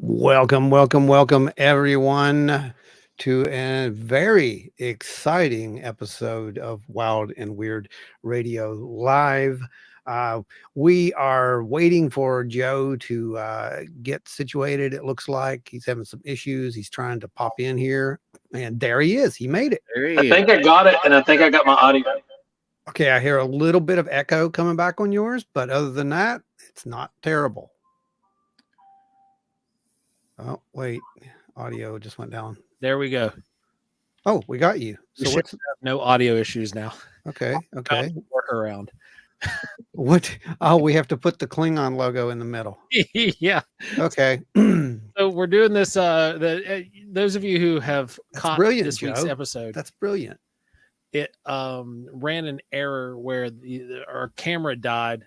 Welcome, everyone, to a very exciting episode of Wild and Weird Radio Live. Uh, we are waiting for Joe to get situated. It looks like he's having some issues. He's trying to pop in here, and there he is. He made it. I think I got it, and I think I got my audio. Okay, I hear a little bit of echo coming back on yours, but other than that, it's not terrible. Oh, wait. Audio just went down. There we go. Oh, we got you. So what's no audio issues now? Okay. Work around. What? Oh, we have to put the Klingon logo in the middle. Yeah. Okay. So we're doing this. Those of you who have caught this week's episode, that's brilliant. It ran an error where our camera died,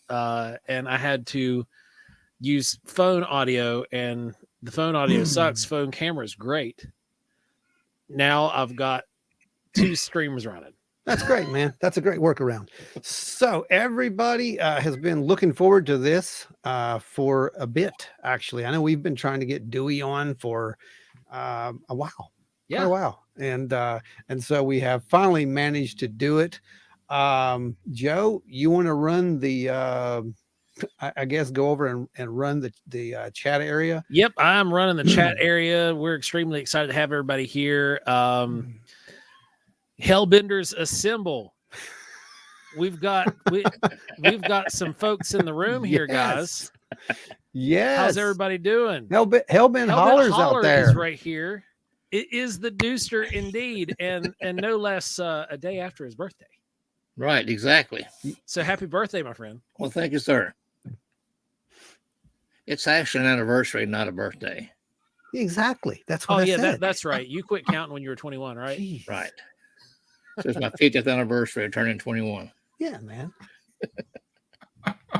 and I had to use phone audio, and the phone audio sucks. Phone camera is great. Now I've got two streams running. That's great, man. That's a great workaround. So everybody has been looking forward to this for a bit, actually. I know we've been trying to get Dewey on for a while. Yeah. A while. And so we have finally managed to do it. Joe, you want to run the I guess go over and run the chat area? Yep, I'm running the chat area. We're extremely excited to have everybody here. Hellbenders assemble. We've got some folks in the room here, guys. Yes. How's everybody doing? Hellbent Hollers out there. Is right here. It is the Dooster indeed, and no less a day after his birthday. Right, exactly. So happy birthday, my friend. Well, thank you, sir. It's actually an anniversary, not a birthday. Exactly. That's what I said. That's right. You quit counting when you were 21, right? Jeez. Right. So it's my 50th anniversary. I turned in 21. Yeah, man.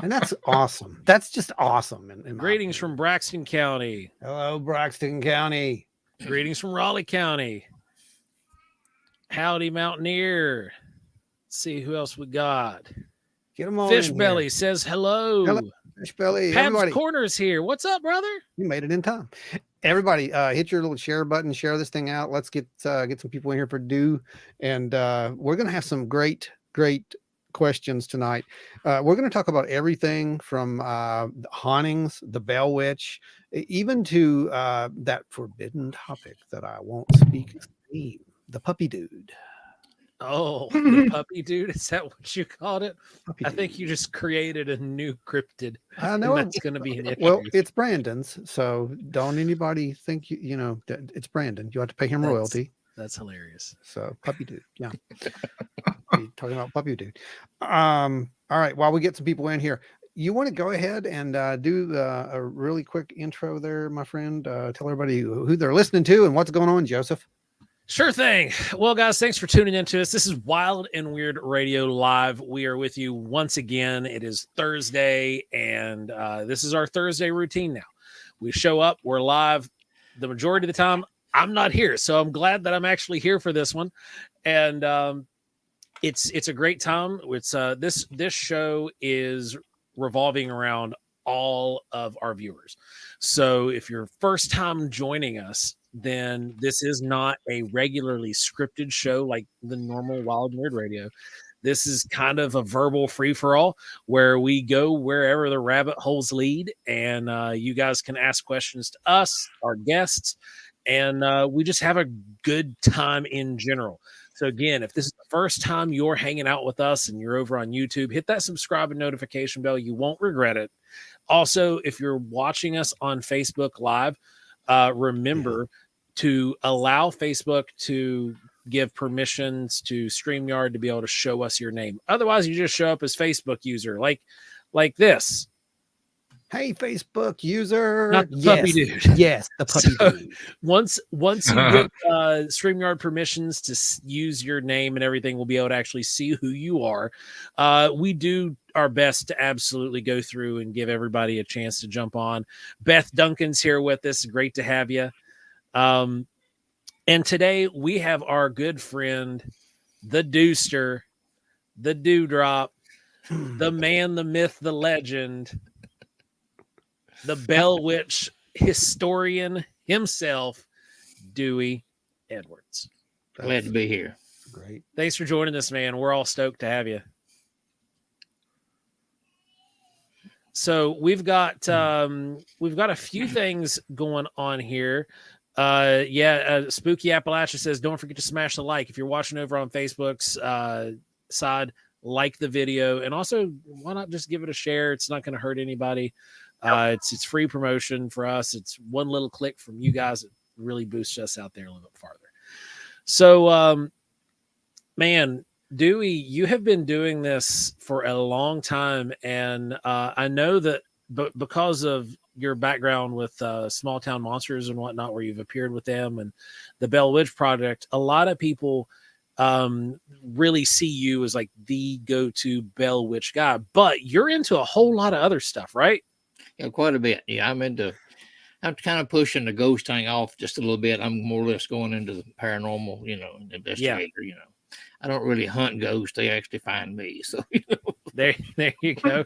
And that's awesome. That's just awesome. Greetings from Braxton County. Hello, Braxton County. Greetings from Raleigh County. Howdy, Mountaineer. Let's see who else we got. Get them all. Fishbelly says hello. Hello, Fishbelly. Pab's Corner's here. What's up, brother? You made it in time. Everybody, hit your little share button. Share this thing out. Let's get some people in here for Dew, and we're gonna have some great questions tonight. We're going to talk about everything from the hauntings, the Bell Witch, even to that forbidden topic that I won't speak its name, the puppy dude. Oh, the puppy dude. Is that what you called it? Puppy I dude. think you just created a new cryptid. I know that's going to be an issue. Well, it's Brandon's, so don't anybody think you know it's Brandon. You have to pay him royalty. That's hilarious. So puppy dude, yeah. Talking about puppy dude. All right. While we get some people in here, you want to go ahead and do a really quick intro there, my friend. Tell everybody who they're listening to and what's going on, Joseph. Sure thing. Well, guys, thanks for tuning in to us. This is Wild and Weird Radio Live. We are with you once again. It is Thursday, and this is our Thursday routine now. We show up, we're live. The majority of the time, I'm not here, so I'm glad that I'm actually here for this one. And it's a great time. It's this show is revolving around all of our viewers. So if you're first time joining us, then this is not a regularly scripted show like the normal Wild and Weird Radio. This is kind of a verbal free-for-all where we go wherever the rabbit holes lead, and you guys can ask questions to us, our guests, and we just have a good time in general. So again, if this is the first time you're hanging out with us and you're over on YouTube, hit that subscribe and notification bell. You won't regret it. Also, if you're watching us on Facebook Live, remember to allow Facebook to give permissions to StreamYard to be able to show us your name. Otherwise, you just show up as Facebook user like this. Hey, Facebook user. Not the puppy dude. Yes, the puppy dude. Once you get StreamYard permissions to use your name and everything, we'll be able to actually see who you are. We do our best to absolutely go through and give everybody a chance to jump on. Beth Duncan's here with us. Great to have you. And today we have our good friend, the Dooster, the Dewdrop, the man, the myth, the legend, the Bell Witch historian himself, Dewey Edwards. Glad to be here. Great. Thanks for joining us, man. We're all stoked to have you. So we've got a few things going on here. Spooky Appalachia says, don't forget to smash the like if you're watching over on Facebook's side. Like the video, and also why not just give it a share? It's not going to hurt anybody. It's free promotion for us. It's one little click from you guys that really boosts us out there a little bit farther. So, man, Dewey, you have been doing this for a long time, and I know that because of your background with Small Town Monsters and whatnot, where you've appeared with them and the Bell Witch Project, a lot of people really see you as like the go-to Bell Witch guy, but you're into a whole lot of other stuff, right? Yeah, quite a bit. Yeah, I'm kind of pushing the ghost thing off just a little bit. I'm more or less going into the paranormal, investigator, I don't really hunt ghosts. They actually find me. So, There you go.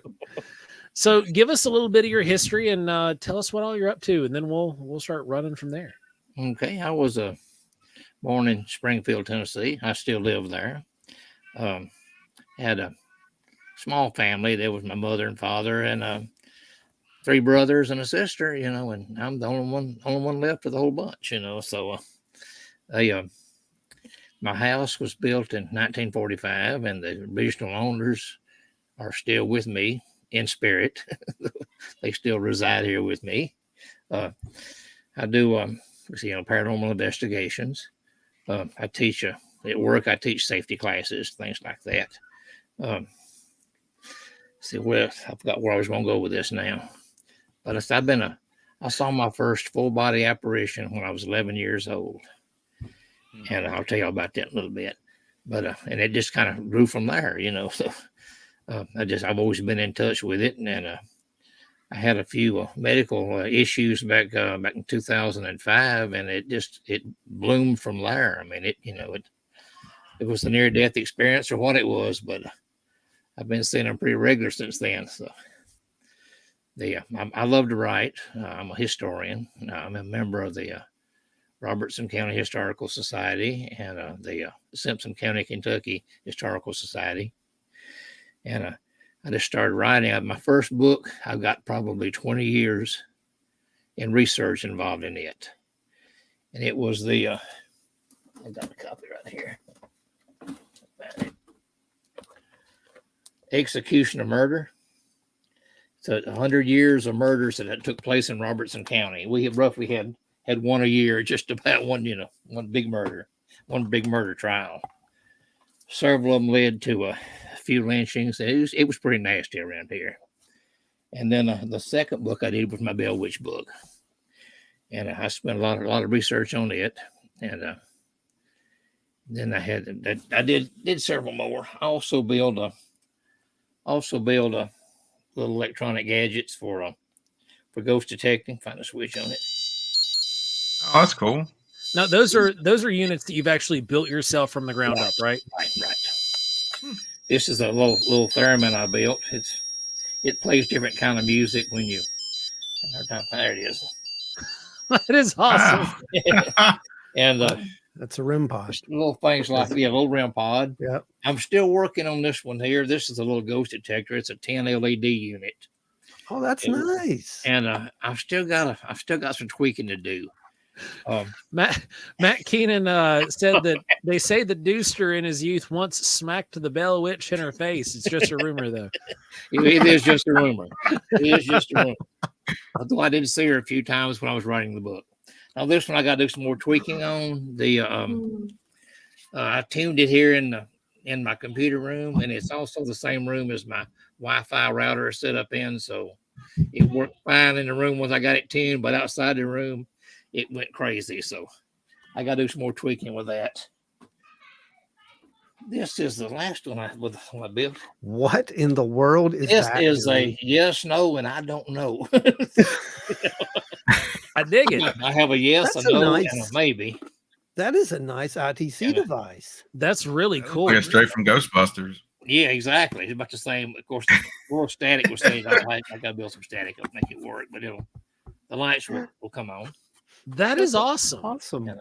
So give us a little bit of your history and tell us what all you're up to, and then we'll start running from there. Okay. I was born in Springfield, Tennessee. I still live there. Had a small family. There was my mother and father and 3 brothers and a sister, and I'm the only one left of the whole bunch, So my house was built in 1945, and the original owners are still with me in spirit. They still reside here with me. I do paranormal investigations. I teach at work. I teach safety classes, things like that. I forgot where I was going to go with this now, but I saw my first full body apparition when I was 11 years old, and I'll tell you about that in a little bit. But and it just kind of grew from there, So I've always been in touch with it, and I had a few medical issues back in 2005, and it bloomed from there. I mean, it was a near death experience or what it was, but I've been seeing them pretty regular since then. So I love to write. I'm a historian. I'm a member of the Robertson County Historical Society and the Simpson County, Kentucky Historical Society. And I just started writing. My first book, I've got probably 20 years in research involved in it. And it was I got a copy right here. Execution of Murder. So 100 years of murders that took place in Robertson County. We have roughly had one a year, just about one big murder trial. Several of them led to a few lynchings. It was pretty nasty around here. And then the second book I did was my Bell Witch book, and I spent a lot of research on it. And then I did several more. I also build little electronic gadgets for ghost detecting. Find a switch on it. Oh, that's cool. Now those are units that you've actually built yourself from the ground up, right? Right. This is a little theremin I built. It plays different kind of music when you. There it is. That is awesome. Wow. And That's a REM pod. little things like a little REM pod. Yeah. I'm still working on this one here. This is a little ghost detector. It's a 10 LED unit. Oh, that's nice. And I've still got some tweaking to do. Matt Keenan said that they say that Deuster in his youth once smacked the Bell Witch in her face. It's just a rumor, though. It is just a rumor. It is just a rumor. Although I did see her a few times when I was writing the book. Now this one I got to do some more tweaking on. I tuned it here in my computer room, and it's also the same room as my Wi-Fi router is set up in, so it worked fine in the room once I got it tuned, but outside the room it went crazy. So I got to do some more tweaking with that. This is the last one I built. What in the world is this that? Is a yes, no, and I don't know. I dig it. I have a yes, That's a no, nice. and a maybe. That is a nice ITC device. That's really cool. Like straight from Ghostbusters. Yeah, exactly. It's about the same. Of course, the more static was saying, I got to build some static. I'll make it work, but the lights will come on. That is awesome. Awesome. Yeah.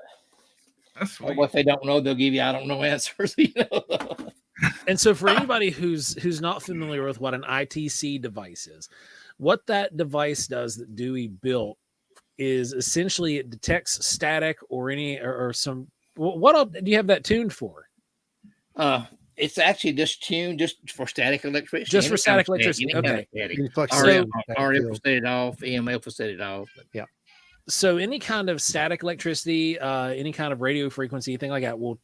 That's Or sweet. if they don't know, they'll give you I don't know answers. You know. And so for anybody who's not familiar with what an ITC device is, what that device does that Dewey built is essentially it detects static or any or some what else, do you have that tuned for? It's actually just tuned just for static electricity. Just for Any kind static of electricity. any kind Okay. of static. Any So- fluctuation, RF will set it off. EMF will set it off. So any kind of static electricity, any kind of radio frequency, anything like that will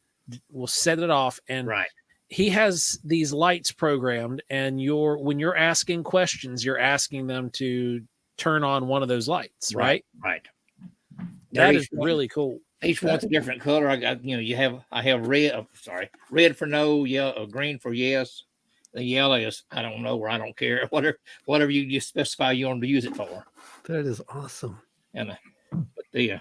set it off. And Right. he has these lights programmed, and when you're asking questions, you're asking them to turn on one of those lights, right? Right. That Each is one- really cool. Each one's a different color. I got I have red. Red for no, yellow, green for yes. The yellow is I don't know or I don't care. Whatever you specify you want to use it for. That is awesome. And but the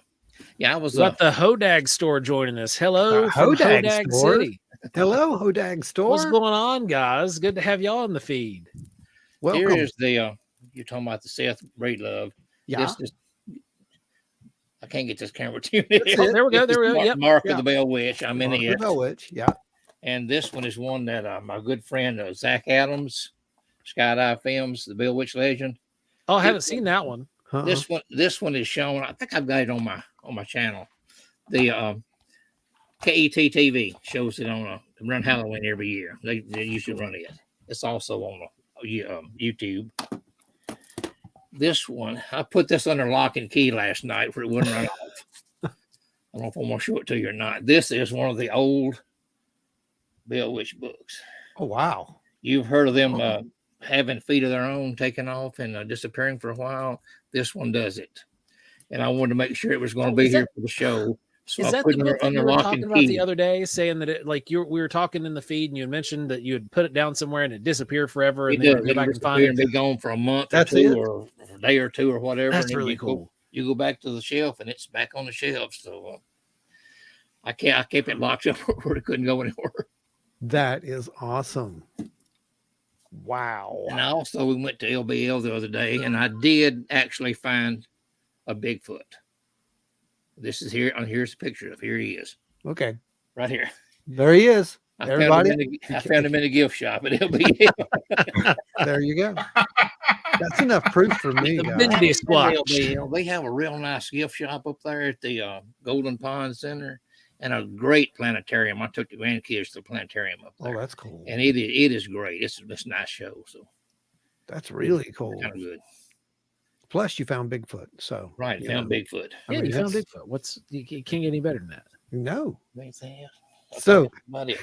I was We got the Hodag store joining us. Hello The from Hodag Hodag store? City. Hello, Hodag store. What's going on, guys? Good to have y'all in the feed. Welcome. here is the you're talking about the Seth Breedlove. Yeah. This is I can't get this camera tuned. Oh, there we go. There we go. Yep. Mark Yeah. of the Bell Witch. I'm in Mark it. the Bell Witch. Yeah. And this one is one that my good friend Zach Adams, Skydive Films, the Bell Witch Legend. Oh, I haven't seen that one. Uh-uh. This one is shown. I think I've got it on my channel. The KET TV shows it on run Halloween every year. They usually run it. It's also on YouTube. This one, I put this under lock and key last night where it wouldn't run off. I don't know if I'm gonna show it to you or not. This is one of the old Bell Witch books. Oh wow. You've heard of them having feet of their own, taking off and disappearing for a while. This one does it, and I wanted to make sure it was going to be here for the show. So Is I that put the it book that under you were lock talking and about key. the other day, saying that it we were talking in the feed, and you had mentioned that you had put it down somewhere and it disappeared forever, and It then does. you go back and find and it. be gone for a month That's or two, it? or a day or two, or whatever. That's and then really you cool. You go back to the shelf, and it's back on the shelf. So I kept it locked up where it couldn't go anywhere. That is awesome. Wow. And I also we went to LBL the other day, and I did actually find a Bigfoot. This is here. Here's a picture of. Here he is, Okay. right here. There he is. I Everybody, found him in a gift shop at LBL. there you go. That's enough proof for me, The guys. Bendy Squatch. LBL, they have a real nice gift shop up there at the Golden Pond Center, and a great planetarium. I took the grandkids to the planetarium up there, Oh, that's cool. and it is great. It's a nice show, so That's really cool. kind of good. Plus, you found Bigfoot. So Right, you found know, Bigfoot. I Yeah, mean, you found that's- Bigfoot. You can't get any better than that. No. Anything else? So, About it.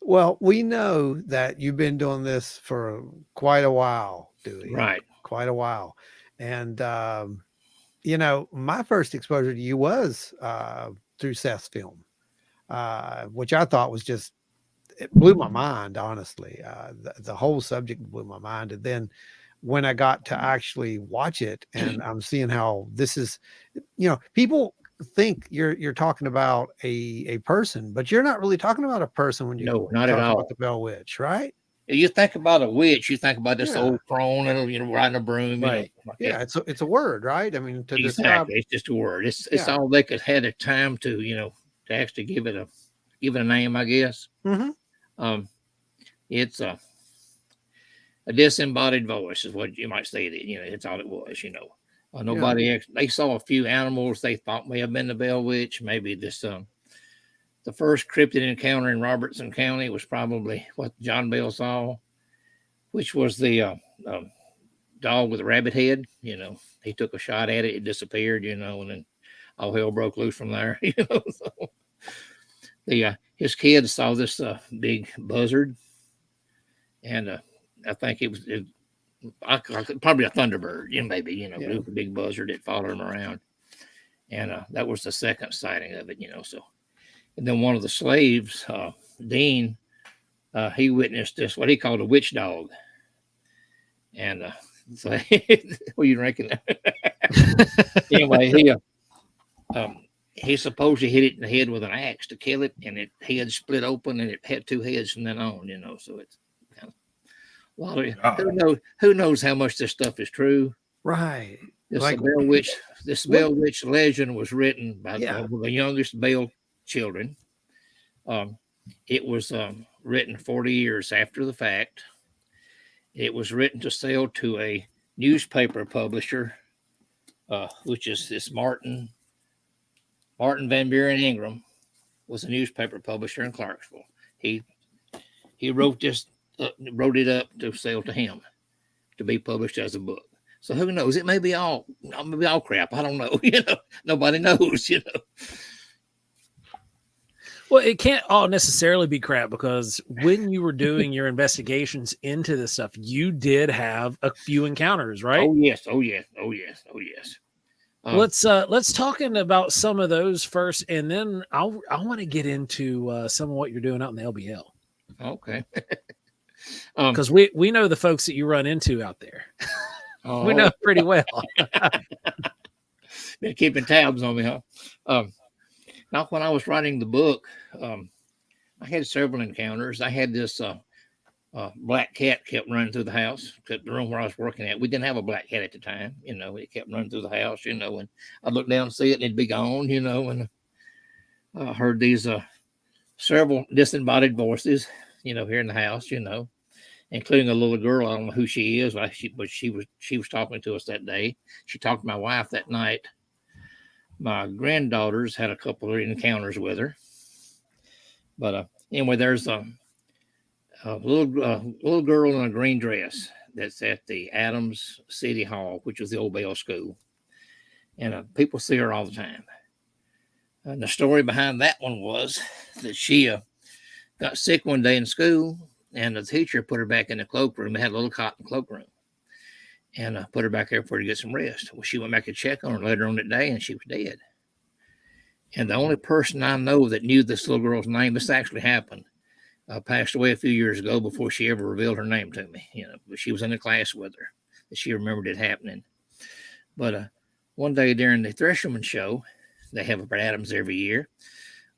well, we know that you've been doing this for quite a while, Dewey. Right. Quite a while. And, you know, my first exposure to you was through Seth's film, which I thought was just, it blew my mind, honestly. The whole subject blew my mind. And then when I got to actually watch it and I'm seeing how this is, you know, people think you're talking about a person, but you're not really talking about a person when you No, not at talk all. about the Bell Witch, right? You think about a witch, you think about this Yeah. old crone and riding a broom. Right. Like Yeah, that. it's a word, right? I mean, to describe. Exactly. It's just a word. It's Yeah. all they could had a time to to actually give it a name, I guess. Mhm. It's a disembodied voice is what you might say. That it's all it was. Nobody. They saw a few animals they thought may have been the Bell Witch. Maybe this. The first cryptid encounter in Robertson County was probably what John Bell saw, which was the dog with a rabbit head. He took a shot at it, it disappeared. And then all hell broke loose from there. So his kids saw this big buzzard, and I think it was probably a thunderbird. Maybe a big buzzard that followed him around, and that was the second sighting of it. So. And then one of the slaves, Dean, he witnessed this, what he called a witch dog. And so, what are you drinking? Anyway, he supposedly hit it in the head with an axe to kill it, and it head split open, and it had two heads from then on. So it's kind of a lot of who knows how much this stuff is true. Right. This Like- Bell Witch. This What? Bell Witch legend was written by Yeah. one of the youngest Bell children. It was written 40 years after the fact. It was written to sell to a newspaper publisher, which is this Martin Van Buren Ingram was a newspaper publisher in Clarksville. He wrote it up to sell to him to be published as a book. So who knows? It may be all crap. I don't know. Nobody knows. Well, it can't all necessarily be crap, because when you were doing your investigations into this stuff, you did have a few encounters, right? Oh yes. Let's talking about some of those first, and then I want to get into some of what you're doing out in the LBL, Okay. because we know the folks that you run into out there. We know pretty well. Been keeping tabs on me, huh? Now, when I was writing the book, I had several encounters. I had this black cat kept running through the house, the room where I was working at. We didn't have a black cat at the time, It kept running through the house, and I'd look down and see it, and it'd be gone, and I heard these several disembodied voices, here in the house, including a little girl. I don't know who she is, but she was talking to us that day. She talked to my wife that night. My granddaughters had a couple of encounters with her, but anyway, there's a little girl in a green dress that's at the Adams City Hall, which was the old Bell School, and people see her all the time. And the story behind that one was that she got sick one day in school, and the teacher put her back in the cloakroom. They had a little cotton cloakroom, and put her back there for her to get some rest. Well, she went back to check on her later on that day, and she was dead. And the only person I know that knew this little girl's name, this actually happened, passed away a few years ago before she ever revealed her name to me. But she was in the class with her, that she remembered it happening. But one day during the Thresherman show, they have at Adams every year,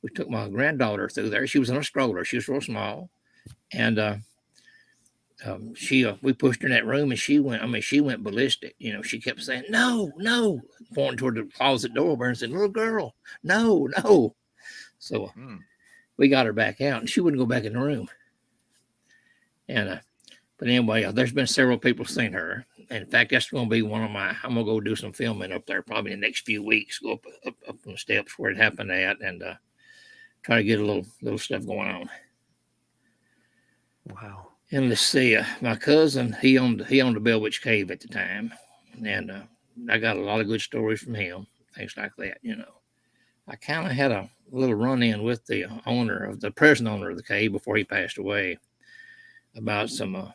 we took my granddaughter through there. She was in a stroller. She was real small, and we pushed her in that room, and she went ballistic. She kept saying, no, pointing toward the closet door and said, little girl, no. So we got her back out, and she wouldn't go back in the room. And, but anyway, there's been several people seen her. And in fact, that's going to be I'm going to go do some filming up there probably in the next few weeks, go up on the steps where it happened at, and try to get a little stuff going on. Wow. And let's see, my cousin, he owned the Bell Witch Cave at the time, and I got a lot of good stories from him, things like that. I kind of had a little run-in with the present owner of the cave before he passed away, about some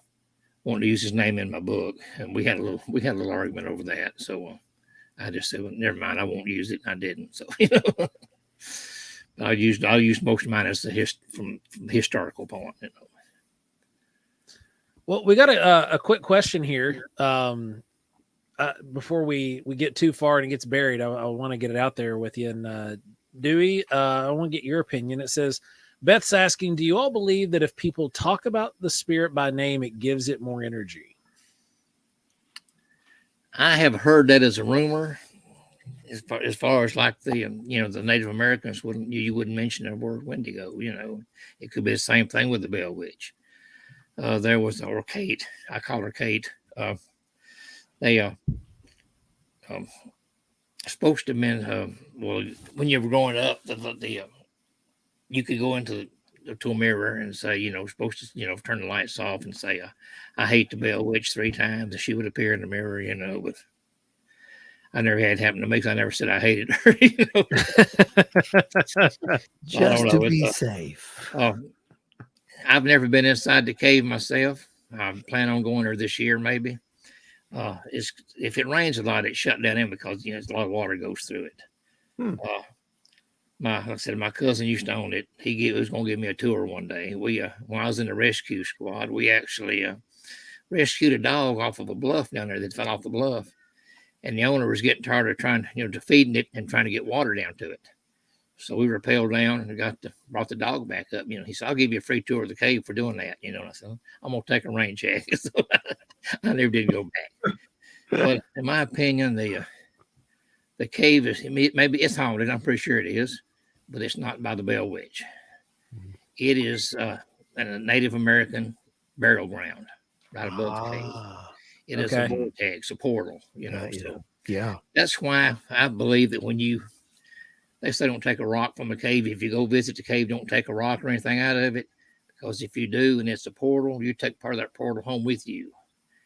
wanting to use his name in my book, and we had a little argument over that. So I just said, well, never mind, I won't use it. And I didn't. So I'll use most of mine as from the historical point. Well, we got a quick question here. Before we get too far and it gets buried, I want to get it out there with you. And Dewey, I want to get your opinion. It says, Beth's asking, do you all believe that if people talk about the spirit by name, it gives it more energy? I have heard that as a rumor. As far as like the the Native Americans you wouldn't mention the word Wendigo. It could be the same thing with the Bell Witch. There was Kate. I call her Kate. They supposed to have been when you were growing up, you could go to a mirror and say, supposed to turn the lights off and say, I hate the Bell Witch 3 times, and she would appear in the mirror, but I never had it happen to me because I never said I hated her. Just to be safe. I've never been inside the cave myself. I plan on going there this year, maybe. If it rains a lot, it's shut down in because a lot of water goes through it. Like I said, my cousin used to own it. He was going to give me a tour one day. When I was in the rescue squad, we actually rescued a dog off of a bluff down there that fell off the bluff, and the owner was getting tired of trying, to feeding it and trying to get water down to it. So we rappelled down and brought the dog back up. He said, I'll give you a free tour of the cave for doing that. And I said, I'm going to take a rain check. So I never did go back. But in my opinion, the cave is maybe it's haunted. I'm pretty sure it is, but it's not by the Bell Witch. It is a Native American burial ground right above the cave. It is a Okay. vortex, a portal, So Yeah. that's why I believe that when they say don't take a rock from a cave. If you go visit the cave, don't take a rock or anything out of it, because if you do and it's a portal, you take part of that portal home with you.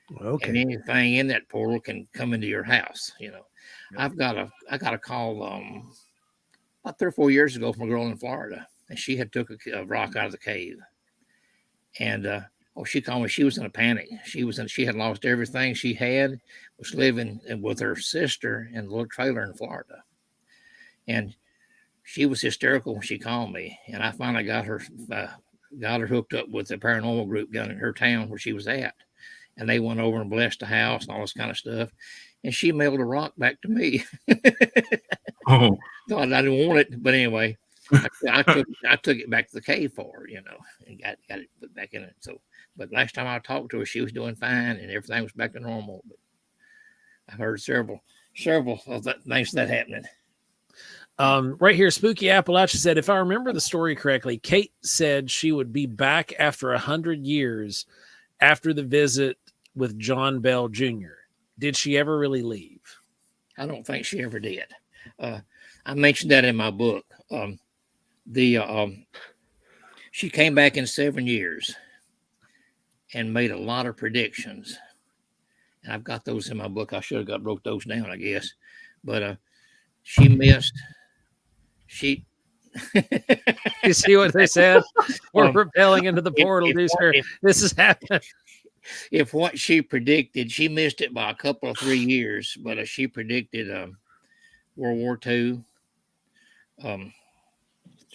And Okay. anything in that portal can come into your house. I got a call about 3 or 4 years ago from a girl in Florida, and she had took a rock out of the cave. And she called me. She was in a panic. She had lost everything she had, was living with her sister in a little trailer in Florida. And she was hysterical when she called me. And I finally got her hooked up with the paranormal group down in her town where she was at. And they went over and blessed the house and all this kind of stuff. And she mailed a rock back to me. Oh, Thought I didn't want it, but anyway, I took it back to the cave for her, and got it put back in it. So, but last time I talked to her, she was doing fine and everything was back to normal. But I've heard several of things that happening. Right here, Spooky Appalachia said, if I remember the story correctly, Kate said she would be back after 100 years after the visit with John Bell Jr. Did she ever really leave? I don't think she ever did. I mentioned that in my book. She came back in 7 years and made a lot of predictions. And I've got those in my book. I should have wrote those down, I guess. But she missed. You see what they said? We're propelling into the portal. This is happening. If what she predicted, she missed it by a couple of 3 years, but she predicted World War II. 3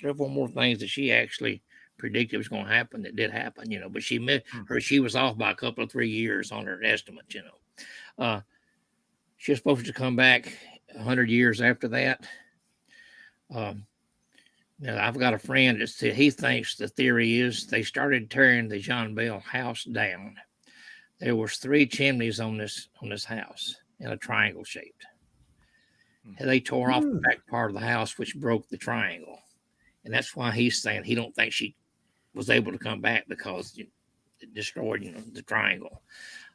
or 4 more things that she actually predicted was going to happen that did happen, but she missed her. She was off by a couple of 3 years on her estimates, She was supposed to come back 100 years after that. Now I've got a friend that said he thinks the theory is they started tearing the John Bell house down. There was 3 chimneys on this house in a triangle shaped. And they tore off the back part of the house, which broke the triangle. And that's why he's saying he don't think she was able to come back because it destroyed, the triangle.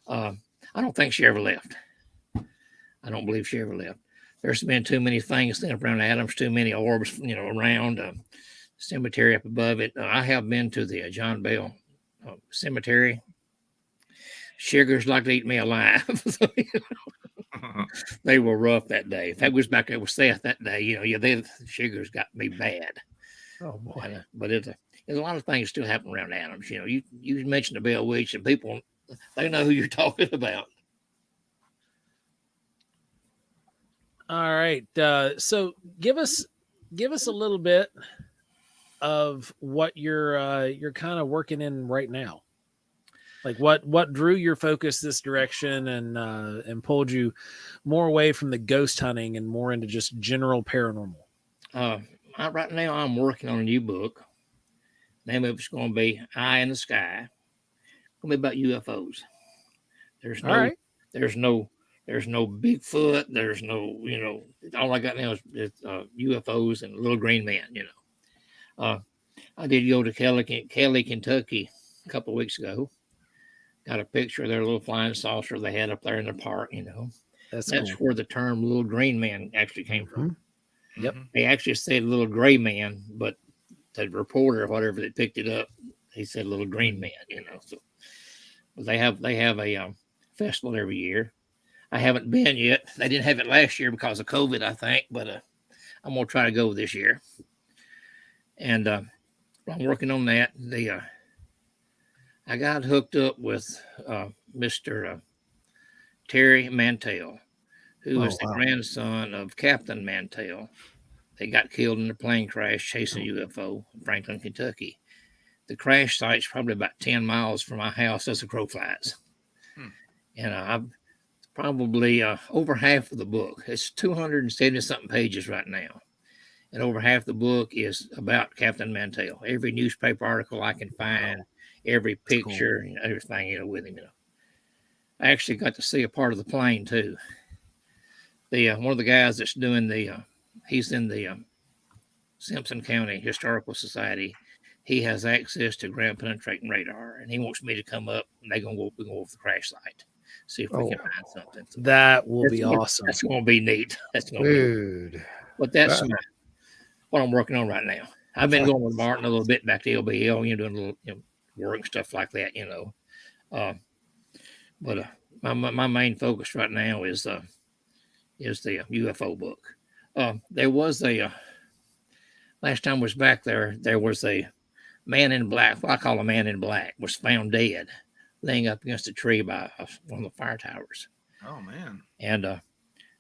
I don't think she ever left. I don't believe she ever left. There's been too many things around Adams, too many orbs, around cemetery up above it. I have been to the John Bell cemetery. Sugars like to eat me alive. So, they were rough that day. If I was back there with Seth that day, the sugars got me bad. Oh boy! But there's a lot of things still happen around Adams. You mentioned the Bell Witch, and people they know who you're talking about. All right. So give us a little bit of what you're kind of working in right now. Like what drew your focus this direction and pulled you more away from the ghost hunting and more into just general paranormal? Right now I'm working on a new book. Name of it's going to be Eye in the Sky. It's going to be about UFOs. There's no Bigfoot. There's no, all I got now is UFOs and little green man, I did go to Kelly, Kentucky a couple of weeks ago. Got a picture of their little flying saucer they had up there in the park, That's cool. Where the term little green man actually came from. Yep. They actually said little gray man, but the reporter or whatever that picked it up, he said little green man, So but they have a festival every year. I haven't been yet. They didn't have it last year because of COVID, I think, but I'm going to try to go this year. And I'm working on that. I got hooked up with Mr. Terry Mantell, who is the grandson of Captain Mantell. They got killed in a plane crash chasing a UFO in Franklin, Kentucky. The crash site's probably about 10 miles from my house as the crow flies. And I've probably over half of the book. It's 270-something pages right now. And over half the book is about Captain Mantell. Every newspaper article I can find, every picture, everything, with him, I actually got to see a part of the plane too. The one of the guys that's doing he's in the Simpson County Historical Society. He has access to ground penetrating radar, and he wants me to come up. And we're gonna go over the crash site, see if we can find something. So that will be awesome. That's gonna be neat. That's gonna Dude. be. But that's what I'm working on right now. I've been going with Martin a little bit back to LBL, doing a little work and stuff like that, But my main focus right now is the UFO book. There was last time I was back there was a man in black, what I call a man in black, was found dead, laying up against a tree by one of the fire towers. Oh man! And I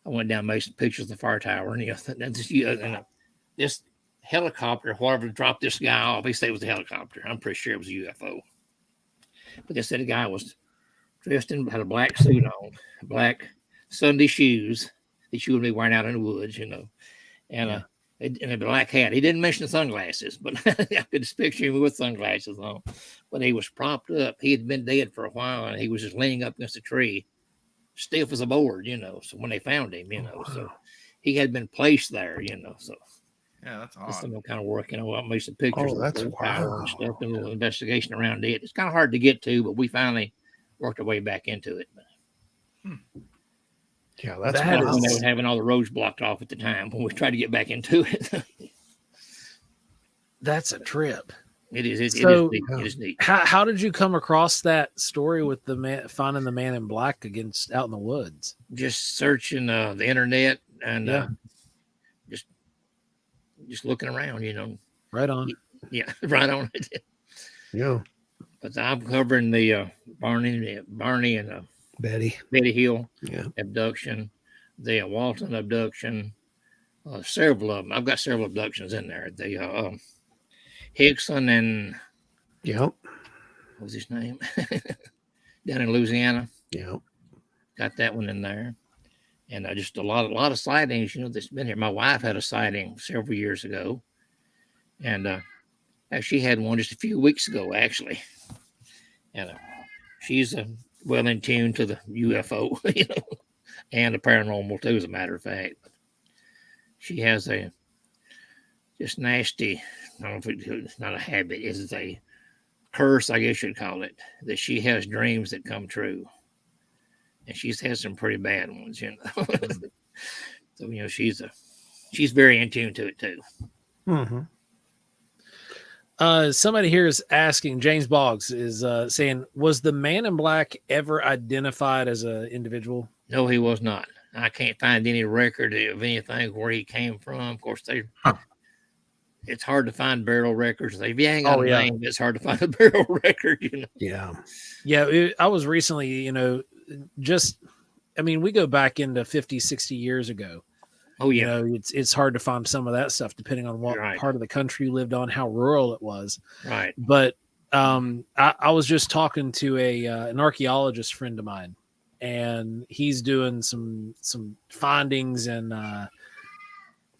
went down and made some pictures of the fire tower, and this helicopter, whatever dropped this guy off, he said it was a helicopter. I'm pretty sure it was a UFO. But they said the guy was dressed in, had a black suit on, black Sunday shoes that you would be wearing out in the woods, and a black hat. He didn't mention the sunglasses, but I could just picture him with sunglasses on. But he was propped up. He had been dead for a while, and he was just leaning up against a tree, stiff as a board, So when they found him, so he had been placed there, So yeah, that's just awesome. kind of work, I made some pictures of that's the power and wow. stuff, and a little investigation around it. It's kind of hard to get to, but we finally worked our way back into it. Yeah, that's That when they is- were having all the roads blocked off at the time when we tried to get back into it. That's a trip. It is. It is neat. How did you come across that story with the man finding the man in black out in the woods? Just searching the internet and just looking around, Right on. Yeah, right on it. Yeah. But I'm covering the Barney and Betty Hill Yeah. abduction, the Walton abduction, several of them. I've got several abductions in there. The Hickson and Yep. what was his name? Down in Louisiana. Yep. Got that one in there. And just a lot of sightings, that's been here. My wife had a sighting several years ago. And she had one just a few weeks ago, actually. And she's well in tune to the UFO, and the paranormal too, as a matter of fact. She has a just nasty, I don't know if it's not a habit, it's a curse, I guess you'd call it, that she has dreams that come true. And she's had some pretty bad ones, So, she's very in tune to it too. Mm-hmm. Somebody here is asking, James Boggs is saying, was the man in black ever identified as an individual? No, he was not. I can't find any record of anything where he came from. Of course, it's hard to find burial records. If you ain't got a name, it's hard to find a burial record. Yeah. Yeah, I was recently, we go back into 50, 60 years ago. Oh, yeah. It's hard to find some of that stuff depending on what part of the country you lived on, how rural it was. Right. But I was just talking to an archaeologist friend of mine, and he's doing some findings in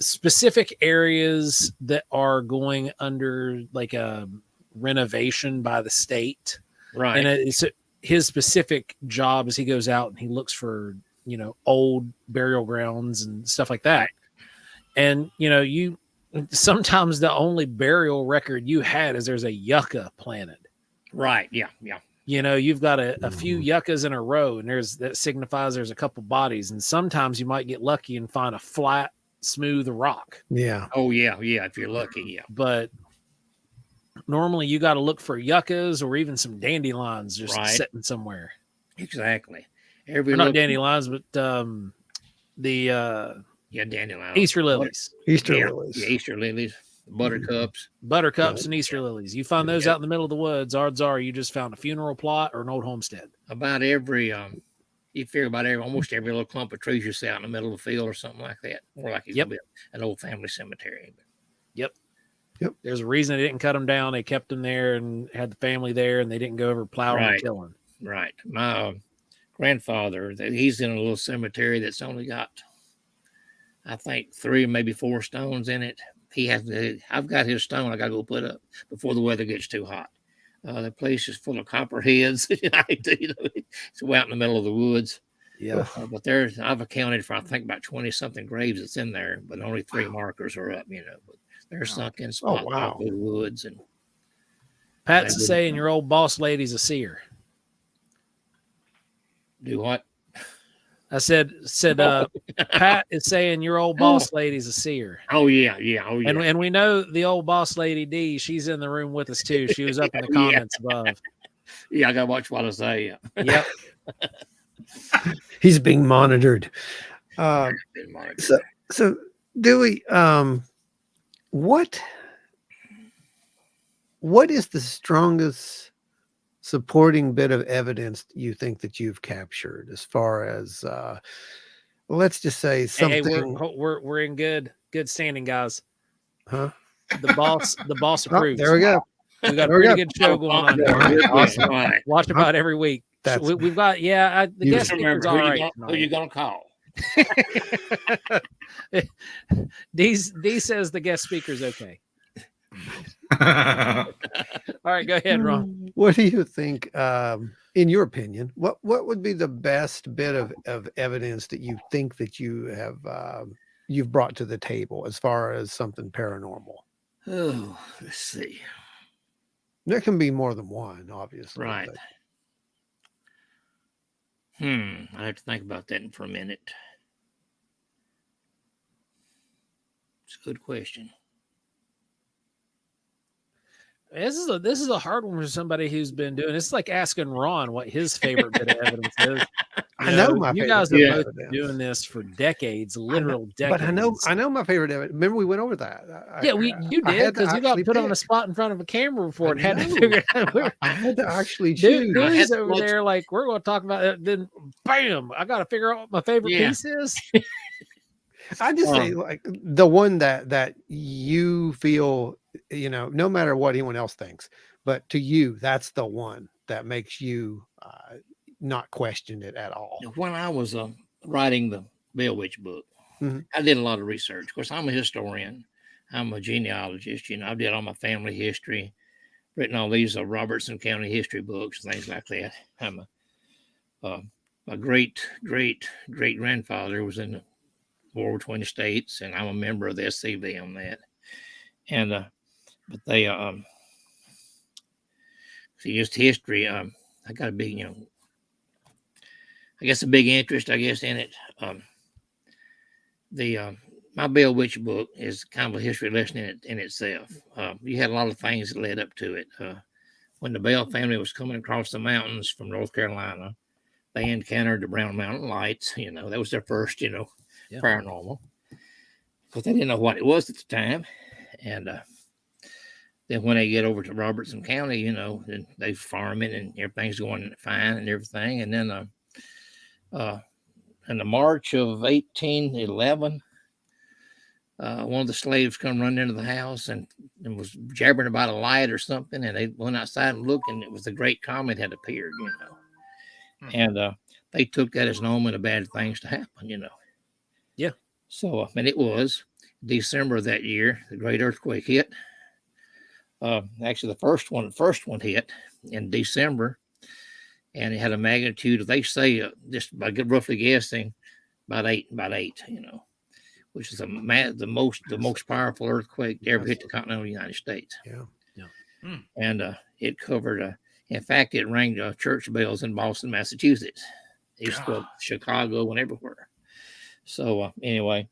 specific areas that are going under like a renovation by the state. Right. And it's his specific job is he goes out and he looks for old burial grounds and stuff like that. And, you sometimes the only burial record you had is there's a yucca planted. Right. Yeah. Yeah. You've got a few yuccas in a row, and that signifies there's a couple bodies. And sometimes you might get lucky and find a flat, smooth rock. Yeah. Oh, yeah. Yeah. If you're lucky. Yeah. But normally you got to look for yuccas or even some dandelions just sitting somewhere. Exactly. Not dandelions, but dandelions. Easter lilies. Lilies. Yeah, Easter lilies, buttercups. And Easter lilies. You find those out in the middle of the woods, odds are you just found a funeral plot or an old homestead. About almost every little clump of trees you see out in the middle of the field or something like that. More like it's an old family cemetery. Yep. There's a reason they didn't cut them down. They kept them there and had the family there, and they didn't go over plowing and killing. Right. My grandfather, he's in a little cemetery that's only got, I think, 3, maybe 4 stones in it. I've got his stone I got to go put up before the weather gets too hot. The place is full of copperheads. It's way out in the middle of the woods. Yeah. But I've accounted for, I think, about 20 something graves that's in there, but only 3 markers are up, But they're sunk in spots wow. in the woods. And Pat's saying your old boss lady's a seer. Do what? I said Pat is saying your old boss lady's a seer. Oh yeah. And we know the old boss lady D, she's in the room with us too. She was up in the comments above. Yeah, I gotta watch what I say. Yep. He's being monitored. So Dewey, what is the strongest supporting bit of evidence you think that you've captured, as far as let's just say something? Hey, we're in good standing, guys. Huh? The boss approves. There we go. We got a pretty good show going on there. Awesome. Right. Watch about every week. We've got the guest speaker's all right. Who you gonna call? D says the guest speaker's okay. All right, go ahead, Ron. What do you think, in your opinion, what would be the best bit of evidence that you think that you have you've brought to the table as far as something paranormal? Oh, let's see. There can be more than one, obviously. Right. But... I have to think about that for a minute. It's a good question. This is a hard one for somebody who's been doing. It's like asking Ron what his favorite bit of evidence is. You guys have both been doing this for decades, literal decades. But I know my favorite evidence. Remember, we went over that. You did, because you got put on a spot in front of a camera before and had to figure it out. I had to actually choose. Dude's over there like, we're going to talk about it. Then, bam! I got to figure out what my favorite piece is. I just say, like, the one that you feel, no matter what anyone else thinks, but to you, that's the one that makes you not question it at all. When I was writing the Bell Witch book, I did a lot of research. Of course, I'm a historian. I'm a genealogist. I did all my family history, written all these Robertson County history books, things like that. I'm a great grandfather was in the war between the states, and I'm a member of the SCV on that. And but they just history. I got a big, I guess a big interest, in it. My Bell Witch book is kind of a history lesson in itself. You had a lot of things that led up to it. When the Bell family was coming across the mountains from North Carolina, they encountered the Brown Mountain Lights. That was their first, paranormal, because they didn't know what it was at the time. And then when they get over to Robertson County, then they farming and everything's going fine and everything. And then in the March of 1811, one of the slaves come running into the house and was jabbering about a light or something. And they went outside and looked, and it was the Great Comet had appeared, And they took that as an omen of bad things to happen, Yeah. So, it was December of that year, the great earthquake hit. Actually, the first one hit in December, and it had a magnitude of, they say, just by roughly guessing, about eight, which is the most powerful earthquake to ever hit the continental United States. Yeah. And it covered, in fact, it rang church bells in Boston, Massachusetts, east of Chicago, and everywhere. So anyway,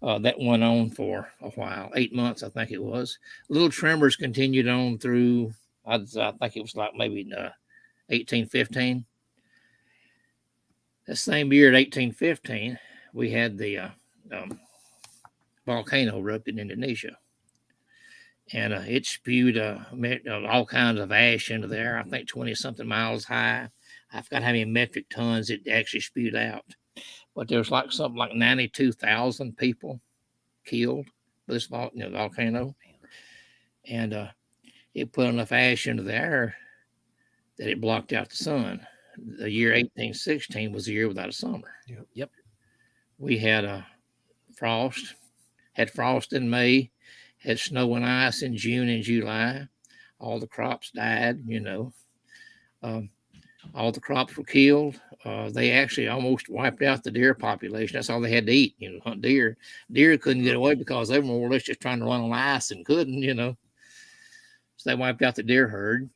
that went on for a while, 8 months, I think it was. Little tremors continued on through, I think it was like maybe 1815. That same year, at 1815, we had the volcano erupt in Indonesia. And it spewed all kinds of ash into there, I think 20-something miles high. I forgot how many metric tons it actually spewed out. But there was something like 92,000 people killed by this volcano. And it put enough ash into the air that it blocked out the sun. The year 1816 was a year without a summer. Yep. We had frost in May, had snow and ice in June and July. all the crops died. All the crops were killed. They actually almost wiped out the deer population. That's all they had to eat, hunt deer. Deer couldn't get away because they were more or less just trying to run on ice and couldn't, So they wiped out the deer herd.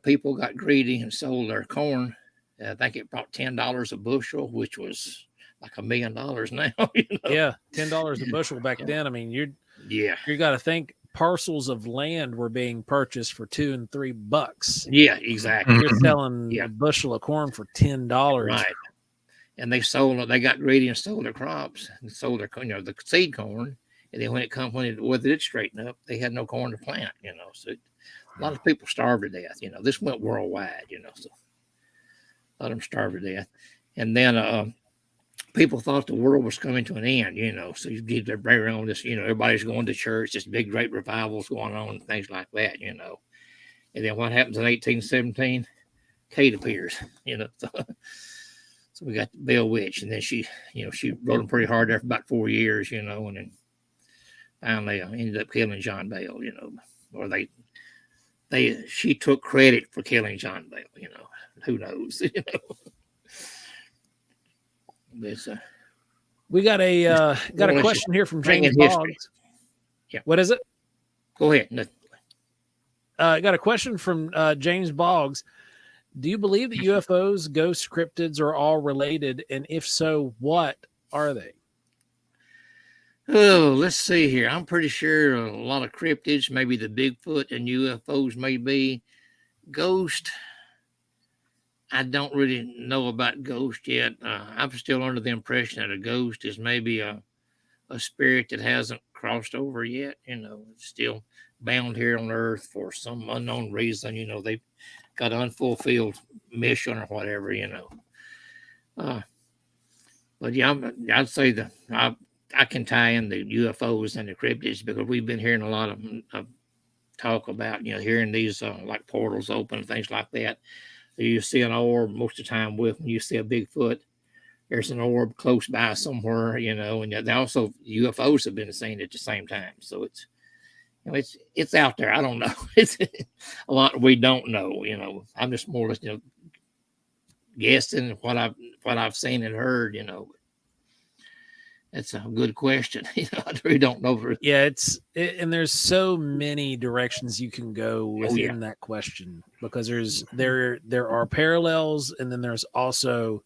People got greedy and sold their corn. I think it brought $10 a bushel, which was like $1 million now. Yeah, $10 a bushel back then. I mean, you got to think parcels of land were being purchased for $2 and $3. Yeah, exactly. You're selling a bushel of corn for $10. Right. And they got greedy and sold their crops and sold their, the seed corn. And then when it did straighten up, they had no corn to plant, So a lot of people starved to death. This went worldwide, so a lot of them starved to death. And then people thought the world was coming to an end, So you get their on this, everybody's going to church, this big great revivals going on, and things like that, And then what happens in 1817? Kate appears, So we got the Bell Witch, and then she rode them pretty hard there for about 4 years, and then finally ended up killing John Bell, or she took credit for killing John Bell, who knows, We got a question here from James Boggs. Yeah. What is it? Go ahead. Got a question from James Boggs. Do you believe that UFOs, ghosts, cryptids are all related? And if so, what are they? Oh, let's see here. I'm pretty sure a lot of cryptids, maybe the Bigfoot, and UFOs may be. Ghost, I don't really know about ghost yet. I'm still under the impression that a ghost is maybe a spirit that hasn't crossed over yet. It's still bound here on Earth for some unknown reason. They've got an unfulfilled mission or whatever. But yeah, I'd say I can tie in the UFOs and the cryptids because we've been hearing a lot of talk about, hearing these like portals open and things like that. You see an orb most of the time when you see a Bigfoot, there's an orb close by somewhere, and also UFOs have been seen at the same time. So it's out there. I don't know. It's a lot we don't know, I'm just more or less, guessing what I've seen and heard, That's a good question. I really don't know. Yeah, and there's so many directions you can go within that question because there are parallels and then there's also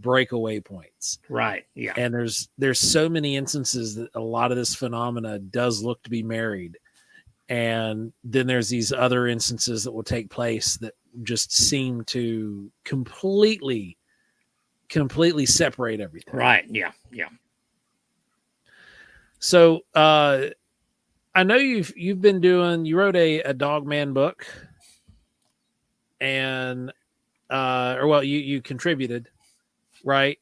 breakaway points. Right. Yeah. And there's so many instances that a lot of this phenomena does look to be married. And then there's these other instances that will take place that just seem to completely separate everything. Right. Yeah. Yeah. So I know you wrote a Dogman book and you contributed, right?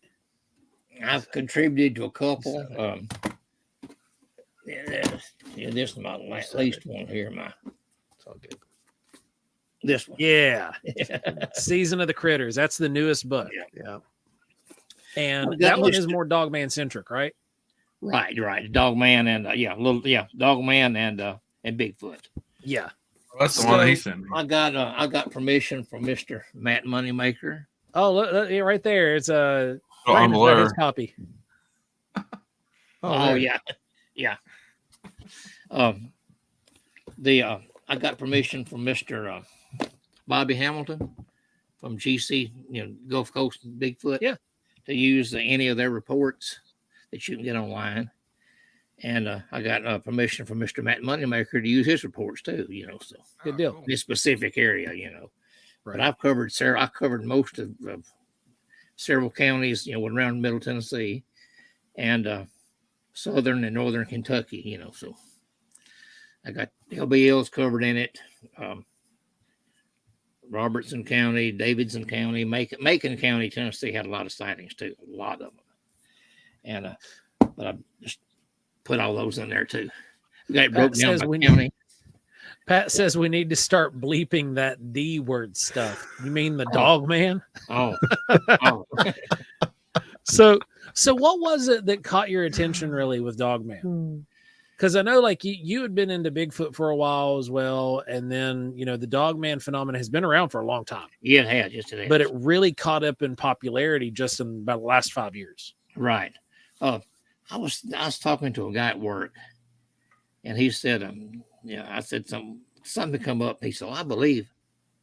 I've contributed to a couple. This is my least one here. It's all good. This one. Yeah. Season of the Critters. That's the newest book. Yeah. And that one is more Dogman centric, right? Right. Dogman and Dogman and Bigfoot. Yeah. That's the one he sent me. I got permission from Mr. Matt Moneymaker. Oh, look right there. It's a his copy. Oh yeah. I got permission from Mr. Bobby Hamilton from GC, Gulf Coast Bigfoot. Yeah. To use any of their reports that you can get online. And I got permission from Mr. Matt Moneymaker to use his reports too, so good deal. This specific area, Right. But I covered most of several counties, around Middle Tennessee and southern and northern Kentucky, so I got LBLs covered in it. Robertson County, Davidson County, Macon County, Tennessee had a lot of sightings too, a lot of them. And but I just put all those in there too. We got it broke down by county. Pat says we need to start bleeping that D word stuff. You mean the dog man? Oh. So what was it that caught your attention really with Dogman? because I know like you had been into Bigfoot for a while as well, and then the Dogman phenomenon has been around for a long time. Yeah, it has. Yes, it has. But it really caught up in popularity just in about the last 5 years. Right. I was talking to a guy at work, and he said, I said something come up. He said, I believe.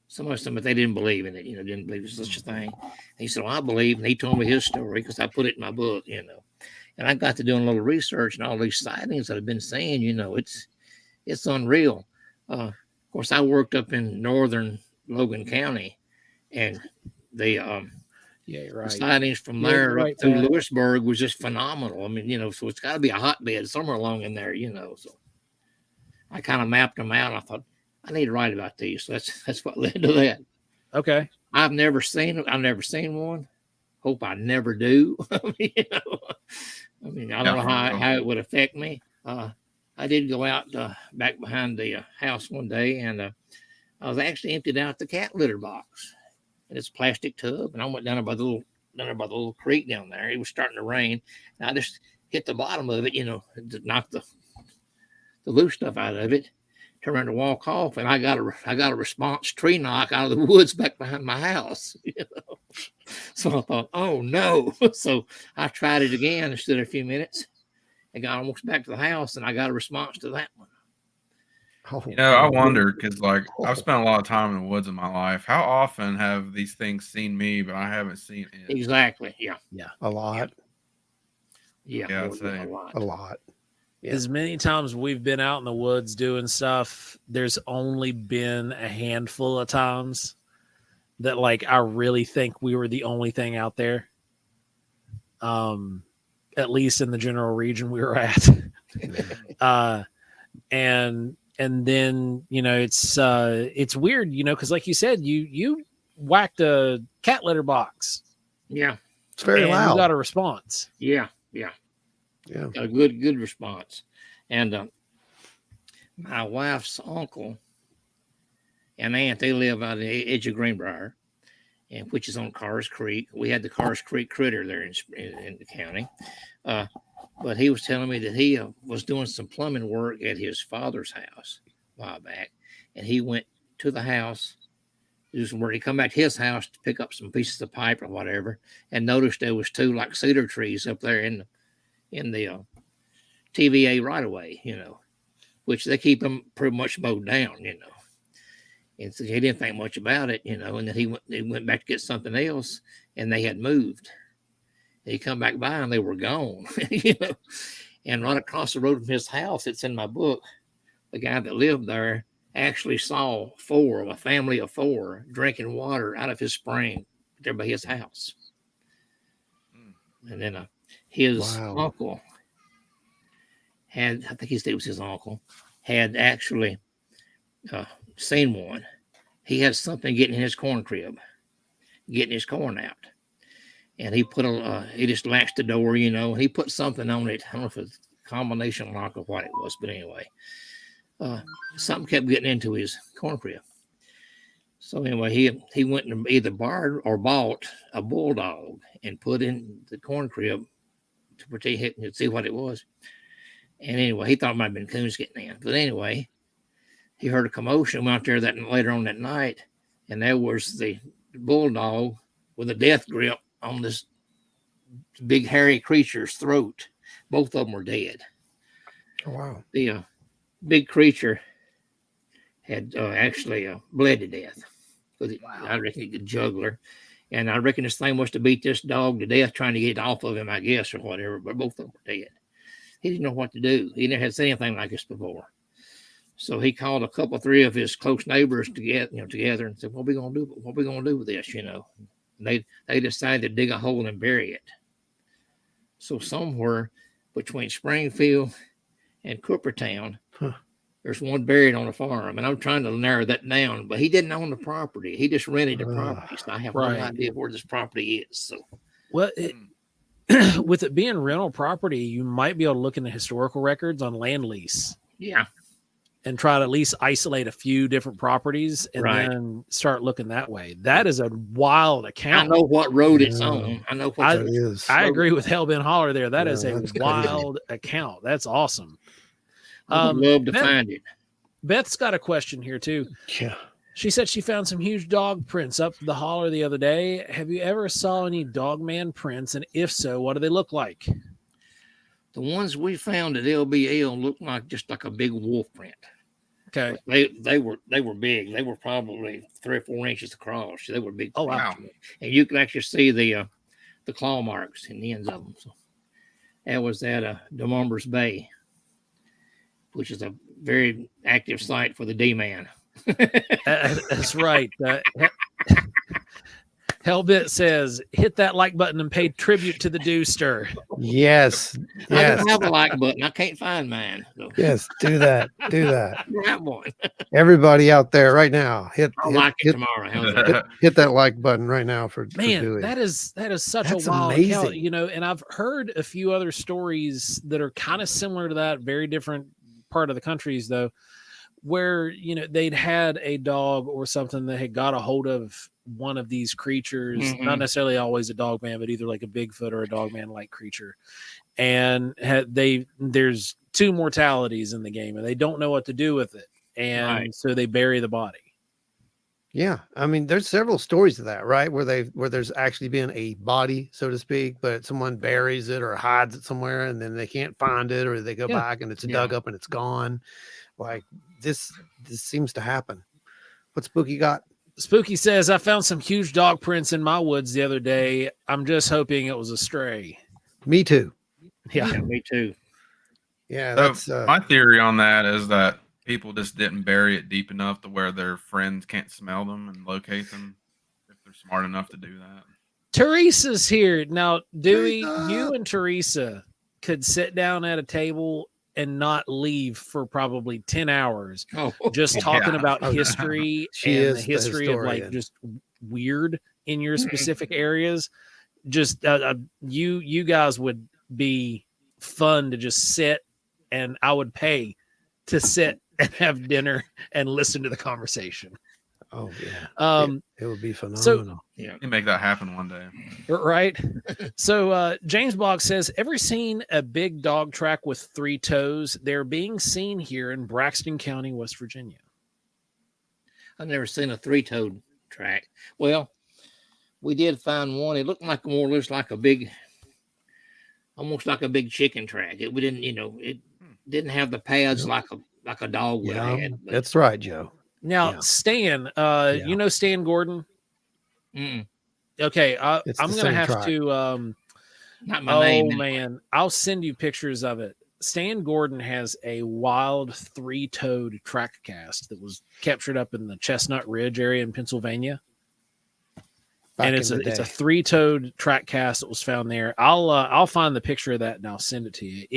Somebody said, but they didn't believe in it. Didn't believe there's such a thing. He said, I believe, and he told me his story because I put it in my book. And I got to doing a little research, and all these sightings that I've been saying, it's unreal. Of course, I worked up in northern Logan County, and the sightings from there up through Lewisburg was just phenomenal. I mean, so it's got to be a hotbed somewhere along in there, So I kind of mapped them out. I thought I need to write about these. So that's what led to that. Okay. I've never seen one. Hope I never do. I don't know how it would affect me. I did go out back behind the house one day, and I was actually emptied out the cat litter box in its plastic tub, and I went down by the little creek down there. It was starting to rain, and I just hit the bottom of it, to knock the loose stuff out of it. Turned around to walk off, and I got a response tree knock out of the woods back behind my house. So I thought, oh no! So I tried it again and stood a few minutes, and got almost back to the house, and I got a response to that one. I wonder because I've spent a lot of time in the woods in my life. How often have these things seen me, but I haven't seen it? Exactly. Yeah. A lot. Yeah. I'd say a lot. Yeah. As many times we've been out in the woods doing stuff, there's only been a handful of times that I really think we were the only thing out there. At least in the general region we were at. And then, it's weird, because like you said, you whacked a cat litter box. Yeah. It's very loud. You got a response. Yeah. Got a good response. And my wife's uncle and aunt, they live out on the edge of Greenbrier, which is on Carrs Creek. We had the Carrs Creek critter there in the county. But he was telling me that he was doing some plumbing work at his father's house a while back. And he went to the house, do some work. He come back to his house to pick up some pieces of pipe or whatever, and noticed there was two cedar trees up there in the TVA right away, which they keep them pretty much mowed down, And so he didn't think much about it, and then he went back to get something else, and they had moved. And he come back by and they were gone, And right across the road from his house, it's in my book, the guy that lived there actually saw a family of 4 drinking water out of his spring there by his house. And then his uncle had, I think it was his uncle, had actually seen one. He had something getting in his corn crib, getting his corn out. And he he just latched the door, and he put something on it. I don't know if it's a combination lock or what it was, but anyway, something kept getting into his corn crib. So anyway, he went and either borrowed or bought a bulldog and put in the corn crib to protect it and see what it was. And anyway, he thought it might have been coons getting in. But anyway, he heard a commotion, went out there later on that night, and there was the bulldog with a death grip on this big hairy creature's throat. Both of them were dead. Oh, wow. The big creature had actually bled to death. I reckon he could juggler. And I reckon this thing must have beat this dog to death trying to get off of him, I guess, or whatever. But both of them were dead. He didn't know what to do. He never had seen anything like this before. So he called a couple, 3 of his close neighbors together and said, "What are we gonna do? What are we gonna do with this?" And they decided to dig a hole and bury it. So somewhere between Springfield and Coopertown, there's one buried on a farm, and I'm trying to narrow that down. But he didn't own the property; he just rented the property. So I have no idea where this property is. So, well, with it being rental property, you might be able to look in the historical records on land lease. Yeah. And try to at least isolate a few different properties and then start looking that way. That is a wild account. I know what road it's on. I know what it is. I agree with Hellbent Holler there. That is a wild account. That's awesome. I would love to Beth, find it. Beth's got a question here too. Yeah. She said she found some huge dog prints up the holler the other day. Have you ever saw any Dogman prints? And if so, what do they look like? The ones we found at LBL looked just like a big wolf print. Okay. They were big. They were probably 3 or 4 inches across. They were big. Oh, wow. And you can actually see the claw marks in the ends of them. So that was at Demumber's Bay, which is a very active site for the D-Man. That's right. Hellbit says, hit that like button and pay tribute to the Dewster. Yes. I Yes. don't have a like button. I can't find mine. So. Yes. Do that. Do that. Have one. Everybody out there right now, I'll like it tomorrow. How's that? hit that like button right now for Man, Dewey. that is such That's a wild amazing. account, you know, and I've heard a few other stories that are kind of similar to that, very different part of the countries though, where, you know, they'd had a dog or something that had got a hold of one of these creatures, not necessarily always a Dogman, but either like a Bigfoot or a Dogman like creature. And there's 2 mortalities in the game and they don't know what to do with it. And so they bury the body. Yeah, I mean, there's several stories of that, right? Where there's actually been a body, so to speak, but someone buries it or hides it somewhere, and then they can't find it, or they go back and it's dug up and it's gone. Like this seems to happen. What Spooky got? Spooky says, I found some huge dog prints in my woods the other day. I'm just hoping it was a stray. Me too. Yeah, me too. Yeah, So that's my theory on that is that people just didn't bury it deep enough to where their friends can't smell them and locate them if they're smart enough to do that. Teresa's here. Now, Dewey, you and Teresa could sit down at a table and not leave for probably 10 hours just talking about history and the history of like just weird in your specific areas. Just you guys would be fun to just sit, and I would pay to sit and have dinner and listen to the conversation. Oh yeah. It would be phenomenal. So, you make that happen one day. Right. So James Bogg says, ever seen a big dog track with 3 toes? They're being seen here in Braxton County, West Virginia. I've never seen a 3-toed track. Well, we did find one. It looked like looks like a big, almost like a big chicken track. It didn't have the pads like a dog would have had. That's right, Joe. Now, Stan, you know Stan Gordon? Mm-mm. Okay, I'm going to have to... Not my name. Man, I'll send you pictures of it. Stan Gordon has a wild 3-toed track cast that was captured up in the Chestnut Ridge area in Pennsylvania. And it's a 3-toed track cast that was found there. I'll find the picture of that and I'll send it to you.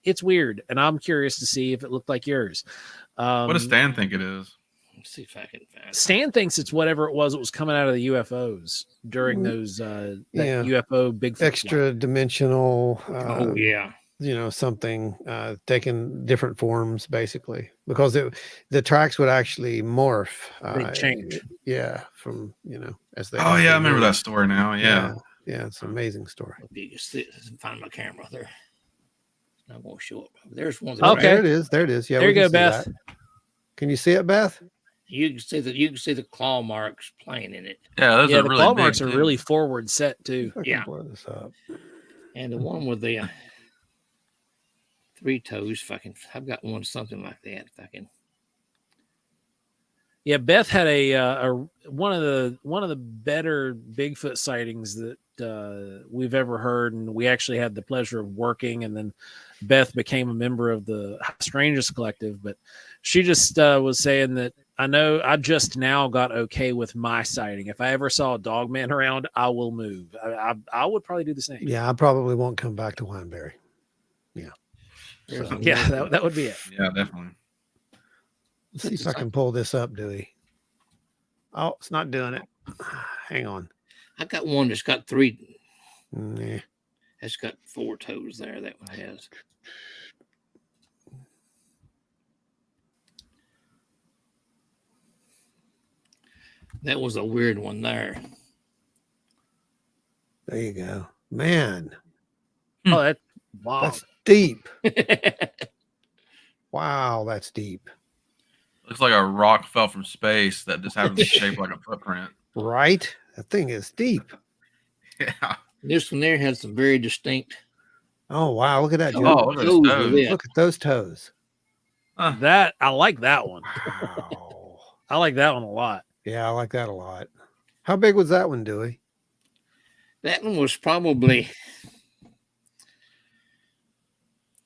It's weird, and I'm curious to see if it looked like yours. What does Stan think it is? Let's see if I can find it. Stan thinks it's whatever it was coming out of the UFOs during those UFO Bigfoot extra flight. Dimensional. Something taking different forms basically, because the tracks would actually morph. They'd change. From as they. Oh yeah, I remember that story now. Yeah, it's an amazing story. You can see, find my camera there. I won't show up. There's one. Okay, there it is. There it is. Yeah, there you go, Beth. That. Can you see it, Beth? You can see the claw marks playing in it. Yeah, those are the really claw big marks are too. really forward set too. Yeah. Blow this up. And the one with the 3 toes, I've got one something like that. If I can. Yeah, Beth had one of the better Bigfoot sightings that we've ever heard, and we actually had the pleasure of working. And then Beth became a member of the Strangest Collective, but she just was saying that I just now got okay with my sighting. If I ever saw a Dogman around, I will move. I would probably do the same. Yeah, I probably won't come back to Wineberry. Yeah. So, yeah, that would be it. Yeah, definitely. Let's see if I can pull this up, Dewey. Oh, it's not doing it. Hang on. I got one that's got 3. Nah. It's got 4 toes there. That one has. That was a weird one there. There you go. Man, Oh, that's wow. that's deep. Wow, that's deep. Looks like a rock fell from space that just happens to be shaped like a footprint. Right? That thing is deep. Yeah. This one there has some very distinct. Oh, wow. Look at that, Joe. Oh, look at those toes toes. with it. Look at those toes. Huh. That I like that one. Wow. I like that one a lot. Yeah, I like that a lot. How big was that one, Dewey? That one was probably,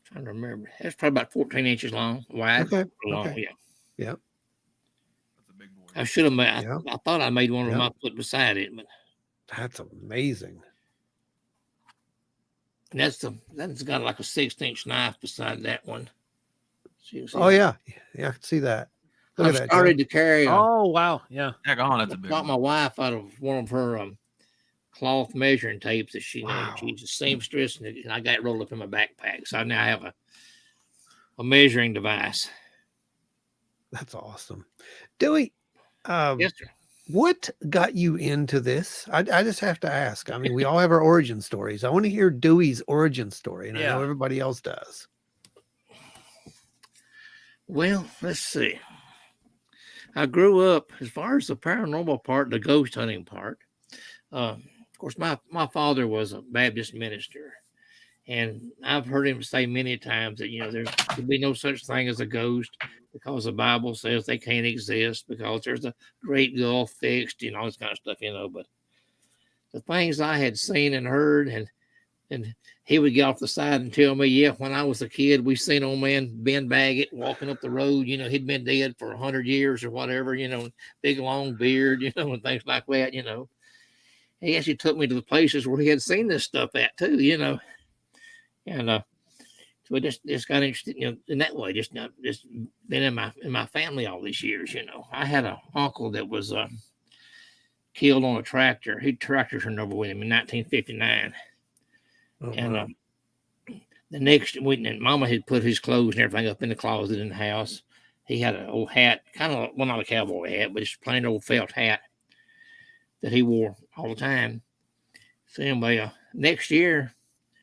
trying to remember. That's probably about 14 inches long, wide. Okay. Long, Okay. yeah. Yep. That's a big boy. I should have made. Yeah. I thought I made one of them. Yeah. I put beside it, but That's amazing. that's got like a 6-inch knife beside that one. See Oh, that? yeah. Yeah, I can see that. Look I've at that. started to carry. Oh wow, yeah. Heck on, that's a I big bought one. my wife out of one of her cloth measuring tapes that she Wow. she's a seamstress, and I got it rolled up in my backpack. So I now have a measuring device. That's awesome. Dewey, Yes, sir. what got you into this? I just have to ask. I mean, we all have our origin stories. I want to hear Dewey's origin story, and I know Yeah. everybody else does. Well, let's see. I grew up, as far as the paranormal part, the ghost hunting part. Of course, my father was a Baptist minister, and I've heard him say many times that there could be no such thing as a ghost because the Bible says they can't exist because there's a great gulf fixed and all this kind of stuff. But the things I had seen and heard, and he would get off the side and tell me, yeah, when I was a kid, we seen old man Ben Baggett walking up the road. He'd been dead for 100 years or whatever, big long beard, and things like that, He actually took me to the places where he had seen this stuff at too, And so I just got interested, in that way, just been in my family all these years, I had an uncle that was killed on a tractor. Tractor turned over with him in 1959. Oh, And wow. the next week, and Mama had put his clothes and everything up in the closet in the house. He had an old hat, kind of, well, not a cowboy hat, but just plain old felt hat that he wore all the time. So anyway, next year,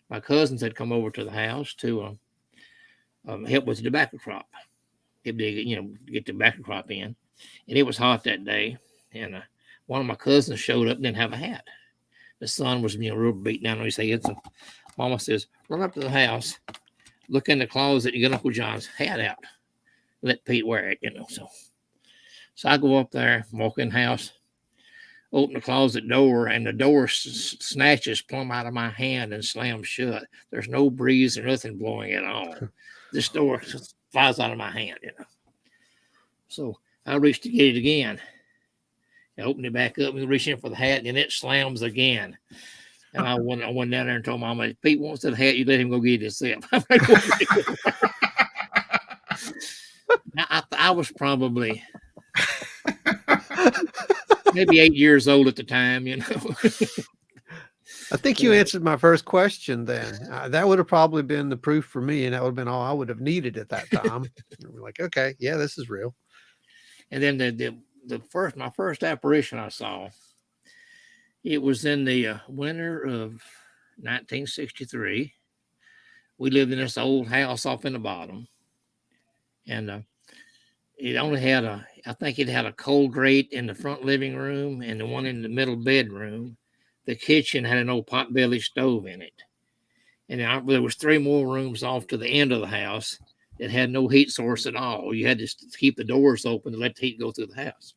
my cousins had come over to the house to help with the tobacco crop. Get the tobacco crop in. And it was hot that day. And one of my cousins showed up and didn't have a hat. The sun was, real beat down on his head. So Mama says, run up to the house, look in the closet, and get Uncle John's hat out. Let Pete wear it, So I go up there, walk in the house, open the closet door, and the door snatches plumb out of my hand and slams shut. There's no breeze or nothing blowing at all. This door just flies out of my hand, So I reach to get it again. I open it back up and reach in for the hat, and it slams again. And I went down there and told Mama, if Pete wants that hat, you let him go get it himself. I was probably maybe 8 years old at the time, I think you answered my first question then. That would have probably been the proof for me, and that would have been all I would have needed at that time. We're like, okay, yeah, this is real. And then my first apparition I saw, it was in the winter of 1963. We lived in this old house off in the bottom, and it only had I think it had a coal grate in the front living room and the one in the middle bedroom. The kitchen had an old potbelly stove in it. And there was 3 more rooms off to the end of the house that had no heat source at all. You had to keep the doors open to let the heat go through the house.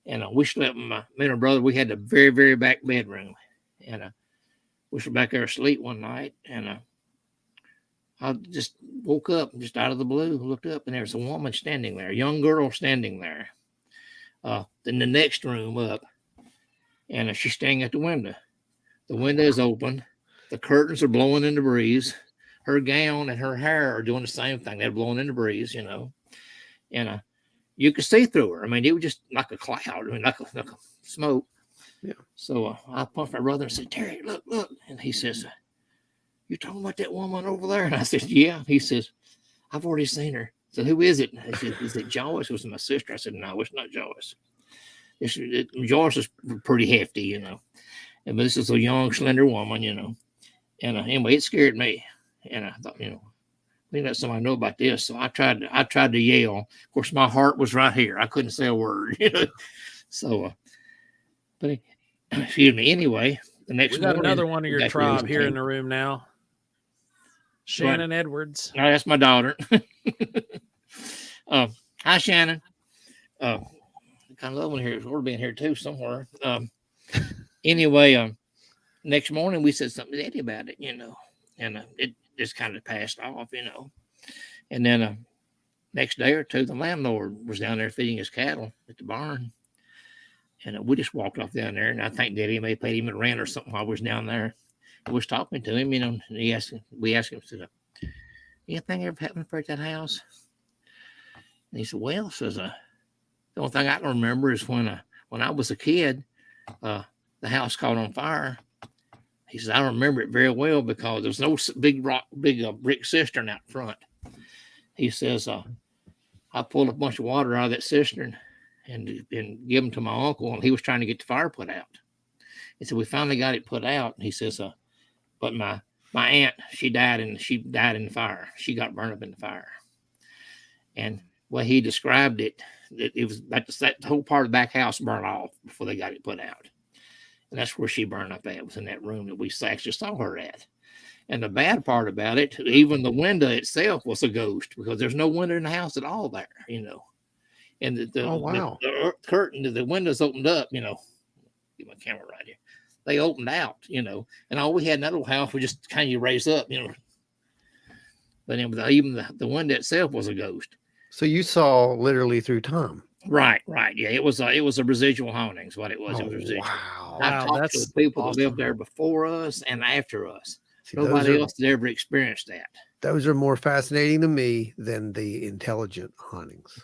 And we slept, me and my brother, we had the very, very back bedroom. And we were back there asleep one night. And I just woke up just out of the blue, looked up, and there was a woman standing there, a young girl standing there. In the next room up. And she's standing at the window. The window is open. The curtains are blowing in the breeze. Her gown and her hair are doing the same thing. They're blowing in the breeze, And you could see through her. I mean, it was just like a cloud, like a smoke. Yeah. So I pumped my brother and said, Terry, look. And he says, you talking about that woman over there? And I said, yeah. He says, I've already seen her. I said, who is it? He said, is it Joyce? It was my sister. I said, no, it's not Joyce. Joyce is pretty hefty, but this is a young, slender woman, And anyway, it scared me. And I thought, let somebody know about this. So I tried to yell. Of course, my heart was right here. I couldn't say a word. So, but excuse me. Anyway, the next We got morning, another one of your tribe here in the room now. Shannon Edwards. No, that's my daughter. Hi, Shannon. I kind of love one here. We're being here too somewhere. Anyway, next morning we said something to Eddie about it, and it just kind of passed off, And then next day or two, the landlord was down there feeding his cattle at the barn, and we just walked off down there. And I think Daddy may paid him a rent or something while I was down there. I was talking to him, and we asked him, said, anything ever happened at that house? And he said, well, says, the only thing I can remember is when I was a kid, the house caught on fire. He says, I remember it very well because there was no big brick cistern out front. He says, I pulled a bunch of water out of that cistern and give them to my uncle, and he was trying to get the fire put out. He said, we finally got it put out. He says, but my aunt, she died in the fire. She got burned up in the fire. And well, he described it, it was like the whole part of the back house burned off before they got it put out. And that's where she burned up at, was in that room that we actually saw her at. And the bad part about it, even the window itself was a ghost because there's no window in the house at all there, And the curtain, the windows opened up, get my camera right here. They opened out, and all we had in that little house was just kind of raised up, But even the window itself was a ghost. So you saw literally through time. Right. Yeah, it was a residual hauntings. What it was, it was residual. Wow. I talked to the people that lived there before us and after us. See, nobody else had ever experienced that. Those are more fascinating to me than the intelligent hauntings.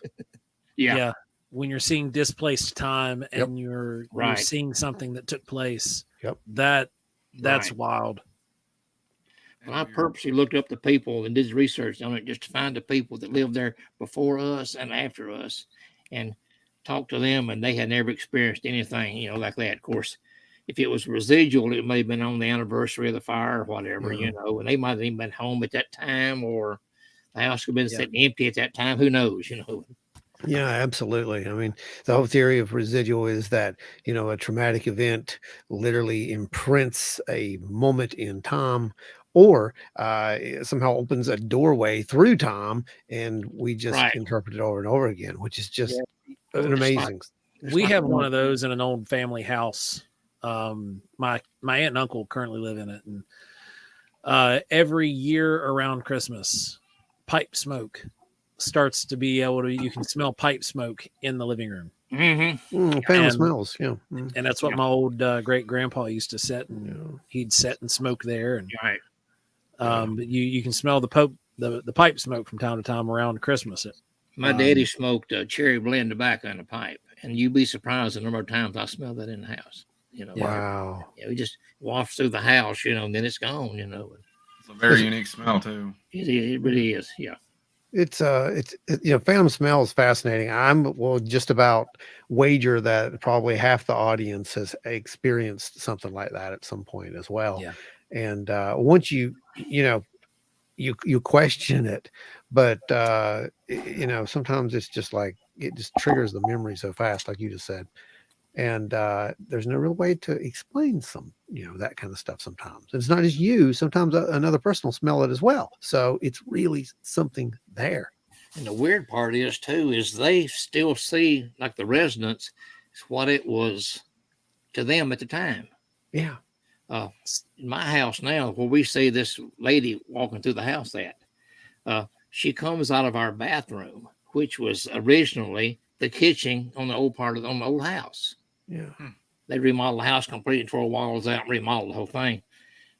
Yeah. When you're seeing displaced time and you're seeing something that took place. Yep. That's wild. Well, I purposely looked up the people and did research on it just to find the people that lived there before us and after us and talk to them, and they had never experienced anything, like that. Of course, if it was residual, it may have been on the anniversary of the fire or whatever, and they might have even been home at that time, or the house could have been sitting empty at that time. Who knows, Yeah, absolutely. I mean, the whole theory of residual is that, a traumatic event literally imprints a moment in time, or somehow opens a doorway through time, and we just interpret it over and over again, which is just an amazing. We have one of those in an old family house. My aunt and uncle currently live in it, and every year around Christmas, pipe smoke starts to be able to. You can smell pipe smoke in the living room. Family smells, and that's what my old great grandpa used to sit, and he'd sit and smoke there, and but you can smell the pipe smoke from time to time around Christmas. My daddy smoked cherry blend tobacco in a pipe, and you'd be surprised the number of times I smelled that in the house. Wow. We just wafts through the house, and then it's gone. It's a very unique smell too. It really is. Yeah. It's phantom smell is fascinating. Will just about wager that probably half the audience has experienced something like that at some point as well. Yeah. And once you question it, but sometimes it's just like it just triggers the memory so fast, like you just said. And there's no real way to explain that kind of stuff sometimes. It's not just you. Sometimes another person will smell it as well. So it's really something there. And the weird part is they still see, like the residents, what it was to them at the time. Yeah. In my house now, where we see this lady walking through the house she comes out of our bathroom, which was originally the kitchen on the old house. Yeah. They remodeled the house completely, tore walls out and remodeled the whole thing.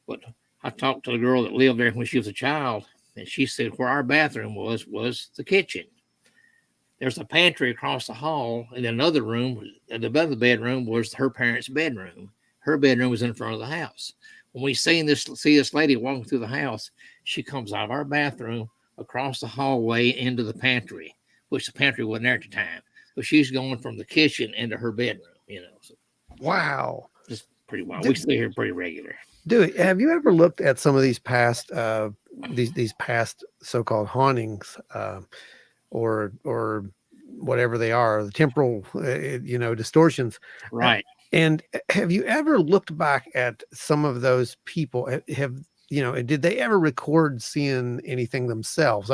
But I talked to the girl that lived there when she was a child, and she said where our bathroom was the kitchen. There's a pantry across the hall, and another room, above the bedroom, was her parents' bedroom. Her bedroom was in front of the house. When we see this lady walking through the house, she comes out of our bathroom across the hallway into the pantry, which the pantry wasn't there at the time. So she's going from the kitchen into her bedroom, So wow. It's pretty wild. We stay here pretty regular. Dewey, have you ever looked at some of these past these past so-called hauntings, or whatever they are, the temporal, distortions. Right. And have you ever looked back at some of those people? Did they ever record seeing anything themselves?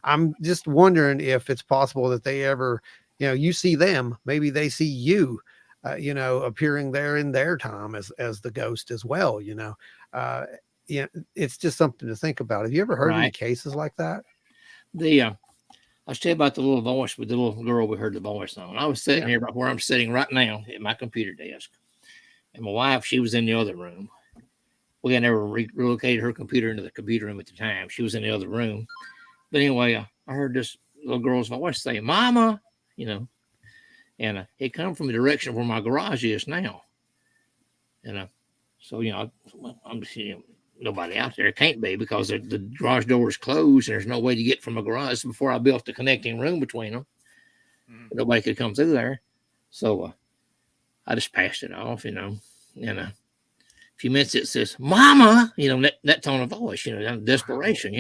I'm just wondering if it's possible that they ever, you see them, maybe they see you, appearing there in their time as the ghost as well. It's just something to think about. Have you ever heard any cases like that? I'll tell you about the little voice with the little girl we heard the voice on. I was sitting here where I'm sitting right now at my computer desk. And my wife, she was in the other room. We had never relocated her computer into the computer room at the time. She was in the other room. But anyway, I heard this little girl's voice say, "Mama," and it come from the direction where my garage is now. And so, I'm just, nobody out there. It can't be because the garage door is closed and there's no way to get from a garage. Before I built the connecting room between them, nobody could come through there. So I just passed it off, and a few minutes it says, "Mama," that tone of voice, desperation,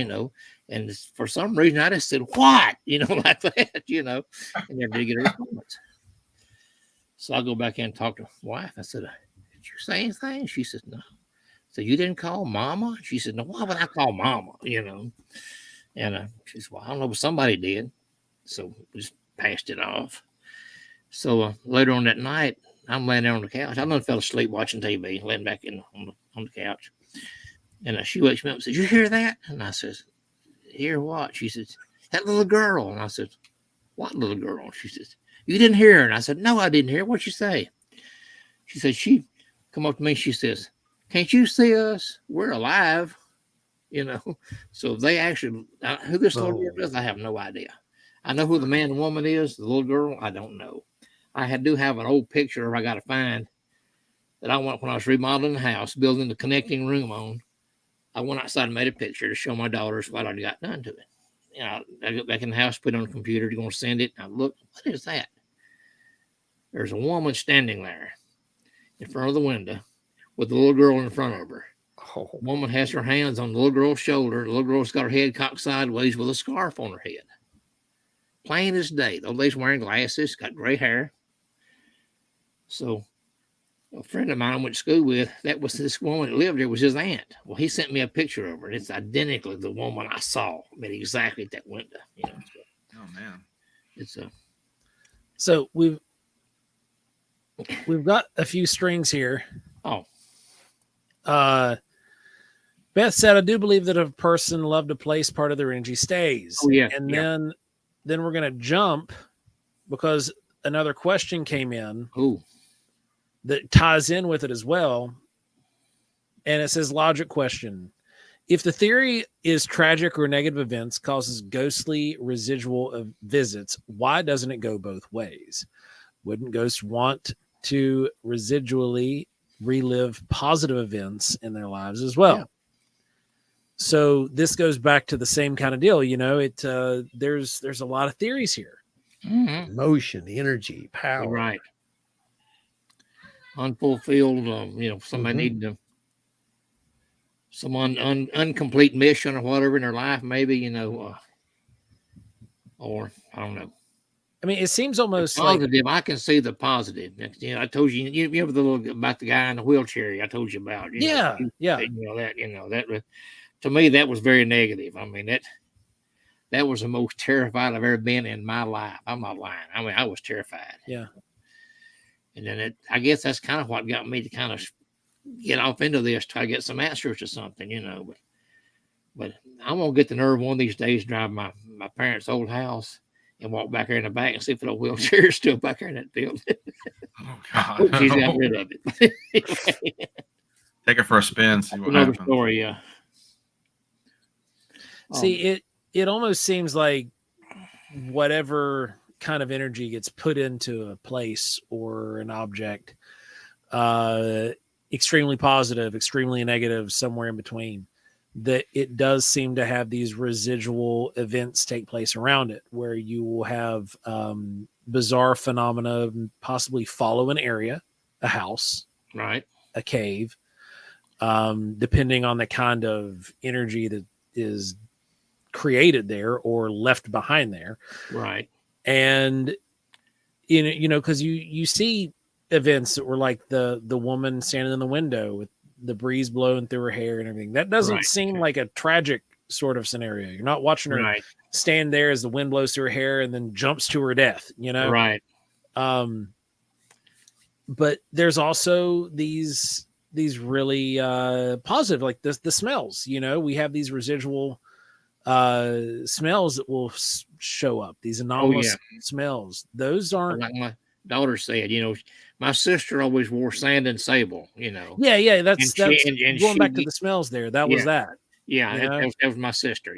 and for some reason I just said, "What?" Like that, and never did get a response. So I go back in and talk to my wife. I said, "Did you say anything?" She said, "No." So you didn't call Mama? She said, "No, why would I call Mama?" And she said, "Well, I don't know, but somebody did." So we just passed it off. So later on that night, I'm laying there on the couch. I done fell asleep watching TV, laying back on the couch. And she wakes me up and says, "You hear that?" And I says, "Hear what?" She says, "That little girl." And I said, "What little girl?" She says, "You didn't hear her." And I said, "No, I didn't hear her. What'd you say?" She said, she come up to me. She says, "Can't you see us? We're alive." So they actually, who this little girl is, I have no idea. I know who the man and woman is. The little girl, I don't know. I do have an old picture I got to find that I went when I was remodeling the house, building the connecting room on. I went outside and made a picture to show my daughters what I got done to it. I got back in the house, put it on the computer, they're going to send it. And I look, what is that? There's a woman standing there in front of the window with the little girl in front of her. The woman has her hands on the little girl's shoulder. The little girl's got her head cocked sideways with a scarf on her head. Plain as day. The old lady's wearing glasses, got gray hair. So a friend of mine I went to school with, that was this woman that lived there, was his aunt. Well, he sent me a picture of her, and it's identical to the woman I saw, but exactly at that window. Oh man. It's so we've got a few strings here. Beth said, "I do believe that if a person loved a place, part of their energy stays." Oh, yeah. And then we're going to jump because another question came in that ties in with it as well. And it says, logic question. If the theory is tragic or negative events causes ghostly residual of visits, why doesn't it go both ways? Wouldn't ghosts want to residually relive positive events in their lives as well? Yeah. So this goes back to the same kind of deal. There's a lot of theories here. Mm-hmm. Emotion, energy, power. Right. Unfulfilled, somebody needing some incomplete mission or whatever in their life, maybe, or I don't know. I mean, it seems almost positive. I can see the positive. I told you, you remember the little about the guy in the wheelchair I told you about. Yeah. That to me, that was very negative. I mean, that was the most terrified I've ever been in my life. I'm not lying. I mean, I was terrified. Yeah. And then I guess that's kind of what got me to kind of get off into this, try to get some answers to something, But I'm gonna get the nerve one of these days, drive my parents' old house and walk back there in the back and see if the wheelchair is still back there in that building. Oh God! She's got rid of it. Take it for a spin. See what Another happens. Story, yeah. See, it almost seems like whatever kind of energy gets put into a place or an object, extremely positive, extremely negative, somewhere in between, that it does seem to have these residual events take place around it, where you will have bizarre phenomena possibly follow an area, a house, right, a cave, depending on the kind of energy is created there or left behind there. Right. And because you see events that were like the woman standing in the window with the breeze blowing through her hair and everything. That doesn't seem like a tragic sort of scenario. You're not watching her stand there as the wind blows through her hair and then jumps to her death, Right. But there's also these really positive, like the smells. We have these residual smells that will show up, these anomalous smells. Those aren't, like my daughter said, my sister always wore sand and sable, that's and going back to the smells there. That was that. That was my sister.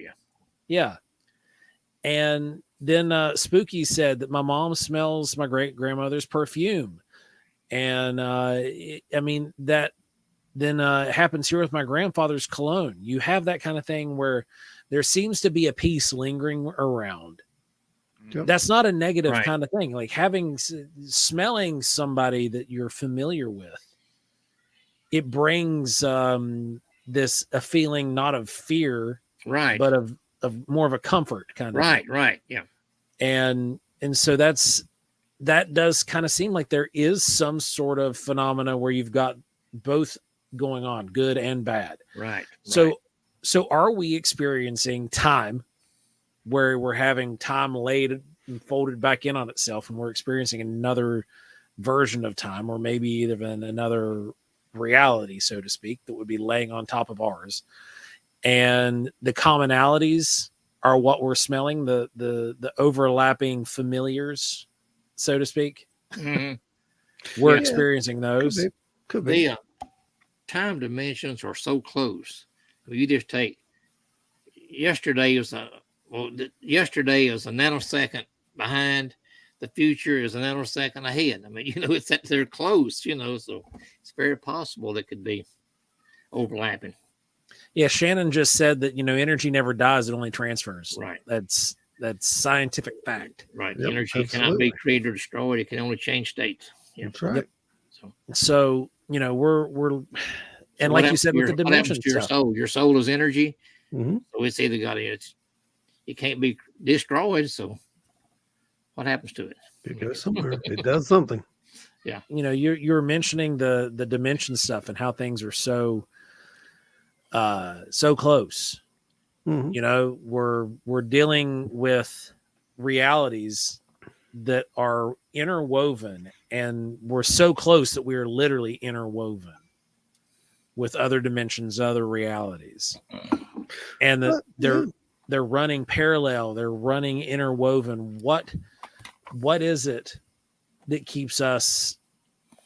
And then Spooky said that my mom smells my great grandmother's perfume, and that then happens here with my grandfather's cologne. You have that kind of thing where there seems to be a peace lingering around. Yep. That's not a negative kind of thing. Like smelling somebody that you're familiar with, it brings a feeling not of fear, but of more of a comfort kind of thing. Right. Yeah. And so that does kind of seem like there is some sort of phenomena where you've got both going on, good and bad. Right. So are we experiencing time where we're having time laid and folded back in on itself, and we're experiencing another version of time, or maybe even another reality, so to speak, that would be laying on top of ours? And the commonalities are what we're smelling, the overlapping familiars, so to speak. Mm-hmm. We're experiencing those. Could be. The time dimensions are so close. You just take yesterday is a nanosecond behind. The future is a nanosecond ahead. I mean, it's that they're close. So it's very possible that could be overlapping. Yeah, Shannon just said that energy never dies; it only transfers. Right. That's scientific fact. Right. Yep, Energy cannot be created or destroyed. It can only change states. That's right. So we're and like you said with the dimension stuff. Your soul is energy. Mm-hmm. So it's either it can't be destroyed. So what happens to it? It goes somewhere. It does something. Yeah. You're mentioning the dimension stuff and how things are so close. Mm-hmm. We're dealing with realities that are interwoven, and we're so close that we are literally interwoven with other dimensions, other realities, and that they're running parallel, they're running interwoven. What is it that keeps us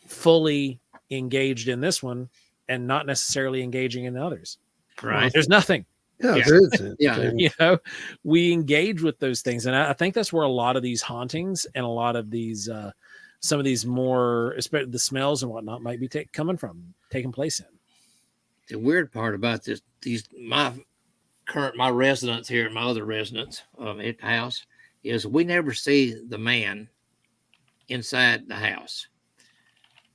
fully engaged in this one and not necessarily engaging in others? Right. There's nothing. Yeah, there is. Yeah. We engage with those things. And I think that's where a lot of these hauntings and a lot of these, some of these more, especially the smells and whatnot, might be taking place in. The weird part about my residence here, my other residence at the house, is we never see the man inside the house.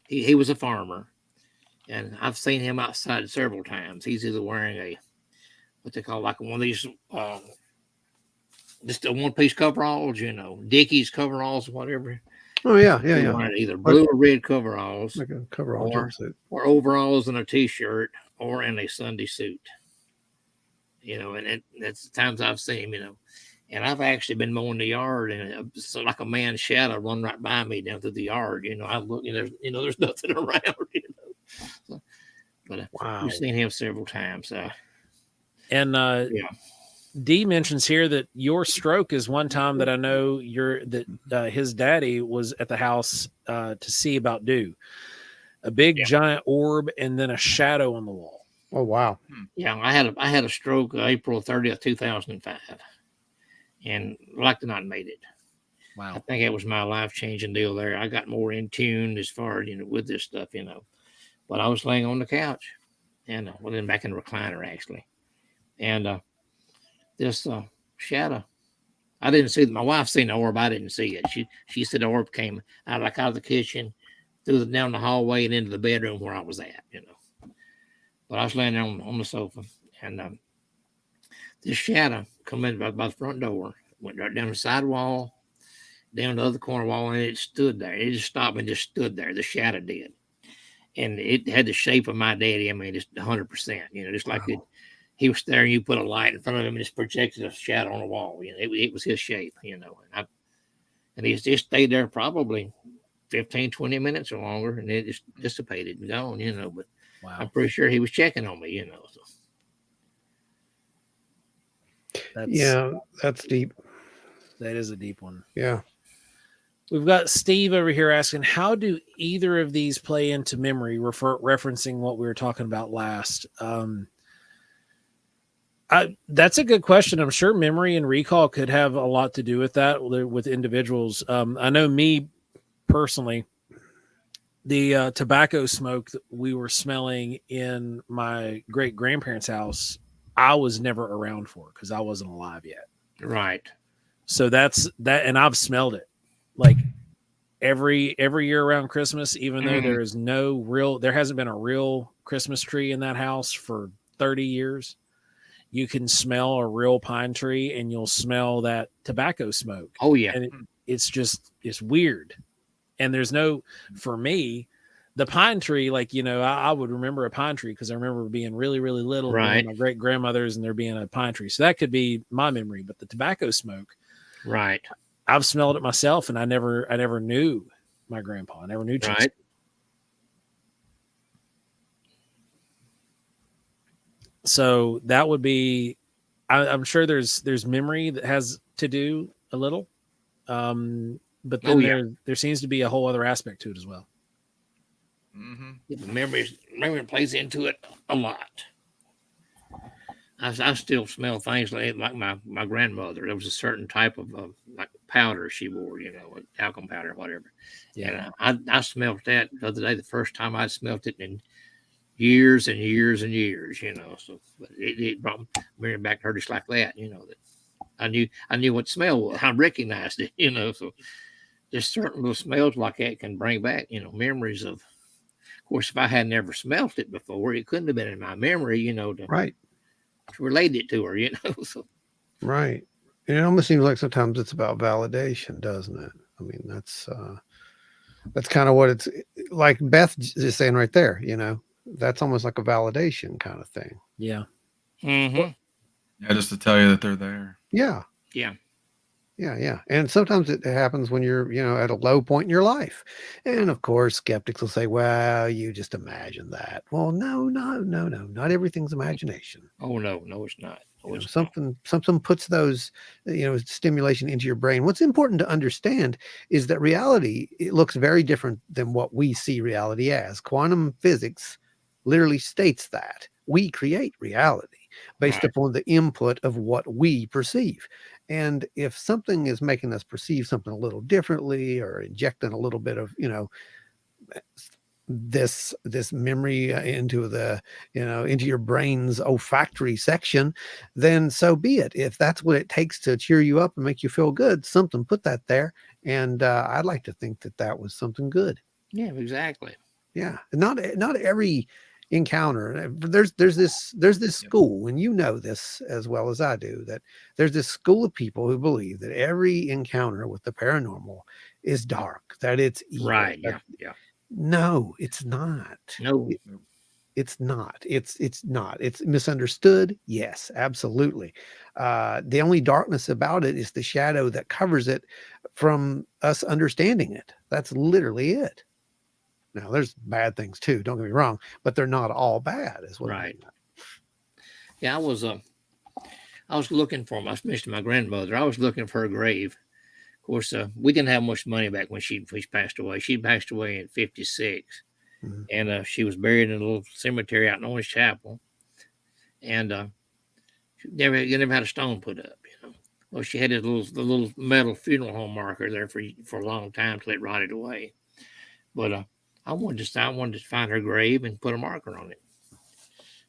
He was a farmer, and I've seen him outside several times. He's either wearing what they call like one of these, just a one-piece coveralls, Dickies coveralls or whatever. Oh yeah. Either blue or red coveralls, like a coverall jumpsuit, or overalls and a t-shirt, or in a Sunday suit. And that's the times I've seen him. And I've actually been mowing the yard, and so like a man's shadow run right by me down through the yard. I look, there's nothing around. So, but wow, we've seen him several times. And Dee mentions here that your stroke is one time that I know his daddy was at the house to see about Dew. A big giant orb and then a shadow on the wall. Oh wow. Yeah, I had a stroke April 30th, 2005. And like to not made it. Wow. I think it was my life-changing deal there. I got more in tune as far as, with this stuff, But I was laying on the couch and then back in the recliner actually. And this shadow, I didn't see my wife seen the orb. I didn't see it. She said the orb came out of the kitchen, down the hallway and into the bedroom where I was at, But I was laying there on the sofa, and This shadow come in by the front door, went right down the side wall, down the other corner wall, and it stood there. It just stopped and just stood there. The shadow did. And it had the shape of my daddy. I mean, just 100%, just like he was there and you put a light in front of him and just projected a shadow on the wall. It was his shape, and he just stayed there probably 15, 20 minutes or longer, and it just dissipated and gone, but Wow. I'm pretty sure he was checking on me, so. That's deep. That is a deep one. Yeah. We've got Steve over here asking, how do either of these play into memory, referencing what we were talking about last? That's a good question. I'm sure memory and recall could have a lot to do with that with individuals. I know me personally, the tobacco smoke that we were smelling in my great grandparents' house, I was never around for because I wasn't alive yet. Right. So that's that. And I've smelled it like every year around Christmas, even though there hasn't been a real Christmas tree in that house for 30 years. You can smell a real pine tree and you'll smell that tobacco smoke. Oh yeah. And it's weird. And for me, the pine tree, I would remember a pine tree because I remember being really, really little, right. My great grandmother's and there being a pine tree. So that could be my memory, but the tobacco smoke, right. I've smelled it myself and I never knew my grandpa. I never knew. Right. So that would be, I'm sure there's memory that has to do a little. But then there seems to be a whole other aspect to it as well. Mm-hmm. Memory plays into it a lot. I still smell things like my grandmother. There was a certain type of like powder she wore, talcum powder or whatever. Yeah. And I smelled that the other day, the first time I smelled it in years and years and years, So it brought me back to her just like that, that I knew what smell was. I recognized it, So just certain little smells like that can bring back, memories of course, if I had never smelt it before, it couldn't have been in my memory, right. To relate it to her, So. Right. And it almost seems like sometimes it's about validation, doesn't it? I mean, that's kind of what it's like Beth is saying right there, that's almost like a validation kind of thing. Yeah. Mm-hmm. Yeah, just to tell you that they're there. Yeah. Yeah. Yeah. And sometimes it happens when you're, at a low point in your life. And of course, skeptics will say, well, you just imagine that. Well, no. Not everything's imagination. Oh, no, it's not. Something puts those, stimulation into your brain. What's important to understand is that reality, it looks very different than what we see reality as. Quantum physics literally states that we create reality based upon the input of what we perceive. And if something is making us perceive something a little differently or injecting a little bit of, this memory into into your brain's olfactory section, then so be it. If that's what it takes to cheer you up and make you feel good, something put that there. And I'd like to think that was something good. Yeah, exactly. Yeah. Not every encounter. There's this school, and this as well as I do, that there's this school of people who believe that every encounter with the paranormal is dark, that it's evil. Right. Yeah. No, it's not. No, it's not. It's not. It's misunderstood. Yes, absolutely. The only darkness about it is the shadow that covers it from us understanding it. That's literally it. Now, there's bad things too, don't get me wrong, but they're not all bad, is what right. I mean. Yeah, I was looking for him. I mentioned my grandmother. I was looking for her grave. Of course, we didn't have much money back when she passed away. She passed away in 1956, and she was buried in a little cemetery out in Orange Chapel, and she never had a stone put up. Well, she had the little metal funeral home marker there for a long time till it rotted away. But I wanted to find her grave and put a marker on it.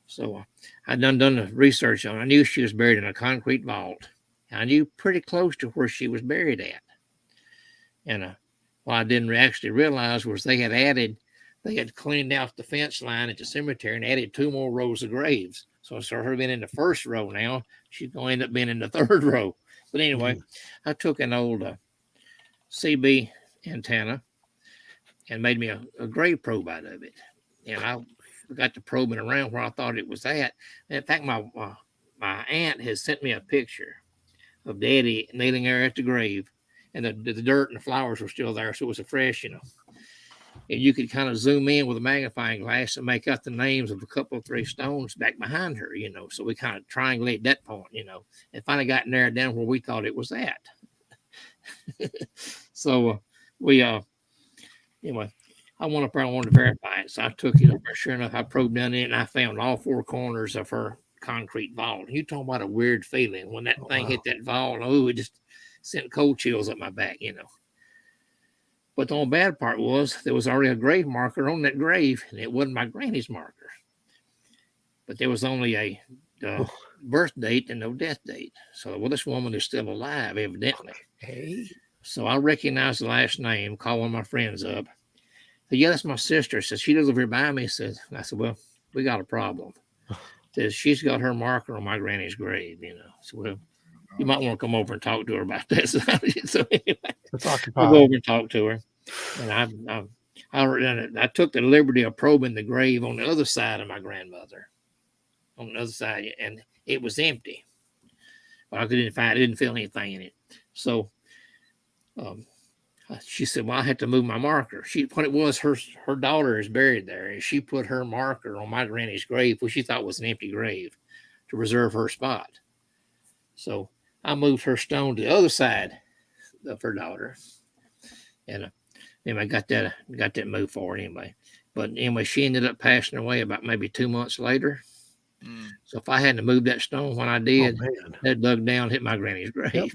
So I'd done the research on it. I knew she was buried in a concrete vault. I knew pretty close to where she was buried at. And what I didn't actually realize was they had cleaned out the fence line at the cemetery and added 2 more rows of graves. So her being in the first row now, she's going to end up being in the third row. But anyway, I took an old CB antenna and made me a grave probe out of it. And I got to probing around where I thought it was at. And in fact, my aunt has sent me a picture of Daddy kneeling there at the grave, and the dirt and the flowers were still there, so it was a fresh, and you could kind of zoom in with a magnifying glass and make out the names of a couple of 3 stones back behind her, so we kind of triangulate that point, and finally got narrowed down where we thought it was at. So we anyway, I wanted to verify it, so I took it over. Sure enough, I probed down in it, and I found all 4 corners of her concrete vault. You talking about a weird feeling when that thing hit that vault? Oh, it just sent cold chills up my back, But the only bad part was there was already a grave marker on that grave, and it wasn't my granny's marker. But there was only a birth date and no death date. So, well, this woman is still alive, evidently. Hey. So I recognized the last name, called one of my friends up. Said, yeah, that's my sister. Says, she lives over here by me. I said, well, we got a problem. Says, she's got her marker on my granny's grave, So, well, you might want to come over and talk to her about that. So anyway, we'll go over and talk to her. And I took the liberty of probing the grave on the other side of my grandmother, on the other side, and it was empty. Well, I didn't feel anything in it. So she said, well, I had to move my marker. What it was, her daughter is buried there, and she put her marker on my granny's grave, which she thought was an empty grave, to reserve her spot. So I moved her stone to the other side of her daughter, and anyway, got that moved forward anyway. But anyway, she ended up passing away about maybe 2 months later. So if I hadn't moved that stone when I did, that dug down, hit my granny's grave,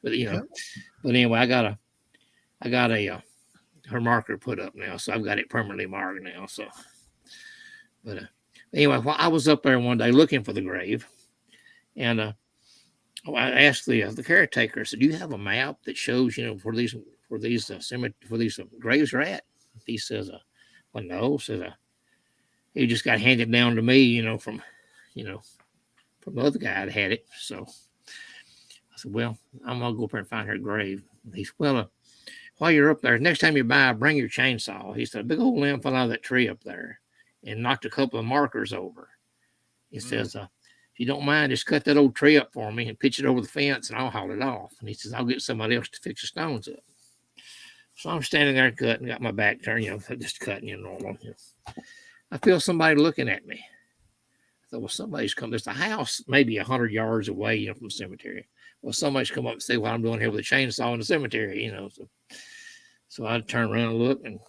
But anyway, I got her marker put up now, so I've got it permanently marked now. So, but anyway, while I was up there one day looking for the grave, and I asked the caretaker, I said, "Do you have a map that shows, where these graves are at?" He says, "Well, no." Says, "He just got handed down to me, from the other guy that had it." So I said, "Well, I'm gonna go up there and find her grave." He said, "Well, while you're up there, next time you buy, bring your chainsaw." He said, "A big old limb fell out of that tree up there and knocked a couple of markers over." He says, "If you don't mind, just cut that old tree up for me and pitch it over the fence, and I'll haul it off." And he says, "I'll get somebody else to fix the stones up." So I'm standing there cutting, got my back turned, just cutting, normal. I feel somebody looking at me. I thought, well, somebody's come. There's a house maybe 100 yards away, from the cemetery. Well, somebody's come up and say what I'm doing here with a chainsaw in the cemetery, So I turned around and looked, and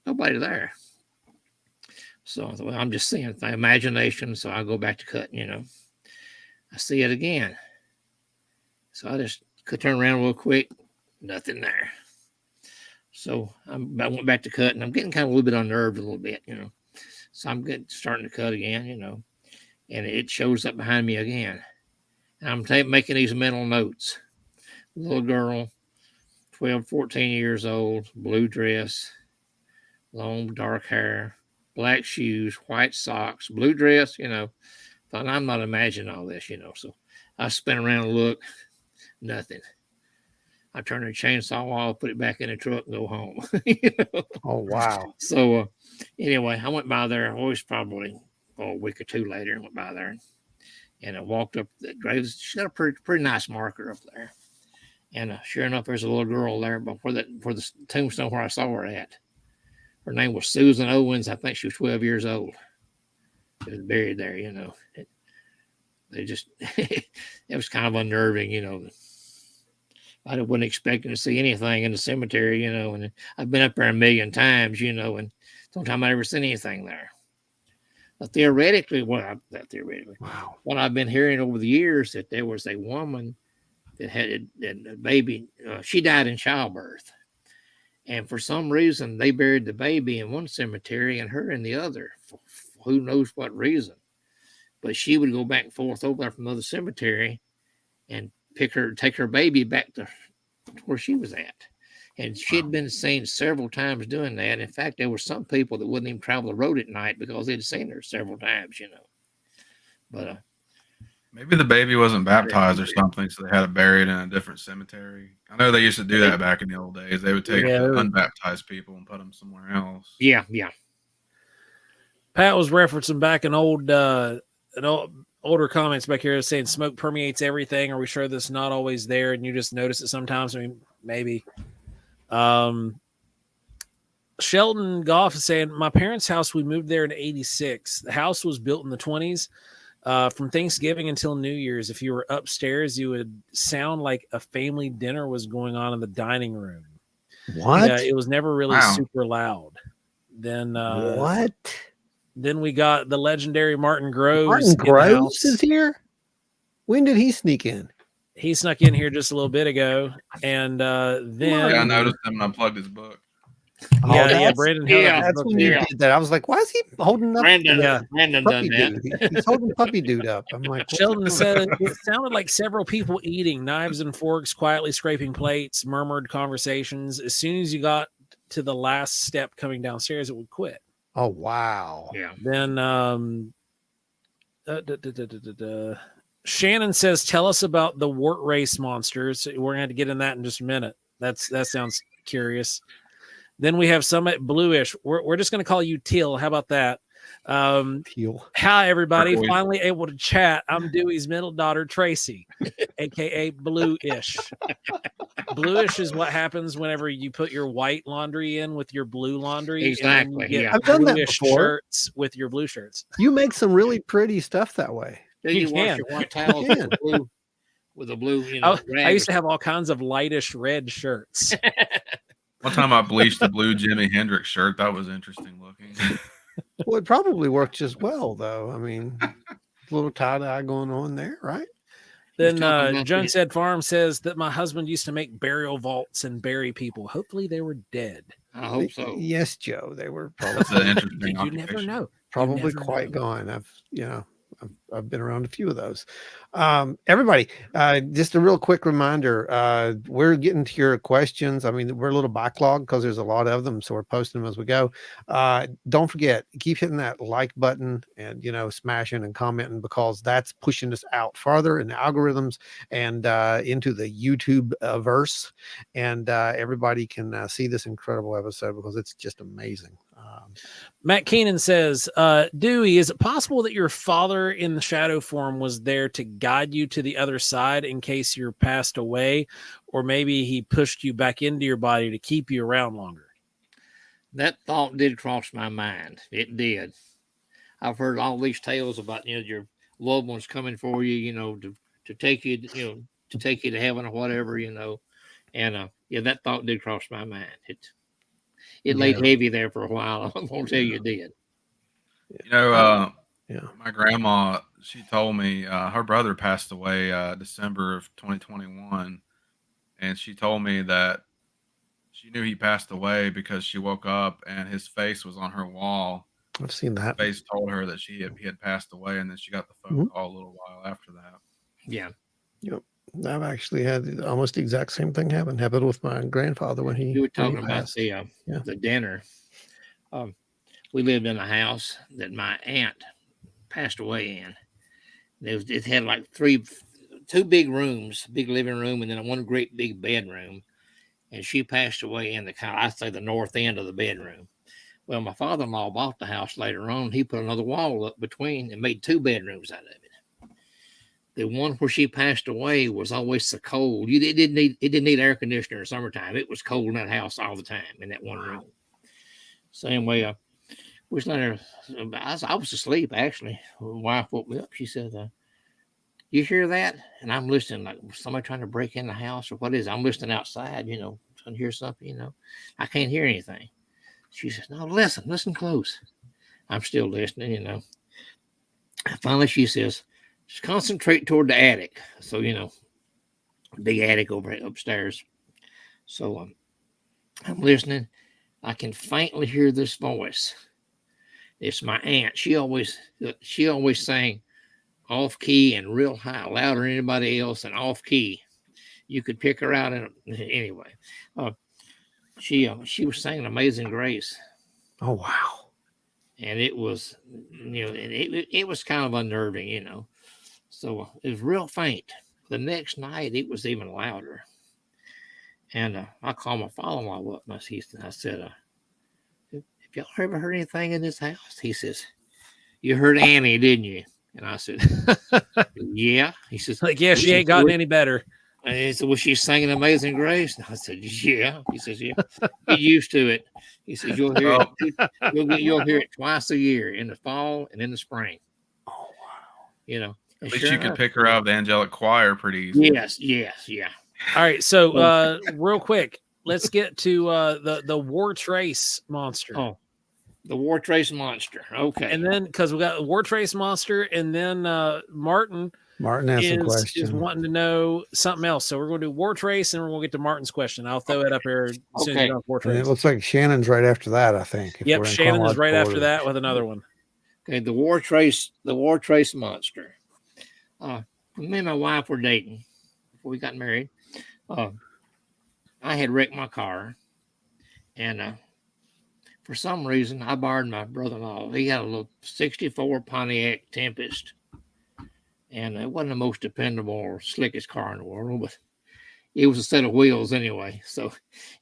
nobody there. So I thought, well, I'm just seeing the imagination. So I go back to cutting, I see it again. So I just could turn around real quick, nothing there. So I went back to cutting. I'm getting kind of a little bit unnerved a little bit, So I'm starting to cut again, and it shows up behind me again. And I'm making these mental notes. Little girl, 12, 14 years old, blue dress, long dark hair, black shoes, white socks, blue dress, Thought, I'm not imagining all this, So I spin around and look, nothing. I turn the chainsaw off, put it back in the truck, and go home. Oh, wow. So anyway, I went by there. I was probably a week or two later. I went by there, and I walked up the grave. She got a pretty nice marker up there. And sure enough, there's a little girl there before the tombstone where I saw her at. Her name was Susan Owens. I think she was 12 years old. She was buried there, They just, it was kind of unnerving, I wasn't expecting to see anything in the cemetery, and I've been up there a million times, and sometimes I never seen anything there. But theoretically, wow. What I've been hearing over the years, that there was a woman that had a baby. She died in childbirth. And for some reason, they buried the baby in one cemetery and her in the other. For who knows what reason. But she would go back and forth over there from another cemetery and take her baby back to where she was at. And she'd been seen several times doing that. In fact, there were some people that wouldn't even travel the road at night because they'd seen her several times, But maybe the baby wasn't baptized or something, so they had it buried in a different cemetery. I know they used to do that back in the old days. They would take the unbaptized people and put them somewhere else. Yeah. Pat was referencing back older comments back here saying smoke permeates everything. Are we sure that's not always there and you just notice it sometimes? I mean, maybe. Sheldon Goff is saying, my parents' house, we moved there in 86. The house was built in the 20s. From Thanksgiving until New Year's, if you were upstairs, you would sound like a family dinner was going on in the dining room. What? Yeah, it was never really super loud. Then what? Then we got the legendary Martin Groves. Martin Groves is here? When did he sneak in? He snuck in here just a little bit ago. And then I noticed him and I plugged his book. Brandon. That's when you did that. I was like, why is he holding up? Brandon done that. He's holding puppy dude up. I'm like, Sheldon said it sounded like several people eating, knives and forks, quietly scraping plates, murmured conversations. As soon as you got to the last step coming downstairs, it would quit. Oh wow. Yeah. Then Shannon says, tell us about the wart race monsters. We're gonna have to get in that in just a minute. That sounds curious. Then we have Summit Bluish. We're just going to call you Teal. How about that? Teal. Hi, everybody. Finally able to chat. I'm Dewey's middle daughter, Tracy, a.k.a. Bluish. Bluish is what happens whenever you put your white laundry in with your blue laundry. Exactly. And you get I've done that bluish before. shirts with your blue shirts. You make some really pretty stuff that way. You wash your white towels with a blue, I used to have all kinds of lightish red shirts. One time I bleached a blue Jimi Hendrix shirt. That was interesting looking. Well, it probably worked just well, though. I mean, a little tie-dye going on there, right? Then Joan Said Farm says that my husband used to make burial vaults and bury people. Hopefully they were dead. I hope so. Yes, Joe. They were probably That's an interesting You never know. probably quite gone. I've been around a few of those. Everybody, just a real quick reminder, we're getting to your questions. I mean, we're a little backlogged because there's a lot of them, so we're posting them as we go. Don't forget, keep hitting that like button and smashing and commenting, because that's pushing us out farther in the algorithms and into the YouTube verse, and everybody can see this incredible episode because it's just amazing. Matt Keenan says, Dewey, is it possible that your father in the shadow form was there to guide you to the other side in case you're passed away, or maybe he pushed you back into your body to keep you around longer? That thought did cross my mind. It did. I've heard all these tales about your loved ones coming for you, to take you, to take you to heaven or whatever, and that thought did cross my mind. It laid heavy there for a while. I'm gonna tell you, it did. My grandma, she told me her brother passed away December of 2021, and she told me that she knew he passed away because she woke up and his face was on her wall. I've seen that. His face told her that he had passed away, and then she got the phone call a little while after that. Yeah. Yep. I've actually had almost the exact same thing happen. Happened with my grandfather when you were talking about the dinner. We lived in a house that my aunt passed away in. It had like two big rooms, big living room, and then one great big bedroom. And she passed away in I'd say the north end of the bedroom. Well, my father-in-law bought the house later on. He put another wall up between and made two bedrooms out of it. The one where she passed away was always so cold. It didn't need air conditioner in summertime. It was cold in that house all the time in that one room. Same way, I was asleep actually. My wife woke me up. She said, "You hear that?" And I'm listening, like somebody trying to break in the house or what is it? I'm listening outside, trying to hear something. I can't hear anything. She says, "No, listen close." I'm still listening. And finally, she says, just concentrate toward the attic. So, big attic upstairs. So I'm listening. I can faintly hear this voice. It's my aunt. She always sang off key and real high, louder than anybody else, and off key. You could pick her out anyway. She was singing Amazing Grace. Oh wow. and it was, and it was kind of unnerving, So it was real faint. The next night, it was even louder. And I called my father-in-law up, and I said, "Have y'all ever heard anything in this house?" He says, "You heard Annie, didn't you?" And I said, "Yeah." He says, Like, yeah, she ain't gotten any better. And he said, "Was she singing Amazing Grace?" And I said, "Yeah." He says, "Yeah, get used to it." He says, "You'll hear it. You'll hear it twice a year, in the fall and in the spring." Oh wow! At least you could pick her out of the angelic choir pretty easily. Yes, yeah. All right, so real quick, let's get to the War Trace monster. Oh, the War Trace monster. Okay, and then because we got the War Trace monster, and then Martin has some questions. is wanting to know something else. So we're going to do War Trace, and we're going to get to Martin's question. I'll throw it up here as soon as you know War Trace. And it looks like Shannon's right after that, I think. Yep, Shannon is right after that with another one. Okay, the War Trace monster. Me and my wife were dating before we got married. I had wrecked my car, and for some reason, I borrowed my brother-in-law. He had a little 64 Pontiac Tempest, and it wasn't the most dependable or slickest car in the world, but it was a set of wheels anyway. So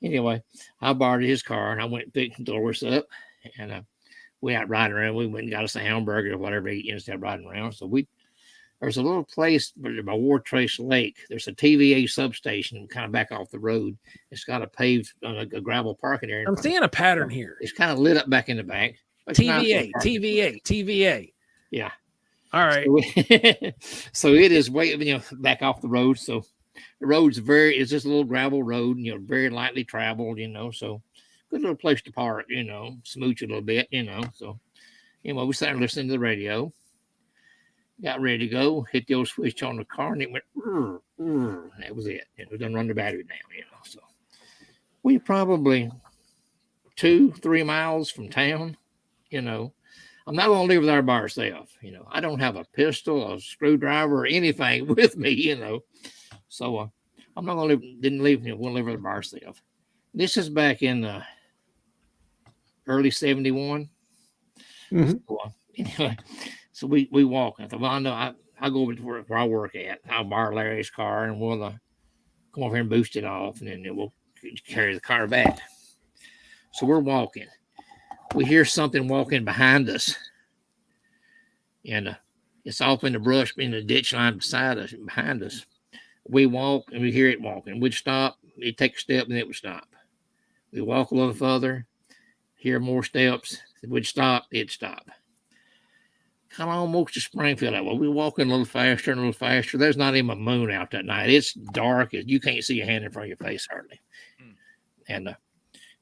anyway, I borrowed his car, and I went and picked the doors up, and we out riding around. We went and got us a hamburger or whatever to eat instead of riding around. So there's a little place by War Trace Lake. There's a TVA substation kind of back off the road. It's got a paved, a gravel parking area. I'm seeing a pattern here. It's kind of lit up back in the back. TVA. Yeah. All right. So it is way, back off the road. So the road's it's just a little gravel road, very lightly traveled, so good little place to park, smooch a little bit, So anyway, we started listening to the radio. Got ready to go, hit the old switch on the car, and it went, that was it. It done run the battery down, So we probably 2-3 miles from town, I'm not going to leave there by ourselves, I don't have a pistol, a screwdriver, or anything with me, So I'm not going to didn't leave, we'll leave there by ourselves. This is back in early 71. Mm-hmm. So, anyway. So we walk. I thought, well, I know I'll go over to where I work at. I'll borrow Larry's car, and we'll come over here and boost it off, and then we'll carry the car back. So we're walking. We hear something walking behind us, and it's off in the brush, in the ditch line beside us, behind us. We walk, and we hear it walking. We'd stop. It'd take a step, and it would stop. We walk a little further, hear more steps. We'd stop. It'd stop. Kind of almost to Springfield. Well, we're walking a little faster and a little faster. There's not even a moon out that night. It's dark. You can't see your hand in front of your face hardly. And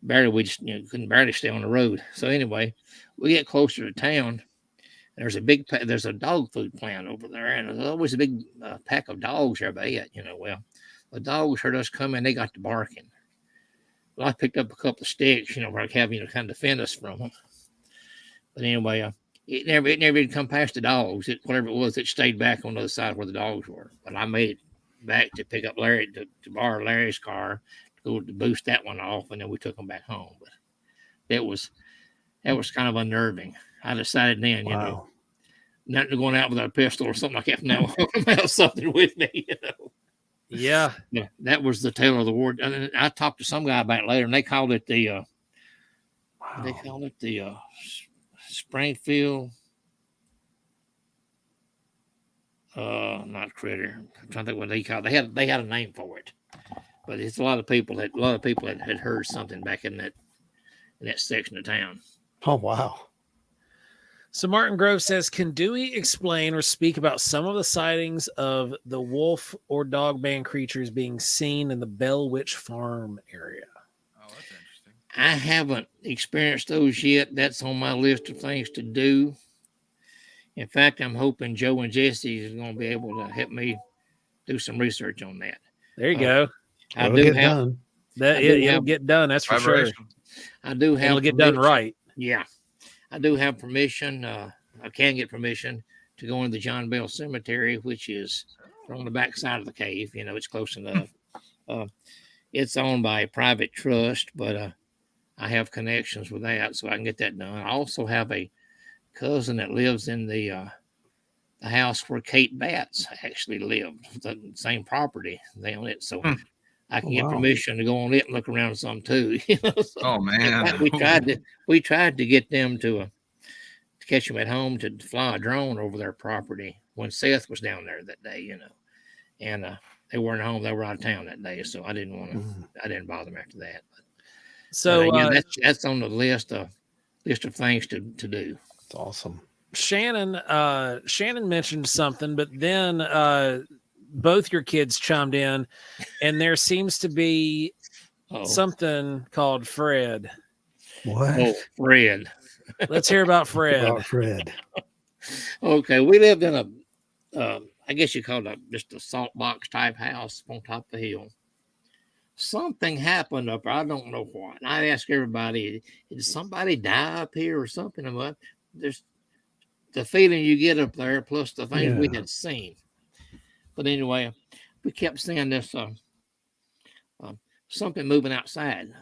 barely, we just couldn't barely stay on the road. So anyway, we get closer to town. There's a dog food plant over there, and there's always a big pack of dogs there by it. Well, the dogs heard us coming. They got to barking. Well, I picked up a couple of sticks, where I have, kind of defend us from them. But anyway, it never even come past the dogs. Whatever it was, it stayed back on the other side where the dogs were. But I made it back to pick up Larry, to borrow Larry's car, to go to boost that one off, and then we took them back home. But that was kind of unnerving. I decided then, nothing going out without a pistol or something like that. Now I have something with me, Yeah. Yeah, that was the tale of the war. And I talked to some guy about it later, and they called it the Springfield, not critter. I'm trying to think what they called it. They had a name for it, but it's a lot of people had heard something back in that section of town. Oh wow! So Martin Grove says, can Dewey explain or speak about some of the sightings of the wolf or Dogman creatures being seen in the Bell Witch Farm area? Oh, that's interesting. I haven't experienced those yet. That's on my list of things to do. In fact, I'm hoping Joe and Jesse is going to be able to help me do some research on that. There you go. It'll Get done. That's for sure. I do have. It'll get done right. Yeah, I do have permission. I can get permission to go into the John Bell Cemetery, which is on the back side of the cave. It's close enough. It's owned by a private trust, but I have connections with that, so I can get that done. I also have a cousin that lives in the house where Kate Batts actually lived, the same property. They own it, so I can get permission to go on it and look around some too. You know, so Oh man, we tried to get them to catch them at home to fly a drone over their property when Seth was down there that day. You know, and they weren't home; they were out of town that day, so I didn't want to. I didn't bother them after that. So yeah, that's on the list of things to do. It's awesome. Shannon mentioned something, but then both your kids chimed in, and there seems to be something called Fred. What? Oh, Fred. Let's hear about Fred. Okay, we lived in a, I guess you call it just a salt box type house on top of the hill. Something happened up there. I don't know what. And I ask everybody, did somebody die up here or something? And there's the feeling you get up there, plus the things we had seen. But anyway, we kept seeing this something moving outside.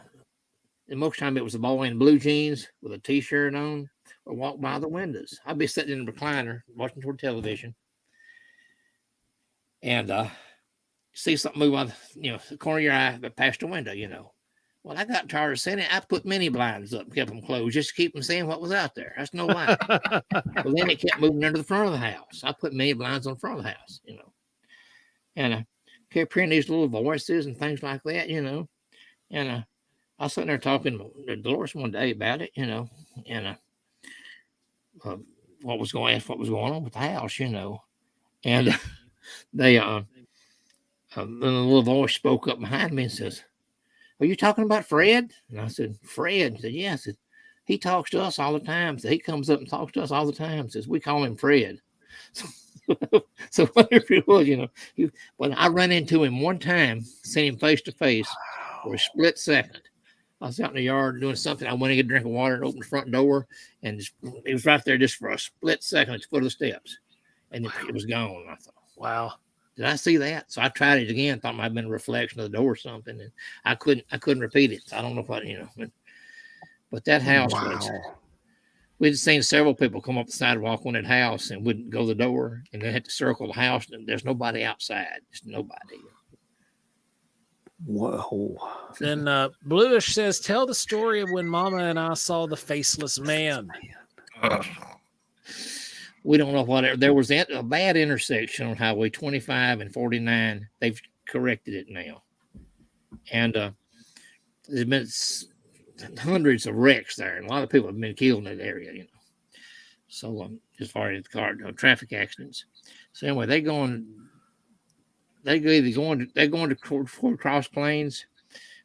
And most of the time it was a boy in blue jeans with a t-shirt on or walk by the windows. I'd be sitting in a recliner watching toward television. And see something move on, the corner of your eye, but past the window, Well, I got tired of seeing it. I put mini blinds up, kept them closed, just to keep them seeing what was out there. That's no lie. Well, then it kept moving under the front of the house. I put mini blinds on the front of the house, And I kept hearing these little voices and things like that, And I was sitting there talking to Dolores one day about it, And what was going on with the house, And they then a little voice spoke up behind me and says, "Are you talking about Fred?" And I said, "Fred?" He said, "Yeah." I said, "He talks to us all the time." So he comes up and talks to us all the time. Says, "We call him Fred." So whatever it was, when I ran into him one time, seen him face to face for a split second. I was out in the yard doing something. I went to get a drink of water and opened the front door, and he was right there just for a split second at the foot of the steps, and it was gone. I thought, "Wow. Did I see that?" So I tried it again. Thought it might have been a reflection of the door or something, and I couldn't repeat it. So I don't know what but that house was. We'd seen several people come up the sidewalk on that house and wouldn't go to the door, and they had to circle the house, and there's nobody outside. Just nobody. Whoa. Then Bluish says, "Tell the story of when Mama and I saw the faceless man." We don't know what there was a bad intersection on Highway 25 and 49. They've corrected it now, and there's been hundreds of wrecks there, and a lot of people have been killed in that area. So as far as traffic accidents. So anyway, they're going to Cross Plains,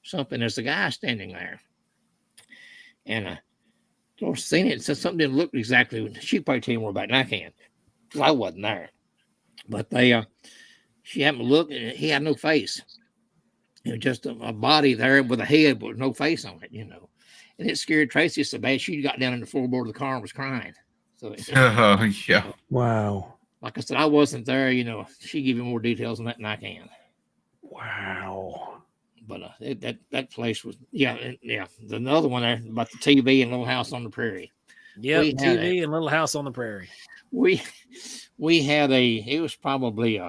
something. There's a guy standing there, and I've seen it. So something didn't look exactly. She probably tell you more about it than I can. I wasn't there, but she happened to look, and he had no face. Just a body there with a head, but no face on it. And it scared Tracy so bad she got down in the floorboard of the car and was crying. So yeah. Wow. Like I said, I wasn't there. She give you more details on that than I can. Wow. But that place was The other one there about the TV and Little House on the Prairie. Yeah, TV and Little House on the Prairie. We had it was probably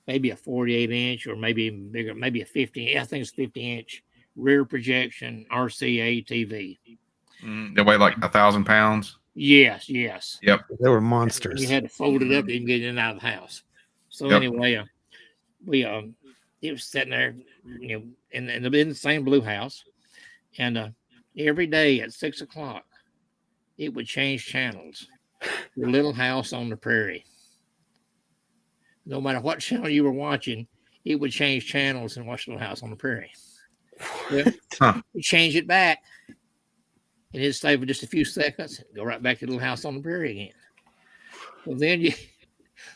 maybe a 48-inch or maybe even bigger, maybe a 50. I think it's 50-inch rear projection RCA TV. They weigh like 1,000 pounds. Yes. Yep. They were monsters. We had to fold it up and get it in and out of the house. So anyway, it was sitting there, in the same blue house, and every day at 6 o'clock, it would change channels. The Little House on the Prairie. No matter what channel you were watching, it would change channels and watch Little House on the Prairie. Well, we change it back, and it'd stay for just a few seconds, and go right back to Little House on the Prairie again.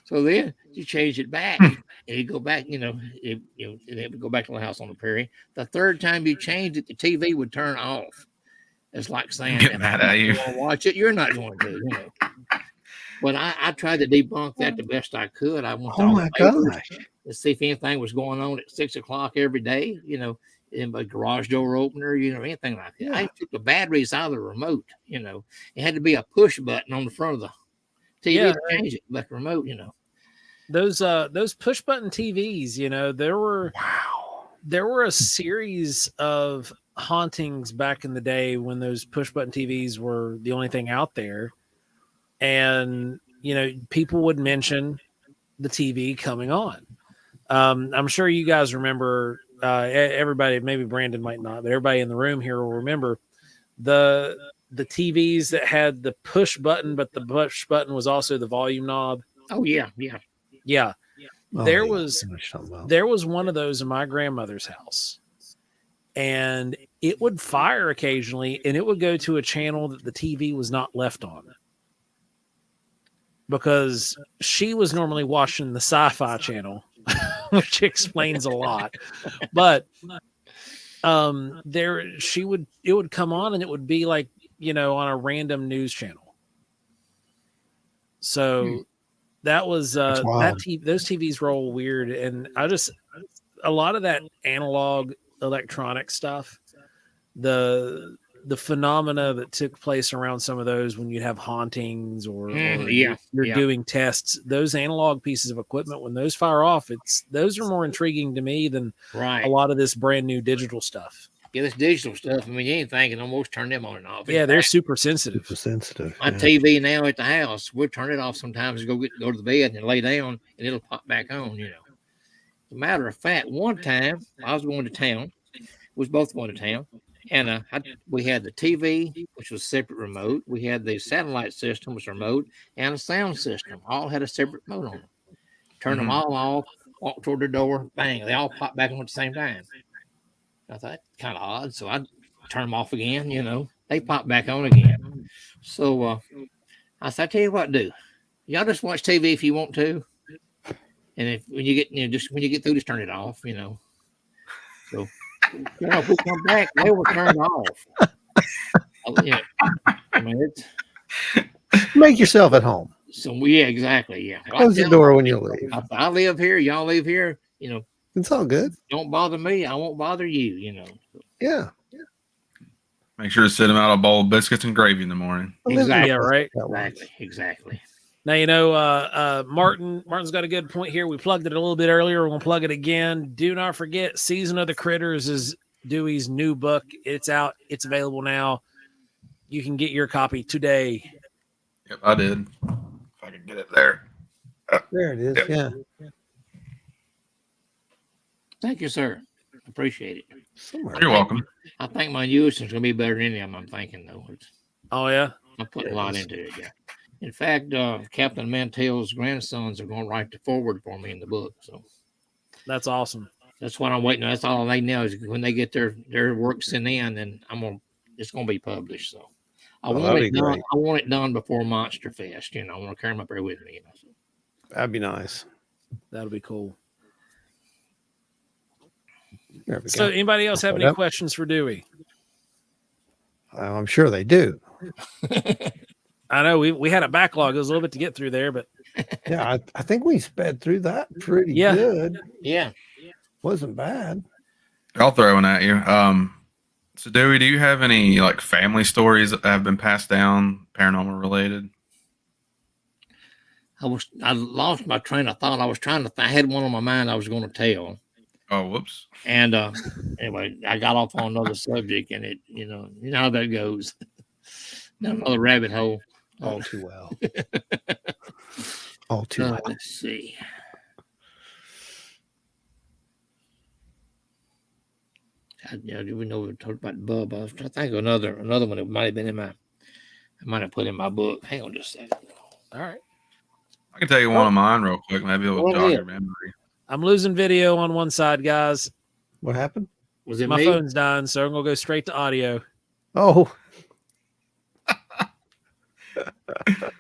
So then you change it back, and you go back. It would go back to Little House on the Prairie. The third time you changed it, the TV would turn off. It's like saying, "Get mad at you. Watch it. You're not going to." But I tried to debunk that the best I could. I went Oh my gosh. to see if anything was going on at 6 o'clock every day. in a garage door opener, anything like that. I took the batteries out of the remote, It had to be a push button on the front of the TV to change it, like a remote, Those push button TVs, there were a series of hauntings back in the day when those push button TVs were the only thing out there. And, people would mention the TV coming on. I'm sure you guys remember, everybody, maybe Brandon might not, but everybody in the room here will remember the TVs that had the push button, but the push button was also the volume knob. Oh yeah. Oh, There was one of those in my grandmother's house, and it would fire occasionally, and it would go to a channel that the TV was not left on, because she was normally watching the Sci-Fi channel, which explains a lot. But it would come on, and it would be like, on a random news channel. So that was those TVs roll weird, and a lot of that analog electronic stuff, the phenomena that took place around some of those when you'd have hauntings or you're doing tests, those analog pieces of equipment, when those fire off, those are more intriguing to me than a lot of this brand new digital stuff. Yeah, this digital stuff, anything can almost turn them on and off. They're super sensitive. My TV now at the house, we'll turn it off sometimes and go to the bed and lay down, and it'll pop back on, As a matter of fact, one time I was going to town, both going to town, and we had the TV, which was separate remote. We had the satellite system, which was remote, and a sound system. All had a separate remote on them. Turn them all off, walk toward the door, bang, they all pop back on at the same time. I thought, kind of odd, so I turn them off again, They pop back on again. So I said, I tell you what, y'all just watch TV if you want to, and when you get through, just turn it off, So if we come back, they will turn off. It's make yourself at home. So exactly, Close the door when you leave. I live here, y'all live here, It's all good. Don't bother me, I won't bother you, Yeah. Make sure to sit them out a bowl of biscuits and gravy in the morning. Exactly. Yeah, right. Exactly. Now, Martin's got a good point here. We plugged it a little bit earlier. We're going to plug it again. Do not forget, Season of the Critters is Dewey's new book. It's out. It's available now. You can get your copy today. Yep, I did. If I can get it there. There it is. Yep. Yeah. Thank you, sir. Appreciate it. You're welcome. I think my newest is going to be better than any of them, I'm thinking, though. Oh, yeah? I'm putting a lot into it, yeah. In fact, Captain Mantell's grandsons are going to write the forward for me in the book. So that's awesome. That's what I'm waiting on. That's all they know is when they get their work sent in, then it's going to be published. So I want it done before Monster Fest. I want to carry them up there with me. So. That'd be nice. That'll be cool. So anybody else have any questions for Dewey? I'm sure they do. I know we had a backlog. It was a little bit to get through there, but yeah, I think we sped through that pretty good. Yeah. Wasn't bad. I'll throw one at you. So Dewey, do you have any like family stories that have been passed down paranormal related? I lost my train of thought. I had one on my mind I was going to tell. Oh, whoops. And anyway, I got off on another subject, and it, you know how that goes. Another rabbit hole. All too well. All too well. Let's see. We know we talked about Bub. I was trying to think of another one that might have been I might have put in my book. Hang on just a second. All right. I can tell you one of mine real quick. Maybe it'll jog your memory. I'm losing video on one side, guys. What happened? Was it my me? phone's dying, so I'm gonna go straight to audio. Oh.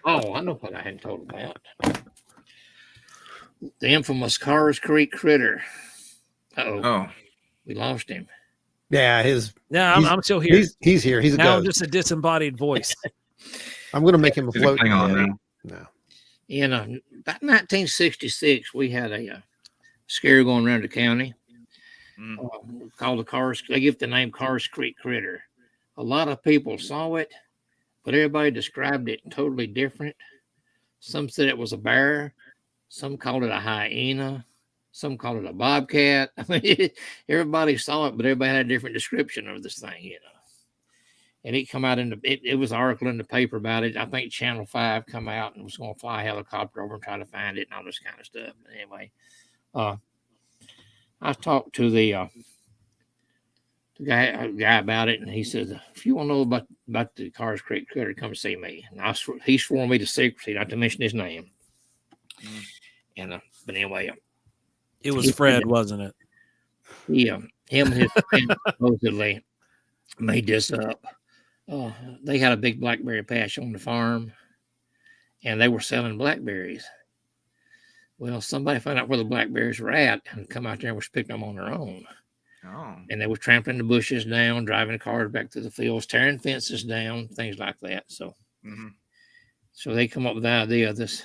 Oh, I know what I hadn't told about. The infamous Cars Creek critter. Oh, we lost him. Yeah, I'm still here. He's here. He's a now. ghost. I'm just a disembodied voice. I'm gonna make him a float. Hang on now. No. In about 1966, we had a scare going around the county. called the Cars. They give it the name Cars Creek Critter. A lot of people saw it, but everybody described it totally different. Some said it was a bear. Some called it a hyena. Some called it a bobcat. I mean, everybody saw it, but everybody had a different description of this thing, And it come out it was an article in the paper about it. I think Channel 5 come out and was going to fly a helicopter over and try to find it and all this kind of stuff. But anyway, I talked to the guy about it, and he said, if you want to know about the Cars Creek Critter, come see me. And he swore me to secrecy, not to mention his name. And but anyway, it was Fred, wasn't it? Yeah, him and his friend supposedly made this up. They had a big blackberry patch on the farm, and they were selling blackberries. Well, somebody found out where the blackberries were at and come out there and was picking them on their own. Oh. And they were trampling the bushes down, driving the cars back through the fields, tearing fences down, things like that. So, so they come up with the idea of this,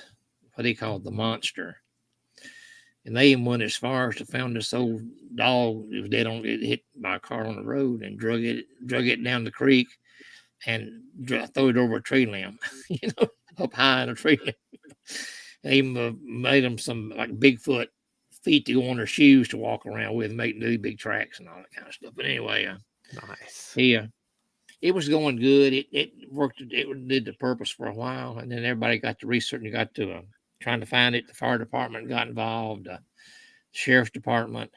what they call the monster. And they even went as far as to found this old dog. It was dead on it, hit by a car on the road, and drug it down the creek and throw it over a tree limb, up high in a tree limb. They even made them some like Bigfoot feet to go on their shoes to walk around with, make new big tracks and all that kind of stuff. But anyway, nice. It was going good. It worked. It did the purpose for a while, and then everybody got to research and got to trying to find it. The fire department got involved, the sheriff's department,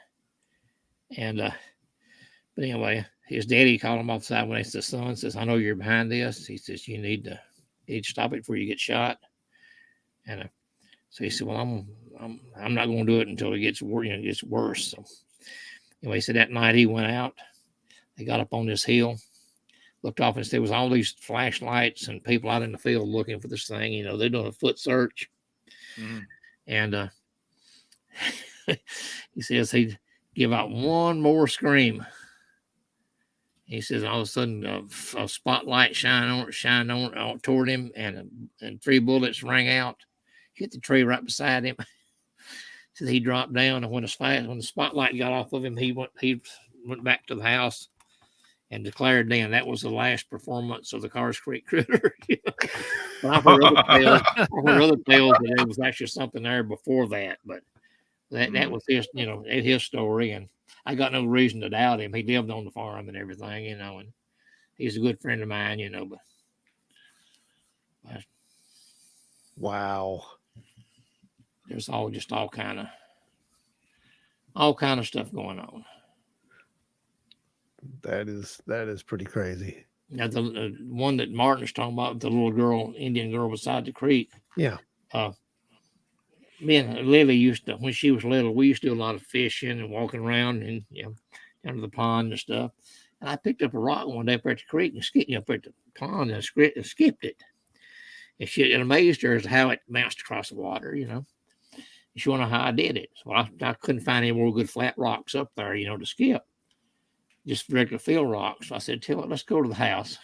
and but anyway, his daddy called him off the side when he said, "Son, says I know you're behind this." He says you need to stop it before you get shot, and so he said, "Well, I'm not going to do it until it gets worse." So anyway, so that night he went out. They got up on this hill, looked off, and there was all these flashlights and people out in the field looking for this thing. They're doing a foot search, and he says he'd give out one more scream. He says all of a sudden a spotlight shined on toward him, and 3 bullets rang out. Hit the tree right beside him. So he dropped down, and when the spotlight got off of him, he went back to the house and declared then that was the last performance of the Cars Creek Critter. I've heard other tales that there was actually something there before that, but that was his story, and I got no reason to doubt him. He lived on the farm and everything, and he's a good friend of mine, but wow. There's all kind of stuff going on. That is pretty crazy. Now the one that Martin's talking about, the little girl, Indian girl beside the creek. Yeah. Me and Lily used to, when she was little, we used to do a lot of fishing and walking around and down to the pond and stuff. And I picked up a rock one day up at the creek and skipped up at the pond and skipped it. And it amazed her as to how it bounced across the water, She wanted to know how I did it. So I couldn't find any more good flat rocks up there, to skip. Just regular field rocks. So I said, tell her, let's go to the house.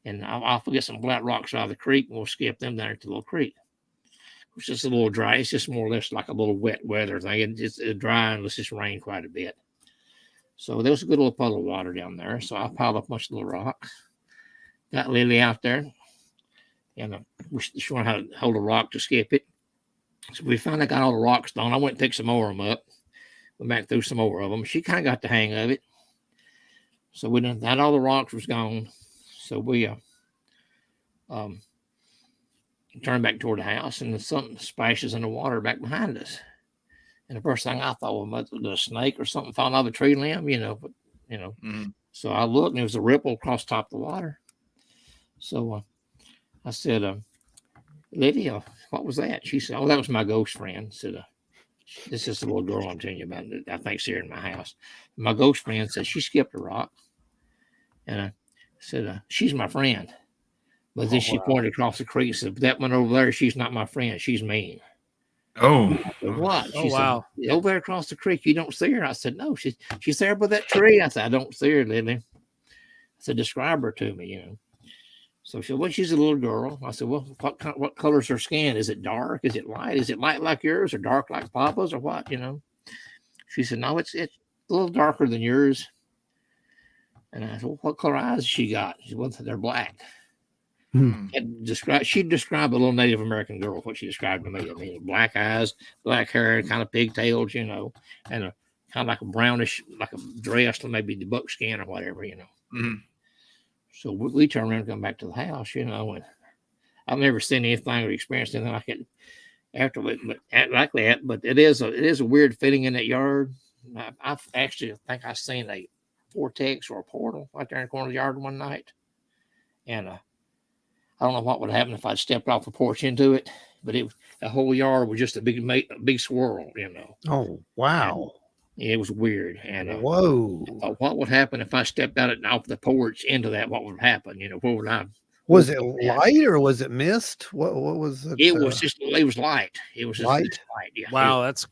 And I'll get some flat rocks out of the creek, and we'll skip them down to the little creek. It's just a little dry. It's just more or less like a little wet weather thing. It's dry and it's just rained quite a bit. So there was a good little puddle of water down there. So I piled up a bunch of little rocks. Got Lily out there. And she wanted how to hold a rock to skip it. So we finally got all the rocks done. I went and picked some more of them up. Went back through some more of them. She kind of got the hang of it. So we done that. All the rocks was gone. So we turned back toward the house, and something splashes in the water back behind us. And the first thing I thought was a snake or something falling off a tree limb, So I looked, and there was a ripple across the top of the water. So I said, Lydia, what was that? She said, oh, that was my ghost friend. I said, this is the little girl I'm telling you about. I think she's here in my house. My ghost friend said she skipped a rock. And I said, she's my friend. But then she pointed across the creek and said, that one over there, she's not my friend. She's mean. Oh. Said, what? She said, over there across the creek, you don't see her? I said, no, she's there by that tree. I said, I don't see her, Lily. I said, describe her to me, So she said, well, she's a little girl. I said, well, what color's her skin? Is it dark? Is it light? Is it light like yours or dark like Papa's or what, She said, no, a little darker than yours. And I said, well, what color eyes she got? She said, well, they're black. She described a little Native American girl, what she described to me. I mean, black eyes, black hair, kind of pigtails, and a kind of like a brownish, like a dress, maybe the buckskin or whatever, So we turned around and come back to the house, and I've never seen anything or experienced anything like it afterward, but like that. But it is a weird feeling in that yard. I actually think I seen a vortex or a portal right there in the corner of the yard one night, and I don't know what would happen if I stepped off the porch into it, but the whole yard was just a big swirl, Oh, wow. And it was weird. And whoa. What would happen if I stepped out off the porch into that? What would happen? What would I? Was it light or was it mist? What was it? It was light. It was just light. Light. Yeah. Wow, that's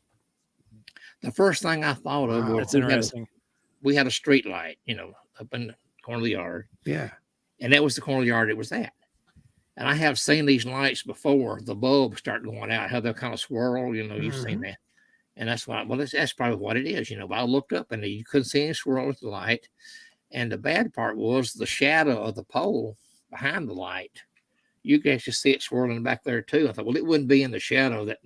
the first thing I thought of. That's interesting. We had a street light, up in the corner of the yard. Yeah. And that was the corner of the yard it was at. And I have seen these lights before. The bulbs start going out, how they'll kind of swirl. You've seen that. And that's why. Well, that's probably what it is. But I looked up and you couldn't see any swirl with the light. And the bad part was the shadow of the pole behind the light. You could actually see it swirling back there too. I thought, well, it wouldn't be in the shadow that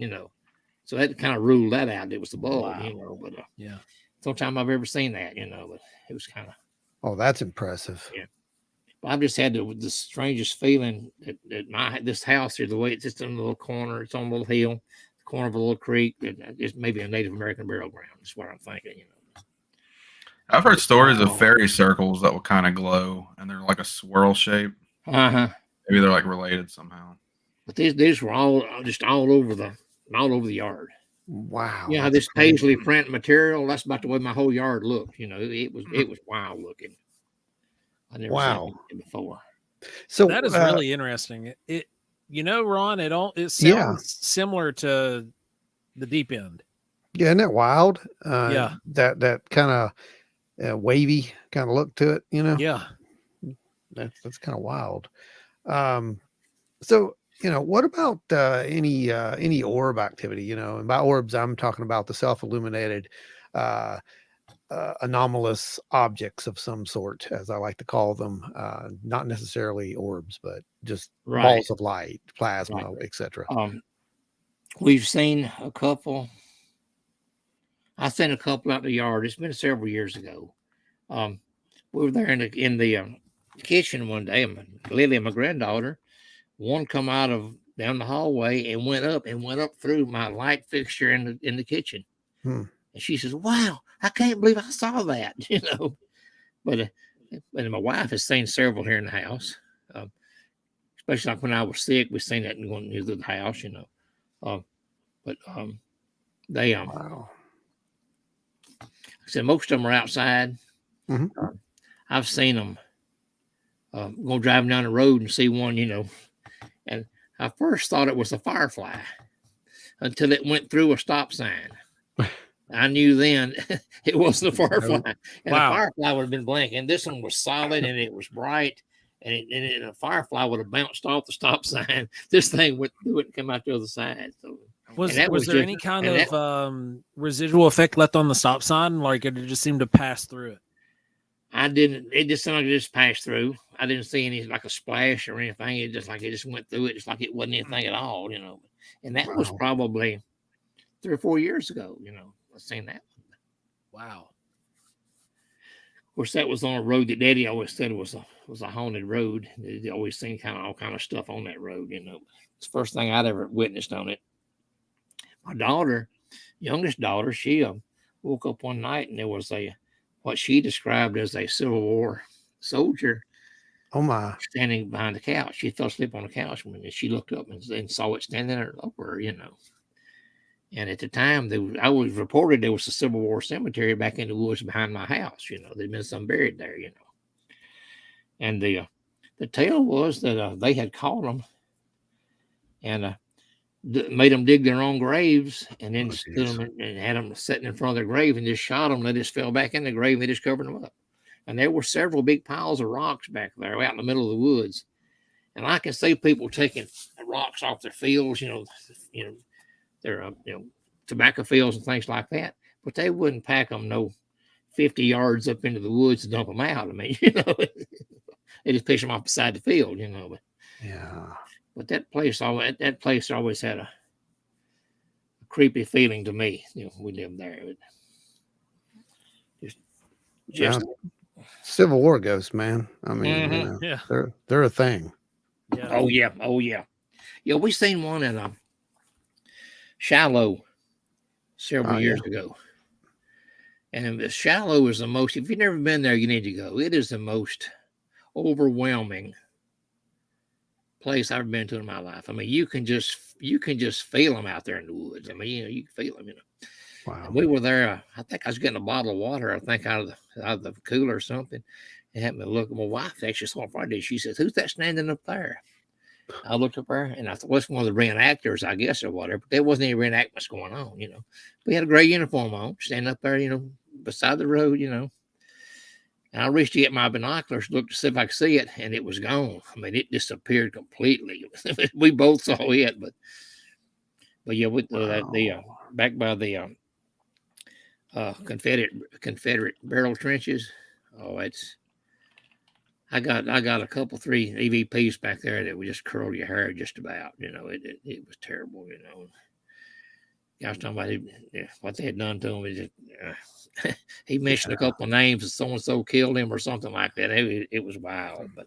So that kind of ruled that out. It was the bulb. Wow. But yeah, it's the only time I've ever seen that. But it was kind of. Oh, that's impressive. Yeah. I've just had the strangest feeling that this house here, the way it's just in a little corner, it's on a little hill, the corner of a little creek. It's maybe a Native American burial ground. That's what I'm thinking. I've heard stories of fairy circles that will kind of glow, and they're like a swirl shape. Maybe they're like related somehow. But these were all over the yard. Wow. Yeah, this paisley print material. That's about the way my whole yard looked. It was wild looking. I never seen it before. So that is really interesting. Ron, it sounds similar to the deep end. Yeah, isn't that wild? Yeah. That kind of wavy kind of look to it, Yeah. That's kind of wild. So what about any orb activity? And by orbs, I'm talking about the self-illuminated anomalous objects of some sort, as I like to call them, not necessarily orbs, but just balls of light, plasma, etc. We've seen a couple. I seen a couple out in the yard. It's been several years ago. We were there in the kitchen one day, and Lily and my granddaughter, one come out of down the hallway and went up through my light fixture in the kitchen. And she says, "Wow, I can't believe I saw that," But my wife has seen several here in the house, especially like when I was sick. We seen that going near the house, But they Wow. I said most of them are outside. I've seen them go driving down the road and see one, and I first thought it was a firefly until it went through a stop sign. I knew then it wasn't a firefly. And a firefly would have been blinking. This one was solid and it was bright. And a firefly would have bounced off the stop sign. This thing went through it and come out the other side. So, was there any kind of residual effect left on the stop sign? Like it just seemed to pass through it? I didn't. It just sounded like it just passed through. I didn't see any like a splash or anything. It just went through it. Just like it wasn't anything at all, And that was probably 3 or 4 years ago, I've seen that. Wow. Of course, that was on a road that Daddy always said was a haunted road. They always seen all kind of stuff on that road, It's the first thing I'd ever witnessed on it. My daughter, youngest daughter, she woke up one night and there was what she described as a Civil War soldier. Oh my! Standing behind the couch. She fell asleep on the couch when she looked up and saw it standing there over her, And at the time, I was reported there was a Civil War cemetery back in the woods behind my house. There'd been some buried there, And the tale was that they had caught them and made them dig their own graves, and then stood them and had them sitting in front of their grave and just shot them. They just fell back in the grave and they just covered them up. And there were several big piles of rocks back there out in the middle of the woods. And I can see people taking rocks off their fields, their tobacco fields and things like that. But they wouldn't pack them no 50 yards up into the woods to dump them out. I mean, you know, they just push them off beside the field, you know. Yeah. But that place always had a creepy feeling to me. You know, we lived there. Just Yeah. Civil War ghosts, man. I mean, Mhm. Yeah. they're a thing. Yeah. Oh yeah. Yeah, we seen one in Shallow several years ago. And the Shallow is the most, if you've never been there, you need to go. It is the most overwhelming place I've been to in my life. I mean, you can just feel them out there in the woods. I mean, you know, you can feel them, you know. Wow. And we were there. I think I was getting a bottle of water, I think, out of the cooler or something. And happened to look at my wife. Actually saw Friday. She says, "Who's that standing up there?" I looked up there, and I thought, well, it's one of the reenactors, I guess, or whatever. But there wasn't any reenactments going on, you know. We had a gray uniform on, standing up there, you know, beside the road, you know. And I reached to get my binoculars, looked to see if I could see it, and it was gone. I mean, it disappeared completely. We both saw it, but yeah, with back by the Confederate barrel trenches. Oh, I got a couple 3 EVPs back there that would just curl your hair just about. You know, it was terrible. You know, I was talking about what they had done to him. He mentioned a couple of names, and so and so killed him or something like that. It was wild. But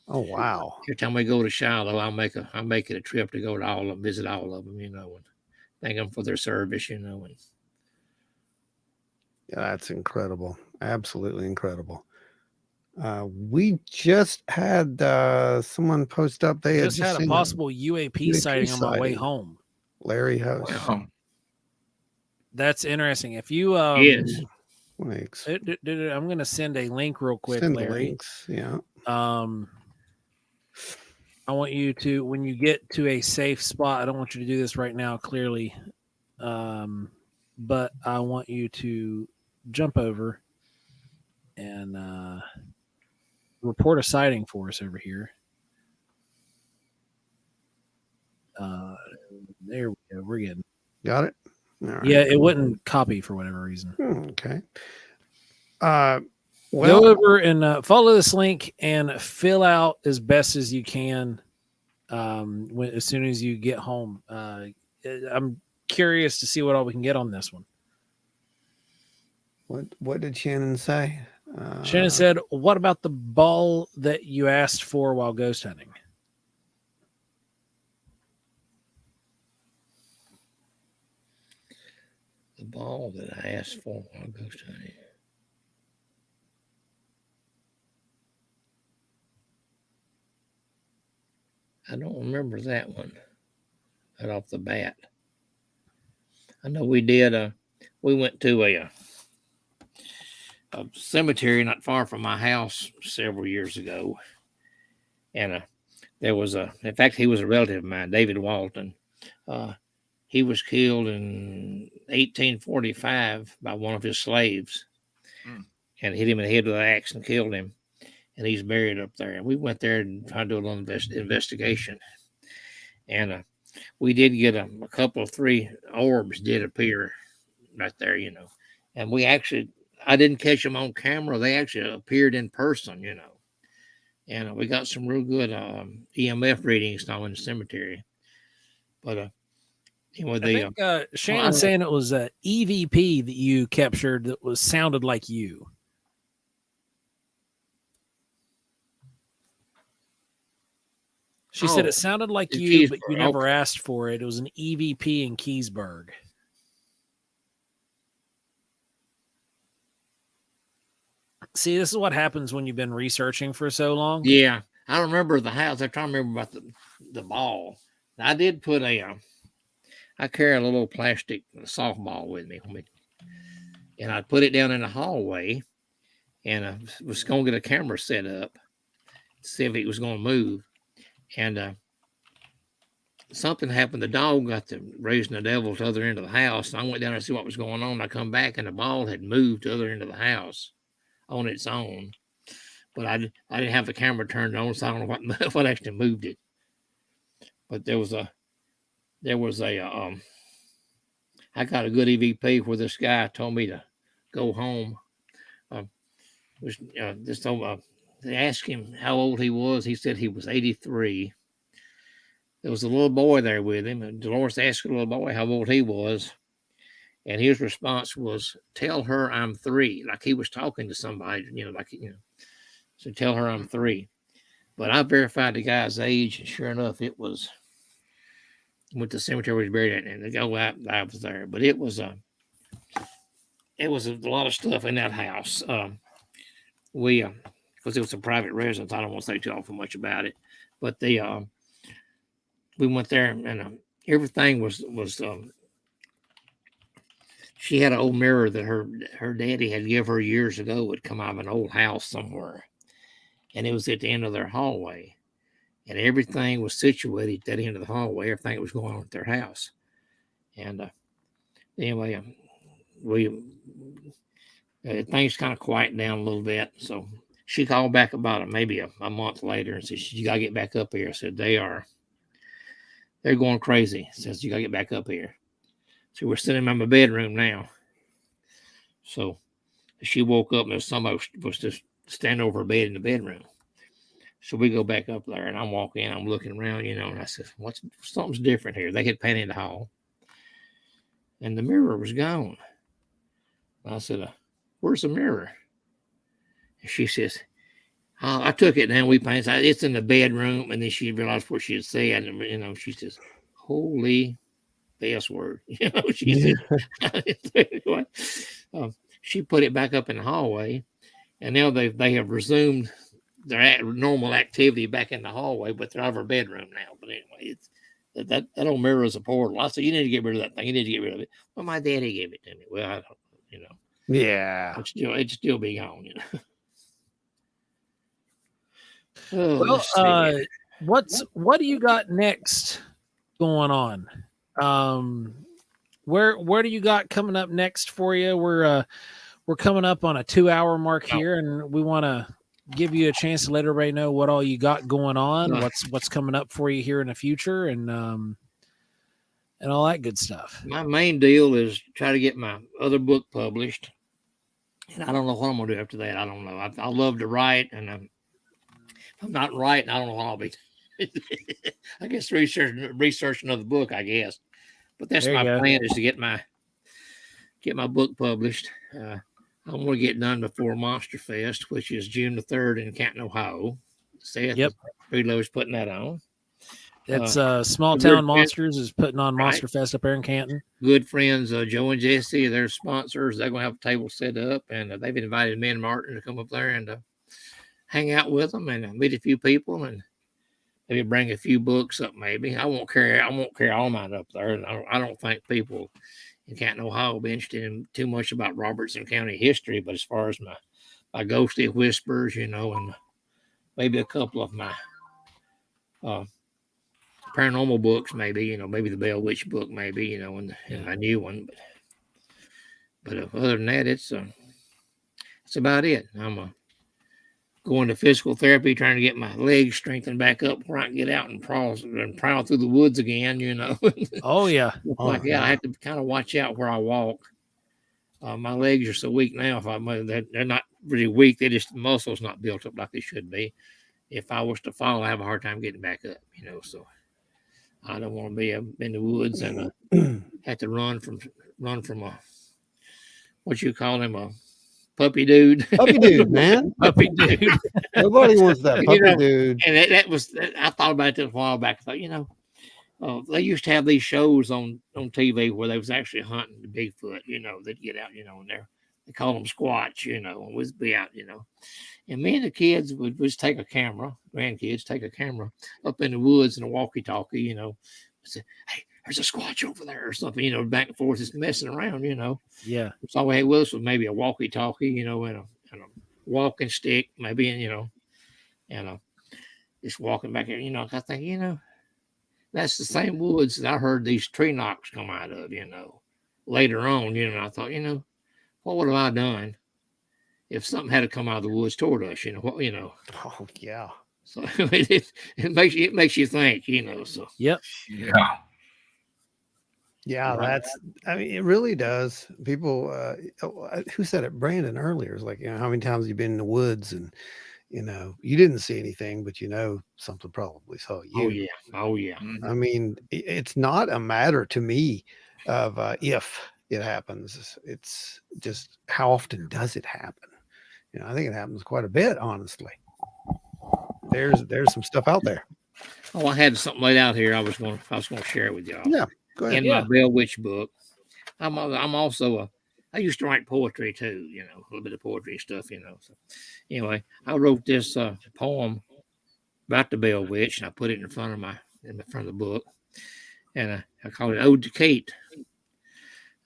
Oh wow. every time we go to Shiloh, I'll make it a trip to go to all of them, visit all of them. You know, and thank them for their service. You know, and Yeah, that's incredible. Absolutely incredible. We just had someone post up. They Just had a seen possible UAP sighting on my way sighting. home. Larry House. Wow. That's interesting. If you yes, Thanks. I'm going to send a link real quick, Send Larry. links. Yeah. I want you to, when you get to a safe spot, I don't want you to do this right now, clearly, but I want you to jump over and report a sighting for us over here. There we go. We're good. Got it. All right. Yeah, it wouldn't copy for whatever reason. Okay. Go Well, over and follow this link and fill out as best as you can as soon as you get home. I'm curious to see what all we can get on this one. what did Shannon say? Shannon said, "What about the ball that you asked for while ghost hunting?" the ball that I asked for while ghost hunting. I don't remember that one right off the bat. I know we did. We went to a cemetery not far from my house several years ago, and there was in fact, he was a relative of mine, David Walton. He was killed in 1845 by one of his slaves, and hit him in the head with an axe and killed him. And he's buried up there. And we went there and tried to do a little investigation. And we did get a couple of 3 orbs did appear right there, you know. And I didn't catch them on camera. They actually appeared in person, you know. And we got some real good EMF readings now in the cemetery. But anyway, I think Shannon's saying it was a EVP that you captured that sounded like you. She said it sounded like you, but you never asked for it. It was an EVP in Keysburg. See, this is what happens when you've been researching for so long. Yeah, I don't remember the house. I'm trying to remember about the ball. I did put I carry a little plastic softball with me, and I put it down in the hallway, and I was going to get a camera set up to see if it was going to move. And something happened. The dog got to raising the devil to the other end of the house. And I went down there to see what was going on. I come back and the ball had moved to the other end of the house on its own. But I didn't have the camera turned on, so I don't know what actually moved it. But I got a good EVP where this guy told me to go home. Was just they asked him how old he was. He said he was 83. There was a little boy there with him, and Dolores asked the little boy how old he was, and his response was, "Tell her I'm 3," like he was talking to somebody, So tell her I'm 3. But I verified the guy's age, and sure enough, it was. Went to the cemetery where he was buried at, and I was there. But it was a lot of stuff in that house. Because it was a private residence, I don't want to say too awful much about it. But we went there, and everything was. She had an old mirror that her daddy had given her years ago. Would come out of an old house somewhere, and it was at the end of their hallway, and everything was situated at that end of the hallway. Everything that was going on at their house, and anyway, things kind of quieted down a little bit. So she called back about maybe a month later and said, "You gotta get back up here." I said, "They're going crazy." Says, "You gotta get back up here." So we're sitting in my bedroom now. So she woke up and there's somebody was just standing over her bed in the bedroom. So we go back up there and I'm walking, I'm looking around, and I said, something's different here. They had painted the hall and the mirror was gone. And I said, "Where's the mirror?" And she says, I took it down. We painted it's in the bedroom. And then she realized what she had said. And, she says, "Holy best word." She said, she put it back up in the hallway. And now they have resumed their normal activity back in the hallway, but they're out of her bedroom now. But anyway, that old mirror is a portal. I said, "You need to get rid of that thing. You need to get rid of it." "Well, my daddy gave it to me." "Well, I don't, Yeah. It'd still be gone, Well, what do you got next going on? Where do you got coming up next for you? We're coming up on a 2-hour mark here, and we want to give you a chance to let everybody know what all you got going on, what's coming up for you here in the future, and all that good stuff. My main deal is try to get my other book published, and I don't know what I'm gonna do after that. I don't know. I love to write, and if I'm not writing, I don't know what I'll be. I guess researching another book, I guess. But that's my plan, is to get my book published. I want to get done before Monster Fest, which is June the 3rd in Canton, Ohio. Seth Prelo's putting that on. It's Small Town Monsters is putting on Monster Fest up there in Canton. Good friends, Joe and Jesse, they're sponsors. They're going to have a table set up, and they've invited me and Martin to come up there and hang out with them and meet a few people and maybe bring a few books up. Maybe I won't carry all mine up there. I don't think people in Canton, Ohio will be interested in too much about Robertson County history, but as far as my ghostly whispers, and maybe a couple of my paranormal books, maybe the Bell Witch book, maybe and my new one. But other than that, it's about it. I'm going to physical therapy, trying to get my legs strengthened back up where I can get out and prowl through the woods again. Oh yeah. I have to kind of watch out where I walk. My legs are so weak now. They're not really weak. The muscles not built up like they should be. If I was to fall, I have a hard time getting back up. So I don't want to be in the woods and have to run from a what you call him, a puppy dude. Puppy dude, man. Puppy dude. Nobody wants that puppy dude. And I thought about it a while back. I thought, they used to have these shows on TV where they was actually hunting the Bigfoot. They'd get out, and they call them squatch, and we'd be out, And me and the kids would just take a camera, grandkids take a camera up in the woods and a walkie-talkie, say, "Hey, there's a squatch over there," or something, back and forth, just messing around, Yeah. So we had with us was maybe a walkie-talkie, and a walking stick, maybe, and just walking back here, I think, that's the same woods that I heard these tree knocks come out of, later on, and I thought, what would have I done if something had to come out of the woods toward us, Oh yeah. So it makes you think, so. Yep. Yeah. Yeah, Right. I mean, it really does. People, who said it? Brandon earlier is like, how many times have you been in the woods and, you didn't see anything, but something probably saw Oh you. yeah. Oh yeah. I mean, it's not a matter to me of if it happens. It's just how often does it happen? I think it happens quite a bit, honestly. There's some stuff out there. Oh, I had something laid out here. I was going to share it with y'all. Yeah, go ahead. In my Bell Witch book, I'm also I used to write poetry too. A little bit of poetry stuff. So anyway, I wrote this poem about the Bell Witch, and I put it in front of the book, and I called it Ode to Kate.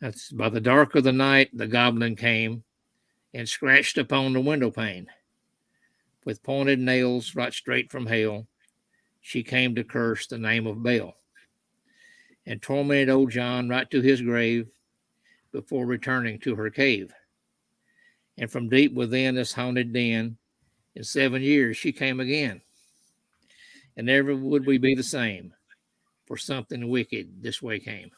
That's by the dark of the night, the goblin came and scratched upon the window pane with pointed nails right straight from hell. She came to curse the name of Bell and tormented old John right to his grave before returning to her cave. And from deep within this haunted den, in 7 years she came again. And never would we be the same, for something wicked this way came.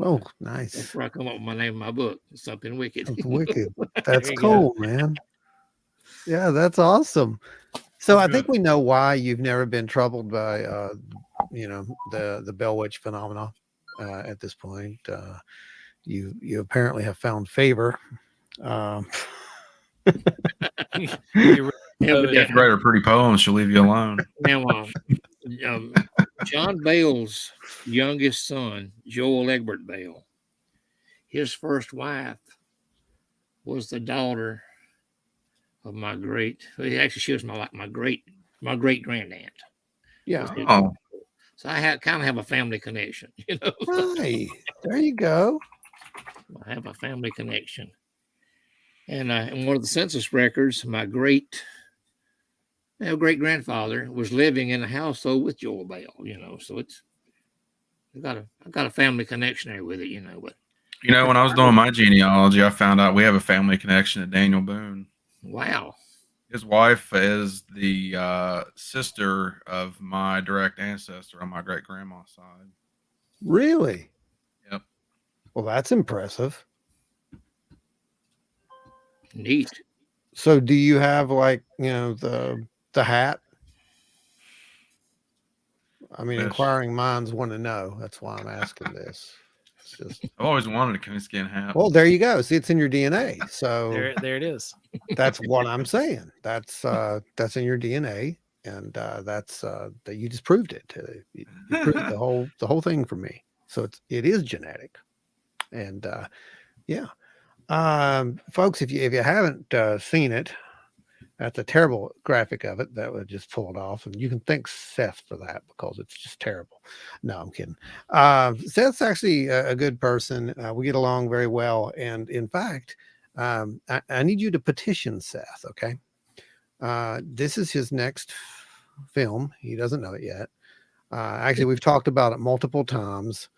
Oh, nice. That's where I come up with my name of my book, Something Wicked. Something wicked. That's cool, man. Yeah, that's awesome. So I think we know why you've never been troubled by, the Bell Witch phenomena at this point. You apparently have found favor. If you write her pretty poems, she'll leave you alone. Now, John Bell's youngest son, Joel Egbert Bell, his first wife was the daughter of my great. Actually, she was my great granddaughter. Yeah. Oh, So I kind of have a family connection. Right. There you go. I have a family connection. And in one of the census records, my great grandfather was living in a household with Joel Bell. So I got a family connection there with it. But when I was doing my genealogy, I found out we have a family connection to Daniel Boone. wow, His wife is the sister of my direct ancestor on my great grandma's side. Really? Yep. Well, that's impressive. neat. So do you have the hat? I mean, Yes. inquiring minds want to know. That's why I'm asking this. It's just I've always wanted a coonskin hat. well, there you go. See, it's in your DNA. So There it is. that's what I'm saying. That's in your DNA, and that's that you just proved it. You proved the whole thing for me. So it is genetic, and yeah, folks, if you haven't seen it, that's a terrible graphic of it that was just pulled off, and you can thank Seth for that because it's just terrible. No, I'm kidding. Seth's actually a good person. We get along very well, and in fact, I need you to petition Seth. Okay, this is his next film. He doesn't know it yet. Actually, we've talked about it multiple times.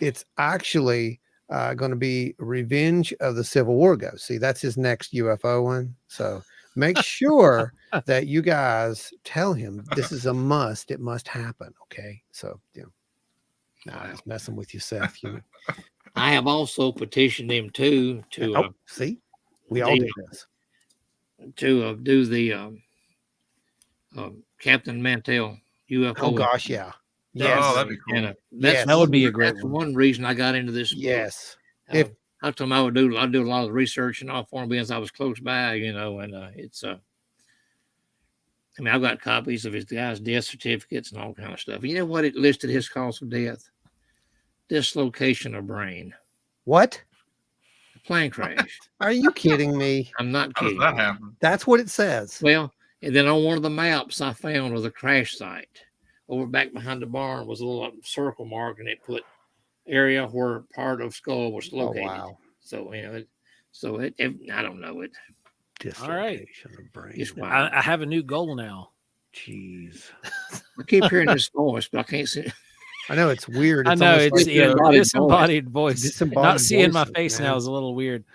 It's actually going to be Revenge of the Civil War Ghost. See, that's his next UFO one. So make sure that you guys tell him this is a must. It must happen. Okay. So, I was messing with you, Seth. I have also petitioned him too to see, we all did this. To do the Captain Mantell UFO. Oh gosh, yeah. Yes. Oh, that'd be cool. And, that would be a great that's one. one reason I got into this. Yes. If I told him I'd do a lot of research and all for him because I was close by, and it's I mean, I've got copies of his guy's death certificates and all kind of stuff. You know what? It listed his cause of death: dislocation of brain. What? Plane crash. Are you kidding me? I'm not How does kidding. that happen? That's what it says. Well, and then on one of the maps I found was a crash site. Over back behind the barn was a little circle mark, and it put area where part of skull was located. Oh, wow. So I don't know it. Dislocation of brain. It's wild. I have a new goal now. Jeez. I keep hearing this voice, but I can't see. I know it's weird. I know almost it's like disembodied voice. disembodied Not seeing my voices, face man. now is a little weird.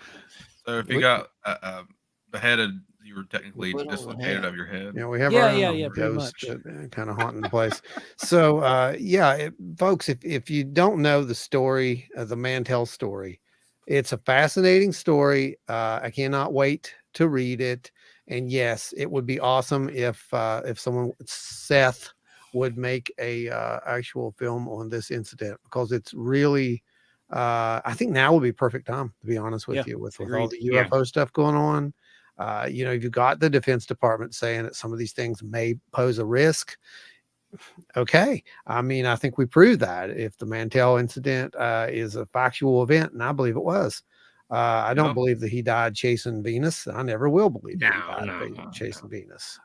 So if you got beheaded you were technically Put on the dislocated hat. of your head. You know, we have Yeah, our yeah, own yeah, pretty ghost much. kind of haunting the place. So, folks, if you don't know the story, the Mantell story, it's a fascinating story. I cannot wait to read it. And yes, it would be awesome if someone, Seth, would make a actual film on this incident, because it's really, I think now would be perfect time, to be honest with Yeah, you, with all agreed. the Yeah. UFO stuff going on. You know, you've got the Defense Department saying that some of these things may pose a risk. Okay. I mean, I think we proved that if the Mantell incident is a factual event, and I believe it was. I don't Yep. believe that he died chasing Venus. I never will believe that he No, died no. chasing Venus.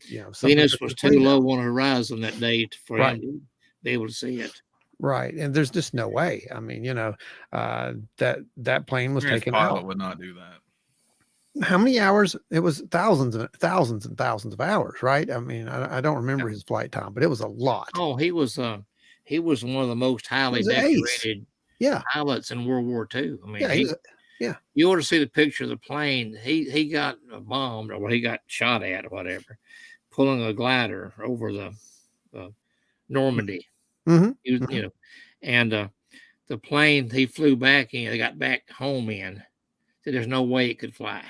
You know, something Venus could was have too played low out. on the horizon that day for Right. him to be able to see it. Right. And there's just no way. I mean, you know, that plane was Experienced taken pilot out. would not do that. How many hours? It was thousands and thousands and thousands of hours, right? I mean, I don't remember his flight time, but it was a lot. Oh, he was one of the most He highly was an ace. decorated Yeah. pilots in World War II. I mean, Yeah. you ought to see the picture of the plane. He got bombed, or he got shot at or whatever, pulling a glider over the Normandy. Mm-hmm. You know, and the plane he flew back in, they got back home in, said there's no way it could fly.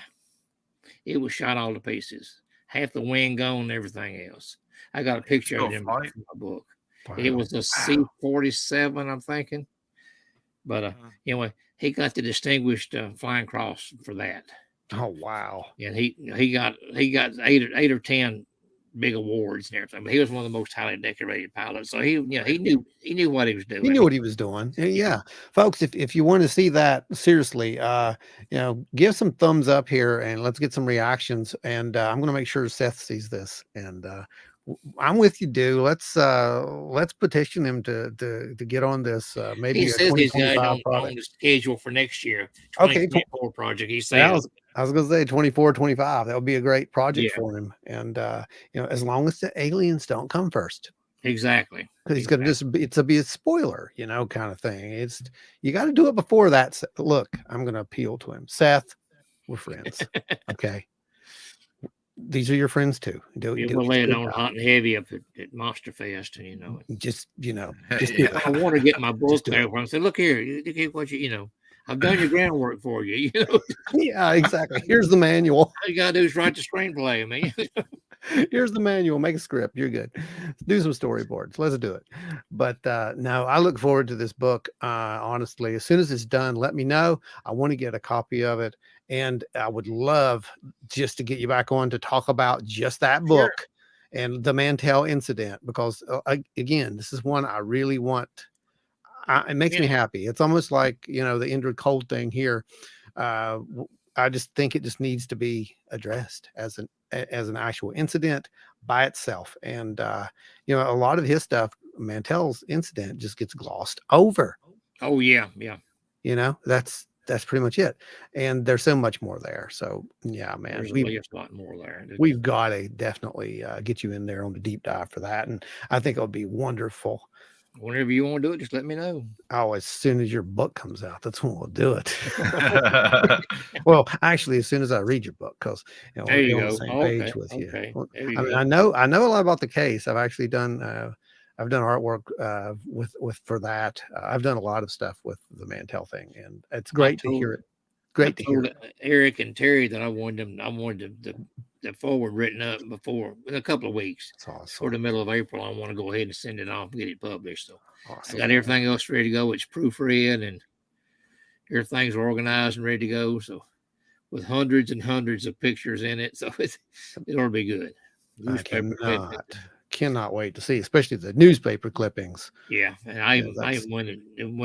It was shot all to pieces, half the wing gone, and everything else. I got a picture of it in my book. Wow. It was a C-47, I'm thinking. But anyway, he got the Distinguished Flying Cross for that. Oh wow! And he got 8 or 10 big awards and everything. But he was one of the most highly decorated pilots. So he knew what he was doing. He knew what he was doing. Yeah, folks, if you want to see that seriously, you know, give some thumbs up here and let's get some reactions. And I'm going to make sure Seth sees this. And I'm with you, dude. Let's petition him to get on this. Maybe he a says he's got it 2025 on project. the schedule for next year. Okay, 2024 project. He yeah, says. I was going to say 24, 25. That would be a great project Yeah. for him. And you know, as long as the aliens don't come first. Exactly. Because he's going to be a spoiler, you know, kind of thing. It's, you got to do it before that. Look, I'm going to appeal to him. Seth, we're friends. Okay. These are your friends too. We'll lay it on hot and heavy up at Monster Fest, and just do Yeah. I want to get my book there where I say, look here, look at what I've done your groundwork for you. Yeah, exactly. Here's the manual. All you gotta do is write the screenplay. I mean, here's the manual. Make a script. You're good. Do some storyboards. Let's do it. But no, I look forward to this book. Honestly, as soon as it's done, let me know. I want to get a copy of it, and I would love just to get you back on to talk about just that book and the Mantell incident, because again, this is one I really want. It makes me happy. It's almost like, you know, the Indrid Cold thing here. I just think it just needs to be addressed as an actual incident by itself. And you know, a lot of his stuff, Mantell's incident, just gets glossed over. oh yeah. You know, that's pretty much it. And there's so much more there. So yeah, man, There's a lot more there. we've got to definitely get you in there on the deep dive for that. And I think it'll be wonderful. Whenever you want to do it, just let me know. Oh, as soon as your book comes out, that's when we'll do it. Well, actually, as soon as I read your book, because There you we're on go. the same Okay, page with you. okay. Well, There you I mean, go. I know a lot about the case. I've actually done artwork with for that. I've done a lot of stuff with the Mantell thing, and it's great to hear it. Great to hear it. Eric and Terry that I wanted the forward written up before in a couple of weeks. It's awesome. For the middle of April, I want to go ahead and send it off and get it published. So Awesome. I got everything else ready to go. It's proofread and everything's organized and ready to go. So with hundreds and hundreds of pictures in it, so it'll be good. I cannot wait to see, especially the newspaper clippings. Yeah, and I went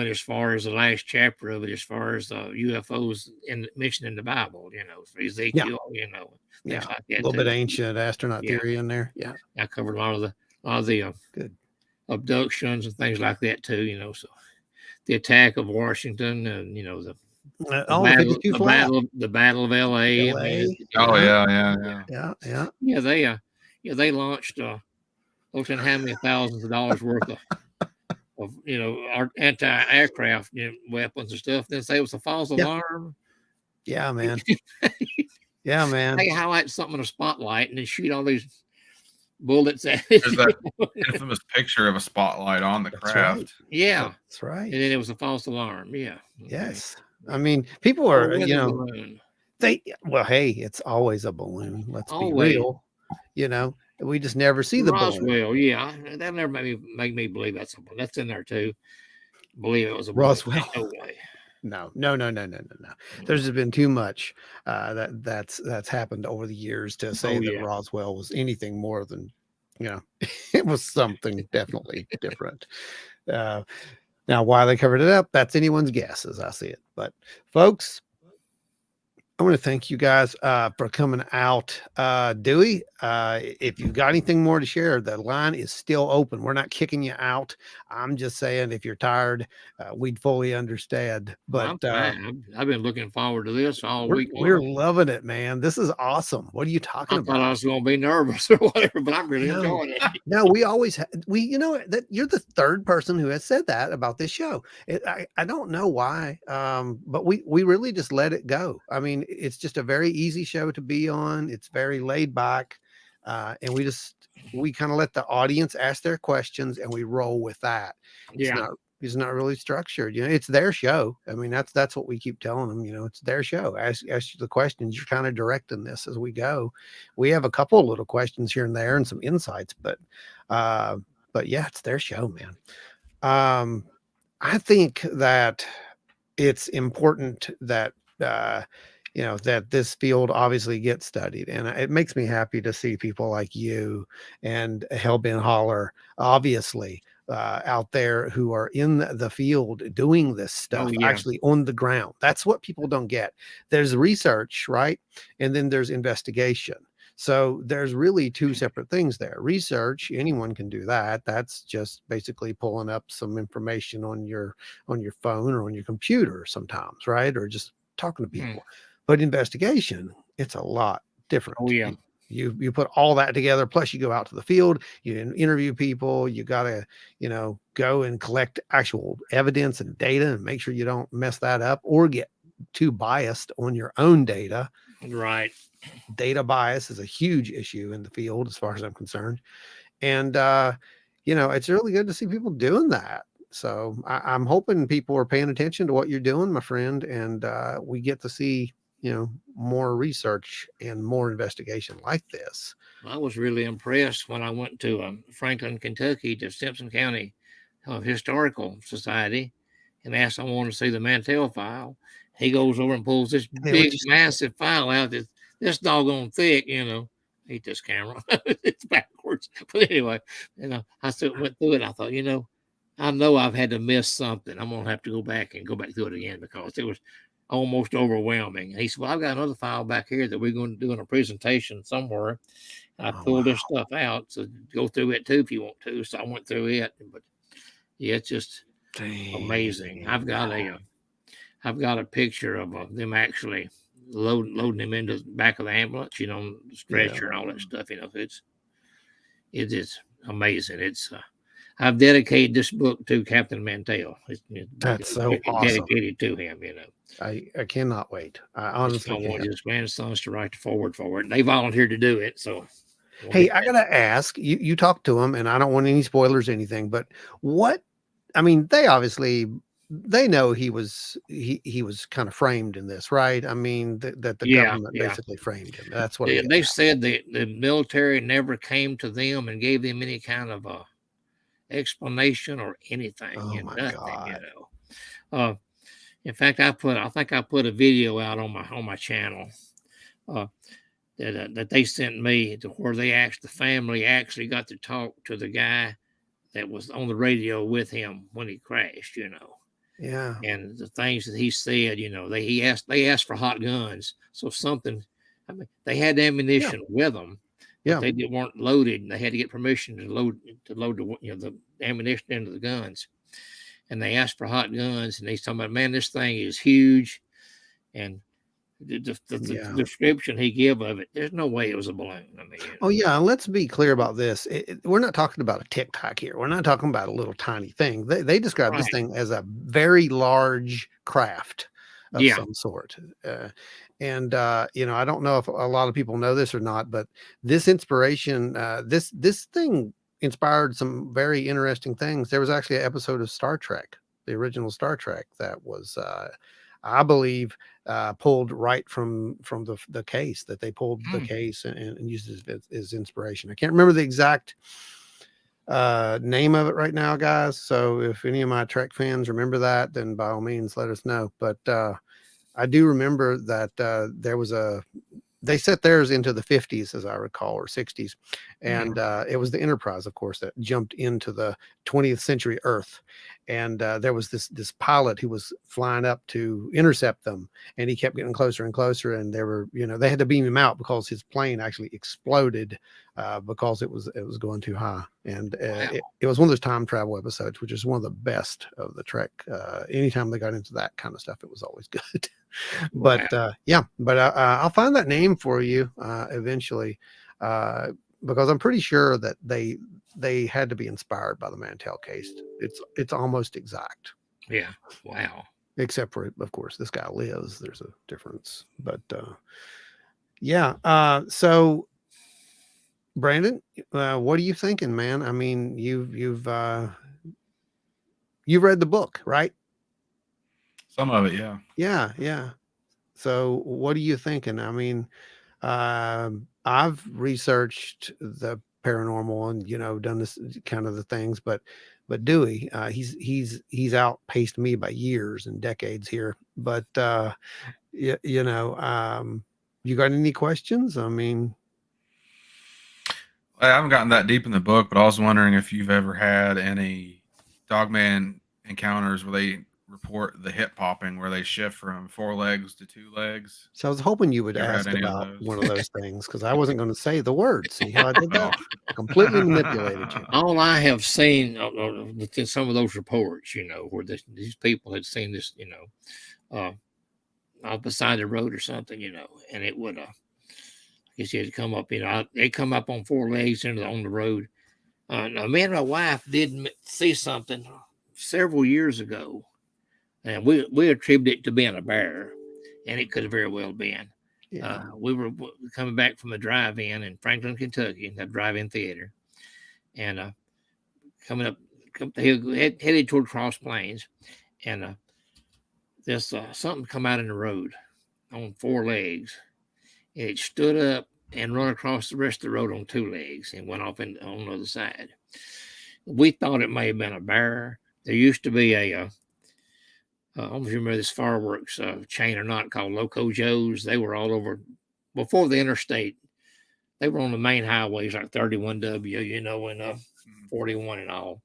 as far as the last chapter of it, as far as UFOs mentioned in the Bible, for Ezekiel, things like that. A little bit ancient astronaut theory in there. Yeah, I covered a lot of the good abductions and things like that too. So the attack of Washington and the battle of LA. They launched how many thousands of dollars worth of our anti-aircraft weapons and stuff. Then say it was a false alarm. Yeah, man. Yeah, man. They highlight something in a spotlight and then shoot all these bullets at There's it. that infamous picture of a spotlight on the That's right. craft. Yeah. That's right. And then it was a false alarm. Yeah. Okay. Yes. I mean, people Or are, weather you know, balloon. well, hey, it's always a balloon. Let's be Always. real. You know, we just never see the balloon. Roswell, yeah. That never make me believe that's in there too. Believe it was a Roswell. balloon. No way. No. There's just been too much that's happened over the years to say that yeah. Roswell was anything more than, you know, it was something definitely different. Now, why they covered it up, that's anyone's guess as I see it. But folks, I want to thank you guys for coming out. Dewey, if you've got anything more to share, the line is still open. We're not kicking you out. I'm just saying if you're tired, we'd fully understand. But I'm fine. I've been looking forward to this all week. We're loving it, man. This is awesome. What are you talking I about? thought I was going to be nervous or whatever, but I'm really enjoying it. No, we always you know that you're the third person who has said that about this show. I don't know why, but we really just let it go. I mean, it's just a very easy show to be on. It's very laid back, and we kind of let the audience ask their questions and we roll with that. It's not really structured. You know, it's their show. I mean, that's what we keep telling them. You know, it's their show. Ask you the questions. You're kind of directing this as we go. We have a couple of little questions here and there and some insights, but yeah, it's their show, man. I think that it's important that you know, that this field obviously gets studied, and it makes me happy to see people like you and Hellbent Holler, obviously, out there who are in the field doing this stuff actually on the ground. That's what people don't get. There's research, right? And then there's investigation. So there's really two separate things there. Research, anyone can do that. That's just basically pulling up some information on your phone or on your computer sometimes, right? Or just talking to people. But investigation, it's a lot different. Oh yeah. You put all that together, plus you go out to the field, you interview people, you gotta, you know, go and collect actual evidence and data and make sure you don't mess that up or get too biased on your own data. Right. Data bias is a huge issue in the field as far as I'm concerned. And you know, it's really good to see people doing that. So I'm hoping people are paying attention to what you're doing, my friend, and we get to see, you know, more research and more investigation like this. I was really impressed when I went to Franklin, Kentucky, to Simpson County Historical Society, and asked I wanted to see the Mantell file. He goes over and pulls this big, massive file out that's this doggone thick, you know. I hate this camera. It's backwards. But anyway, you know, I still went through it. I thought, you know I've had to miss something. I'm going to have to go back through it again because it was almost overwhelming. And he said, well, I've got another file back here that we're going to do in a presentation somewhere. And I pulled this stuff out. So go through it too if you want to. So I went through it. But yeah, it's just amazing. I've got a picture of them actually loading him into the back of the ambulance, you know, the stretcher and all that stuff. You know, it is amazing. It's I've dedicated this book to Captain Mantell. That's so awesome. Dedicated to him, you know. I cannot wait. I honestly want his grandsons to write the forward for it. They volunteered to do it. So, hey, I gotta ask you. You talked to him, and I don't want any spoilers or anything. But what? I mean, they know he was kind of framed in this, right? I mean, that the government basically framed him. That's what they said. The military never came to them and gave them any kind of explanation or anything. Oh my God. You know. In fact, I think I put a video out on my channel that they sent me to where the family actually got to talk to the guy that was on the radio with him when he crashed, you know. Yeah. And the things that he said, you know, they asked for hot guns. So they had ammunition with them. Yeah, they weren't loaded, and they had to get permission to load the ammunition into the guns. And they asked for hot guns, and he's talking about, man, this thing is huge, and the description he gave of it, there's no way it was a balloon. I mean, oh yeah, and let's be clear about this. We're not talking about a Tic Tac here. We're not talking about a little tiny thing. They describe this thing as a very large craft. of Yeah. some sort. And you know, I don't know if a lot of people know this or not, but this inspiration, this thing inspired some very interesting things. There was actually an episode of Star Trek, the original Star Trek, that was I believe pulled right from the case, that they pulled the case and used it as inspiration. I can't remember the exact name of it right now, guys. So if any of my Trek fans remember that, then by all means let us know. But I do remember that there was they set theirs into the 50s, as I recall, or 60s. And it was the Enterprise, of course, that jumped into the 20th century Earth. And there was this pilot who was flying up to intercept them, and he kept getting closer and closer. And they were, you know, they had to beam him out because his plane actually exploded because it was going too high. And it was one of those time travel episodes, which is one of the best of the Trek. Anytime they got into that kind of stuff, it was always good. But I'll find that name for you eventually, because I'm pretty sure that they had to be inspired by the Mantell case. It's almost exact. Yeah. Wow. Except for, of course, this guy lives. There's a difference. But so Brandon, what are you thinking, man? I mean, you've read the book, right? Some of it, yeah. Yeah. So what are you thinking? I mean, I've researched the paranormal and, you know, done this kind of the things, but Dewey, he's outpaced me by years and decades here. But you know, you got any questions? I mean, I haven't gotten that deep in the book, but I was wondering if you've ever had any Dogman encounters where they report the hip popping, where they shift from 4 legs to 2 legs. so I was hoping you would You ever had ask any of about those? one of those things, because I wasn't going to say the word. See how I did that? I completely manipulated you. All I have seen some of those reports, you know, where these people had seen this, you know, off beside the road or something, you know, and it would, I guess you had to come up, you know, they come up on 4 legs on the road. Now, me and my wife did see something several years ago, and we attribute it to being a bear, and it could have very well been. Yeah. We were coming back from a drive-in in Franklin, Kentucky, that drive-in theater, and coming up the hill, headed toward Cross Plains, and there's something come out in the road on 4 legs, and it stood up and run across the rest of the road on 2 legs and went off on the other side. We thought it may have been a bear. There used to be I don't know if you remember this fireworks chain or not, called Loco Joe's. They were all over before the interstate. They were on the main highways like 31W, you know, and 41 and all.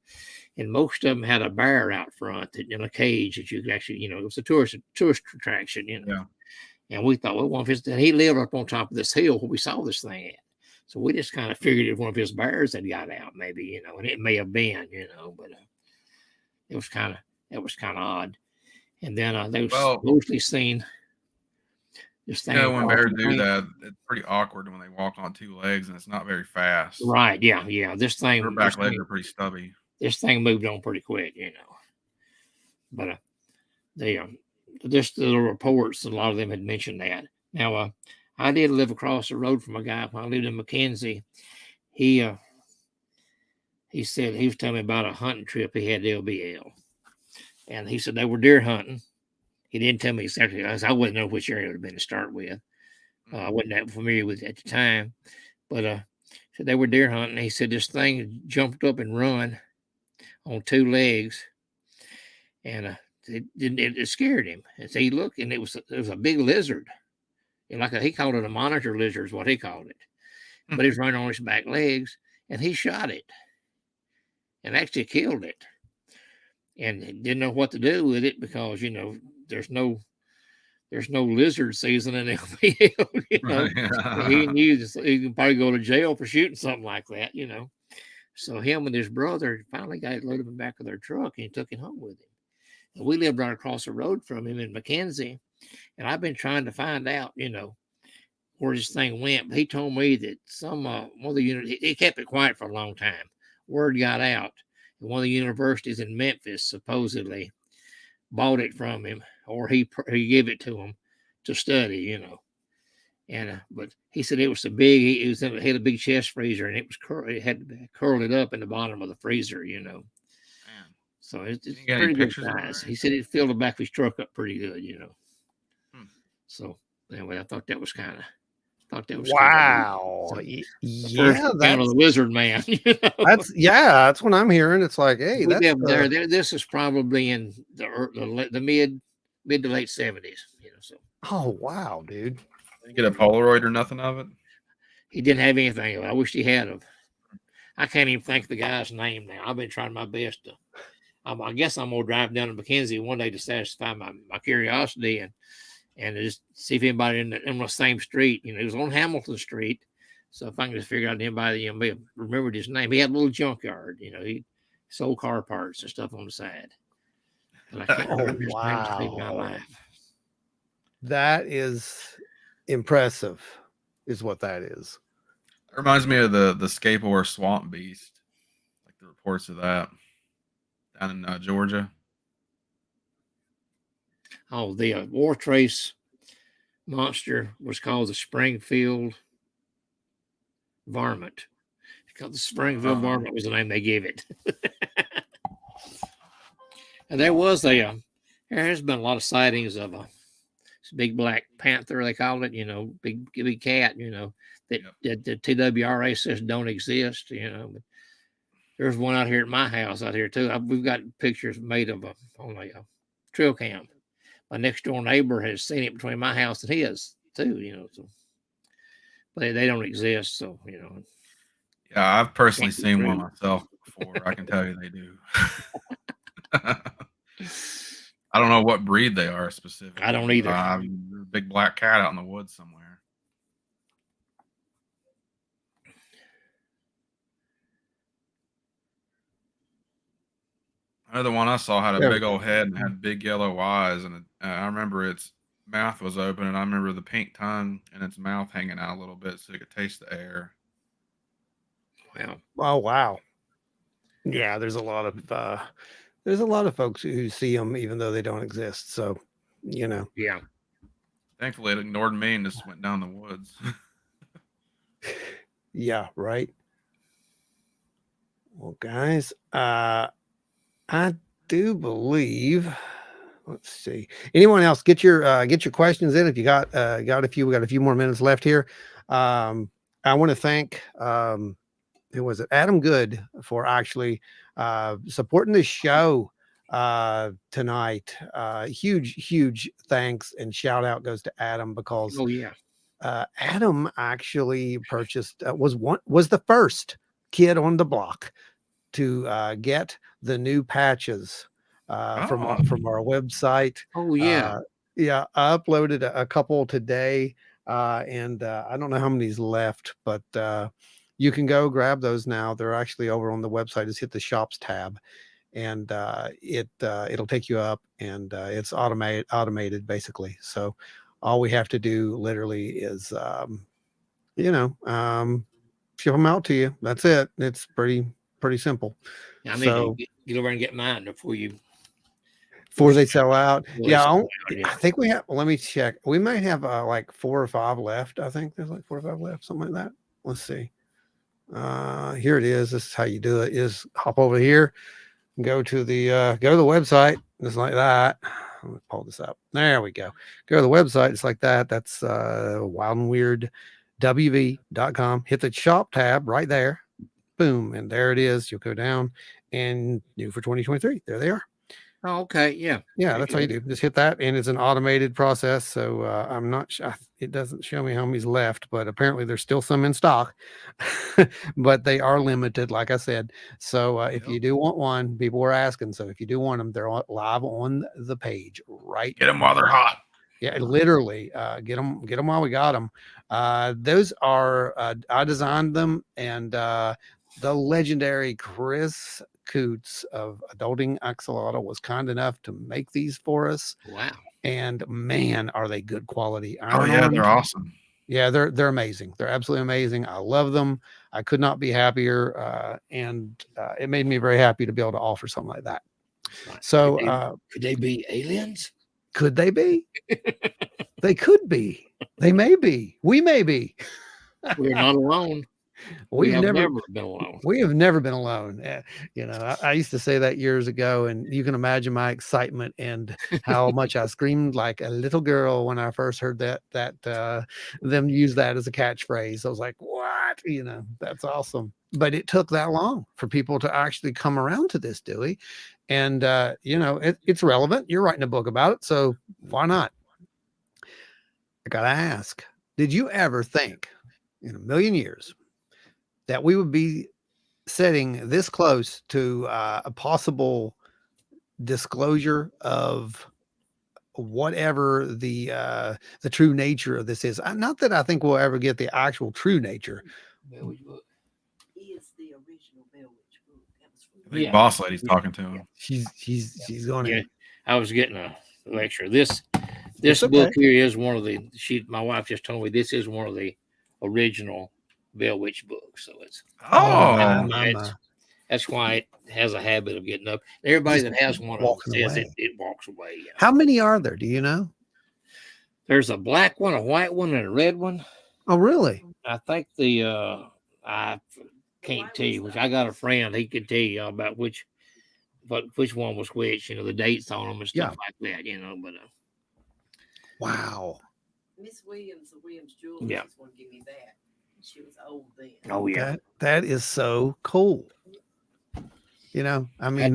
And most of them had a bear out front in a cage that you could actually, you know, it was a tourist attraction, you know. Yeah. And we thought, well, one of his, he lived up on top of this hill where we saw this thing at. So we just kind of figured it one of his bears had got out, maybe, you know, and it may have been, you know, but it was kind of odd. And then they were mostly seen this thing. You know, when bears do that, it's pretty awkward when they walk on 2 legs and it's not very fast. Right. Yeah. This thing, their back legs are pretty stubby. This thing moved on pretty quick, you know. But just the reports, a lot of them had mentioned that. Now, I did live across the road from a guy when I lived in McKenzie. He said he was telling me about a hunting trip he had to LBL. And he said they were deer hunting. He didn't tell me exactly. I wouldn't know which area it would have been to start with. I wasn't that familiar with it at the time. But so they were deer hunting. He said this thing jumped up and run on 2 legs. And it scared him. And so he looked, and it was a big lizard. And he called it a monitor lizard is what he called it. But it was running on its back legs, and he shot it and actually killed it. And didn't know what to do with it because, you know, there's no lizard season in LBL. You know, right. He knew he could probably go to jail for shooting something like that, you know. So him and his brother finally got it loaded in the back of their truck, and he took it home with him. And we lived right across the road from him in McKenzie, and I've been trying to find out, you know, where this thing went. But he told me that one of the units, he kept it quiet for a long time. Word got out. One of the universities in Memphis supposedly bought it from him, or he gave it to him to study, you know. And but he said it was so big. It had a big chest freezer, and it was it had curled it up in the bottom of the freezer, you know. Man. So it's You got any pretty good pictures of it, size. or He said it filled the back of his truck up pretty good, you know. Hmm. So anyway, I thought that was kind of. Wow. So, Yeah, kind of the lizard man. You know? that's what I'm hearing. It's like, hey, that's this is probably in the mid to late 70s. You know, so oh wow, dude. Didn't get a Polaroid or nothing of it? he didn't have anything. I wish he had of. I can't even think of the guy's name now. I've been trying my best to. I guess I'm gonna drive down to McKenzie one day to satisfy my curiosity and just see if anybody in the same street. You know, he was on Hamilton Street. So if I can just figure out anybody, you know, remembered his name. He had a little junkyard, you know, he sold car parts and stuff on the side. But I can't remember his name to save my life. That is impressive, is what that is. It reminds me of the Scapor swamp beast, like the reports of that down in Georgia. Oh, the War Trace monster was called the Springfield Varmint. Because the Springfield Varmint was the name they gave it. And there has been a lot of sightings of a big black panther, they call it, you know, big cat, you know, that the TWRA says don't exist, you know. But there's one out here at my house out here too. We've got pictures made of on a trail cam. My next door neighbor has seen it between my house and his too, you know. So, but they don't exist, so you know. Yeah, I've personally seen one myself before. I can tell you they do. I don't know what breed they are specifically. I don't either. A big black cat out in the woods somewhere. Another one I saw had a big old head and had big yellow eyes, and I remember its mouth was open, and I remember the pink tongue and its mouth hanging out a little bit so it could taste the air. Wow! Oh wow! Yeah, there's a lot of folks who see them even though they don't exist. So, you know. Yeah. Thankfully, it ignored me and just went down the woods. Yeah, right. Well, guys, I do believe. Let's see. Anyone else get your questions in? If you got a few, we got a few more minutes left here. I want to thank who was it? Adam Good for actually supporting the show tonight. Huge thanks and shout out goes to Adam because Adam actually purchased was the first kid on the block to get the new patches from our website. I uploaded a couple today, and I don't know how many's left, but you can go grab those now. They're actually over on the website. Just hit the shops tab, and it'll take you up, and it's automated basically. So all we have to do literally is ship them out to you. That's it. It's pretty simple. Yeah, I mean, get over and get mine before they sell out. I think we have. Let me check. We might have like 4 or 5 left. I think there's like 4 or 5 left, something like that. Let's see. Here it is. This is how you do it. Is hop over here, go to the website, just like that. Let me pull this up. There we go. Go to the website. It's like that. That's wildandweirdwv.com. Hit the shop tab right there. Boom, and there it is. You'll go down and new for 2023. There they are. Oh, okay. Yeah. That's how you do. Just hit that, and it's an automated process. So I'm not sure. It doesn't show me how many's left, but apparently there's still some in stock. But they are limited, like I said. So if you do want one, people were asking. So if you do want them, they're live on the page. Right. Get them while they're hot. Yeah, literally. Get them while we got them. Those are I designed them, and the legendary Chris Coots of Adulting Axolotl was kind enough to make these for us. Wow. And man, are they good quality. They're awesome. Yeah, they're amazing. They're absolutely amazing. I love them. I could not be happier. And it made me very happy to be able to offer something like that. Right. So could they be aliens? could they be? They could be. They may be. We may be. We're not alone. We have never been alone. We have never been alone. You know, I used to say that years ago, and you can imagine my excitement and how much I screamed like a little girl when I first heard them use that as a catchphrase. I was like, "What?" You know, that's awesome. But it took that long for people to actually come around to this, Dewey. And you know, it's relevant. You're writing a book about it, so why not? I gotta ask: did you ever think, in a million years, that we would be sitting this close to a possible disclosure of whatever the true nature of this is? Not that I think we'll ever get the actual true nature. Is the original Bell Witch book. That was from I think Boss Lady's talking to him. She's going Yeah, in. I was getting a lecture. This It's okay. book here is one of the. My wife just told me this is one of the original Bell Witch books. So it's that's why it has a habit of getting up. Everybody that has one of them says it walks away. Yeah. How many are there? Do you know? There's a black one, a white one, and a red one. Oh, really? I think I can't tell you, which I got a friend, he could tell you about which one was which, you know, the dates on them and stuff like that, you know, but wow. Miss Williams of Williams Jewelry was going to give me that. She was old then. Oh yeah. That is so cool. You know, I mean,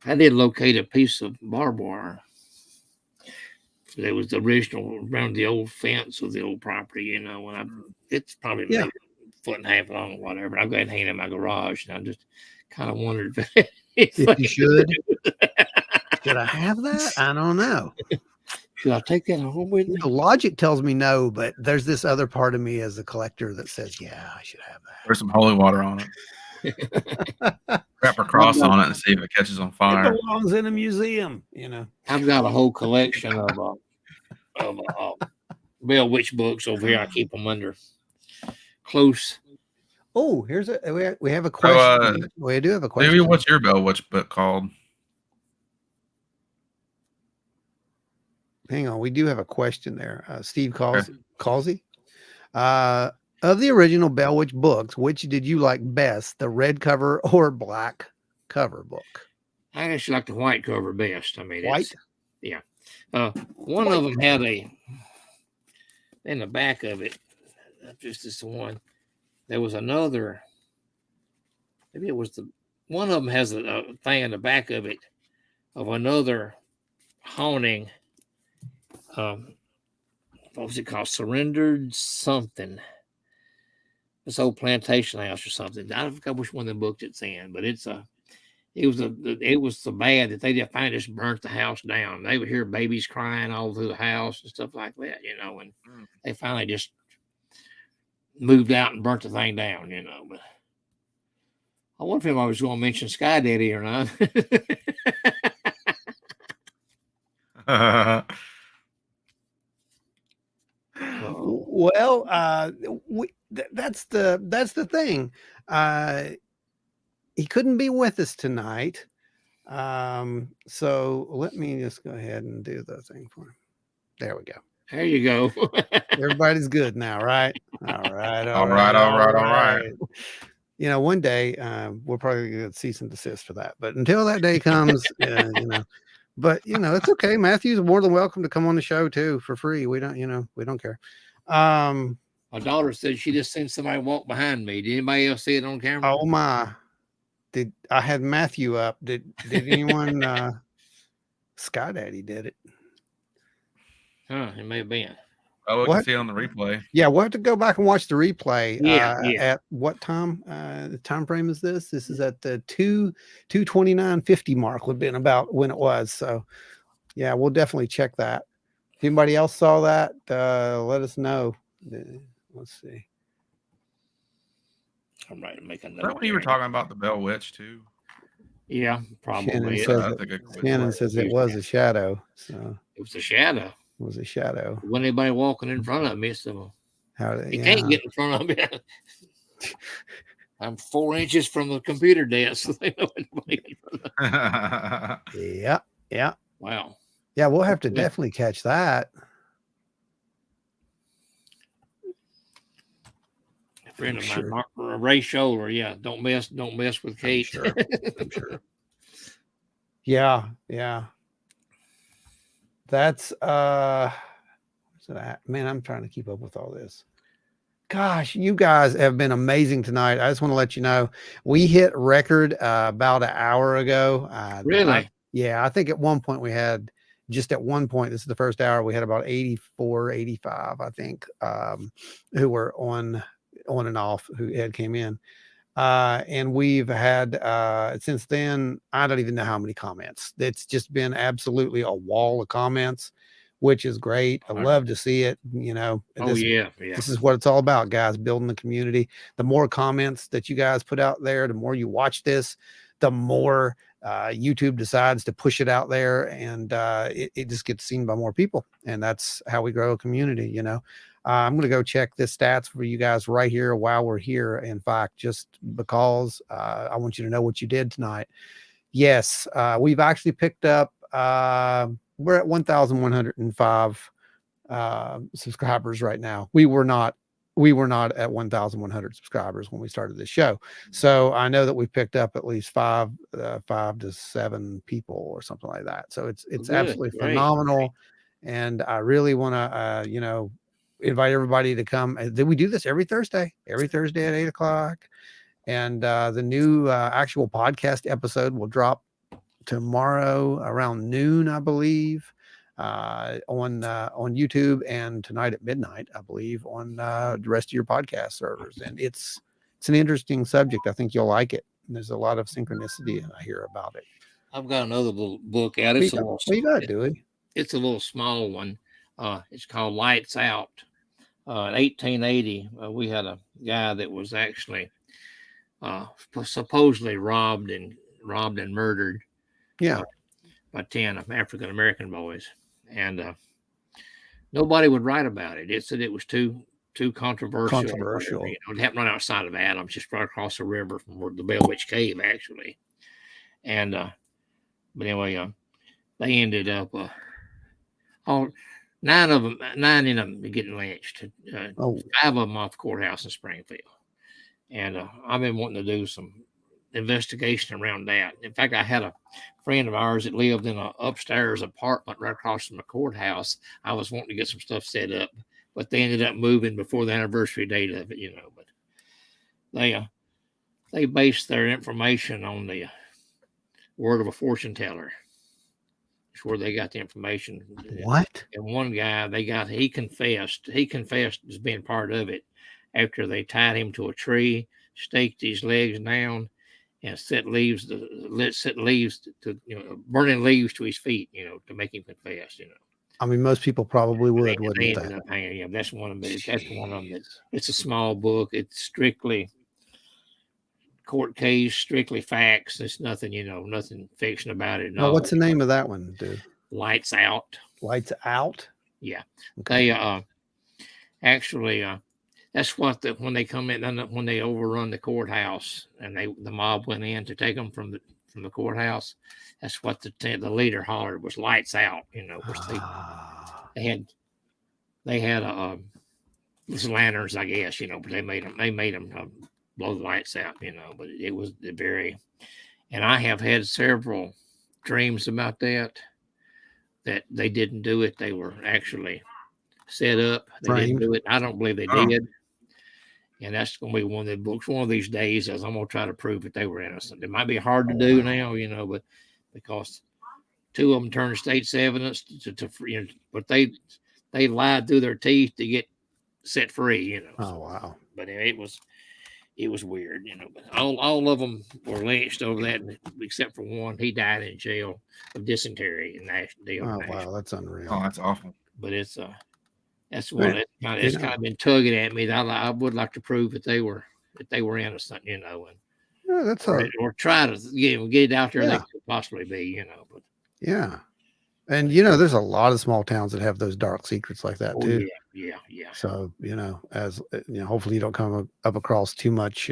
I did locate a piece of barbed wire. That was the original around the old fence of the old property, you know, it's probably maybe a foot and a half long or whatever. I've got it hanging in my garage, and I just kind of wondered if you should. Should I have that? I don't know. Should I take that home with me? The logic tells me no, but there's this other part of me as a collector that says, yeah, I should have that. There's some holy water on it. Wrap a cross on it and see if it catches on fire. It belongs in a museum, you know. I've got a whole collection of Bell Witch books over here. I keep them under close. Oh, we have a question. We do have a question. Maybe what's your Bell Witch book called? Hang on, we do have a question there. Steve Calsey. Of the original Bell Witch books, which did you like best, the red cover or black cover book? I actually like the white cover best. I mean, white. Yeah. One of them had in the back of it, just this one, there was another, maybe it was one of them has a thing in the back of it of another haunting. What was it called? Surrendered something. This old plantation house or something. I forgot which one of the books it's in, but it was so bad that they finally just burnt the house down. They would hear babies crying all through the house and stuff like that, you know, and they finally just moved out and burnt the thing down, you know. But I wonder if I was going to mention Sky Daddy or not. Well, that's the thing. He couldn't be with us tonight. So let me just go ahead and do the thing for him. There we go. There you go. Everybody's good now, right? All right. All right. You know, one day we'll probably get cease and desist for that. But until that day comes, you know. But you know, it's okay. Matthew's more than welcome to come on the show too for free. We don't care. My daughter said she just seen somebody walk behind me. Did anybody else see it on camera? Oh my! Did I had Matthew up? Did anyone? Sky Daddy did it. It may have been. Oh, we can see it on the replay. Yeah, we'll have to go back and watch the replay. Yeah. At what time? The time frame is this? This is at the 2:29:50 mark. Would have been about when it was. So, yeah, we'll definitely check that. If anybody else saw that, let us know. Let's see. I'm right to make a note. Is that when you were talking about the Bell Witch too? Yeah, probably. Shannon says it was a shadow. So it was a shadow. It was a shadow. When anybody walking in front of me, so you can't get in front of me. I'm 4 inches from the computer desk. So they know Yeah. Yeah. Wow. Yeah. We'll have to definitely catch that. A friend of mine, Ray Scholler. Yeah. Don't mess with Kate. I'm sure. Yeah. Yeah. That's, man, I'm trying to keep up with all this. Gosh, you guys have been amazing tonight. I just want to let you know we hit record about an hour ago. Really? I think at one point we had this is the first hour, we had about 84, 85, I think, who were on and off, who had came in. And we've had since then, I don't even know how many comments. It's just been absolutely a wall of comments, which is great. I love to see it. This is what it's all about, guys, building the community. The more comments that you guys put out there, the more you watch this, the more YouTube decides to push it out there, and it just gets seen by more people. And that's how we grow a community. I'm going to go check the stats for you guys right here while we're here. In fact, just because I want you to know what you did tonight. Yes, we've actually picked up, we're at 1,105 subscribers right now. We were not at 1,100 subscribers when we started this show. So I know that we've picked up at least 5 to 7 people or something like that. So it's absolutely phenomenal. And I really want to, invite everybody to come. We do this every Thursday at 8:00. And the new actual podcast episode will drop tomorrow around noon, I believe, on YouTube, and tonight at midnight, I believe, on the rest of your podcast servers. And it's an interesting subject. I think you'll like it. And there's a lot of synchronicity I hear about it. I've got another little book out. What you got, Dewey? It's a little small one. It's called Lights Out. In 1880, we had a guy that was actually supposedly robbed and murdered. Yeah. By 10 African American boys, and nobody would write about it. It said it was too controversial. It happened right outside of Adams, just right across the river from where the Bell Witch Cave, actually. And but anyway, they ended up nine of them getting lynched. 5 of them off the courthouse in Springfield. And I've been wanting to do some investigation around that. In fact, I had a friend of ours that lived in an upstairs apartment right across from the courthouse. I was wanting to get some stuff set up, but they ended up moving before the anniversary date of it, But they based their information on the word of a fortune teller. It's where they got the information. What? And one guy he confessed as being part of it after they tied him to a tree, staked his legs down, and set leaves to burning leaves to his feet, to make him confess. I mean, most people probably would, wouldn't they? That's one of them. That's one of them. It's a small book. It's strictly court case, strictly facts. There's nothing, nothing fiction about it. No. What's the name of that one, dude? Lights Out. Lights Out. Yeah. Okay. They actually. That's what when they come in, when they overrun the courthouse and the mob went in to take them from the courthouse. That's what the leader hollered was lights out. They had these lanterns, I guess, but they made them blow the lights out, But it was and I have had several dreams about that they didn't do it. They were actually set up. They didn't do it. I don't believe they did. And that's going to be one of the books. One of these days, as I'm going to try to prove that they were innocent. It might be hard to do now, but because 2 of them turned state's evidence but they lied through their teeth to get set free, Oh, wow. But it was weird, But all of them were lynched over that, except for one. He died in jail of dysentery in Nashville. Wow, that's unreal. Oh, that's awful. But it's that's one it's kind of been tugging at me. That I would like to prove that they were innocent, and that's or try to get it out there they could possibly be, But yeah, and there's a lot of small towns that have those dark secrets like that too. Yeah. Yeah. So, as hopefully you don't come up across too much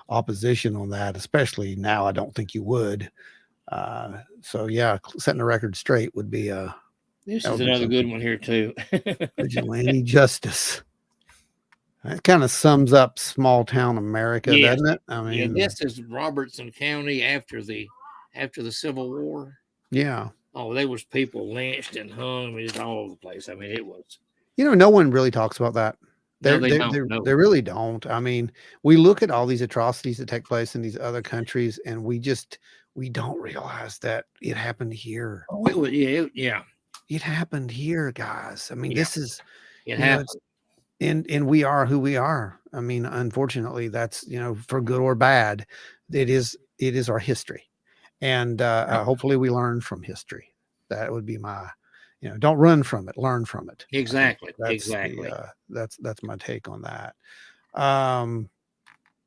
opposition on that, especially now. I don't think you would. So yeah, setting the record straight would be This that is would be another good something. one here too. Vigilante justice. That kind of sums up small town America, Yes. doesn't it? I Yeah, mean, this is Robertson County after the Civil War. yeah. Oh, there was people lynched and hung. I mean, it's all over the place. I mean, it was. No one really talks about that. No, they don't. No. They really don't. I mean, we look at all these atrocities that take place in these other countries, and we don't realize that it happened here. Oh, it was. Yeah. It happened here, guys. I mean, Yeah. this is, It happened. and we are who we are. I mean, unfortunately, that's, for good or bad, it is our history. And hopefully we learn from history. That would be my, don't run from it, learn from it. Exactly. That's Exactly. that's my take on that.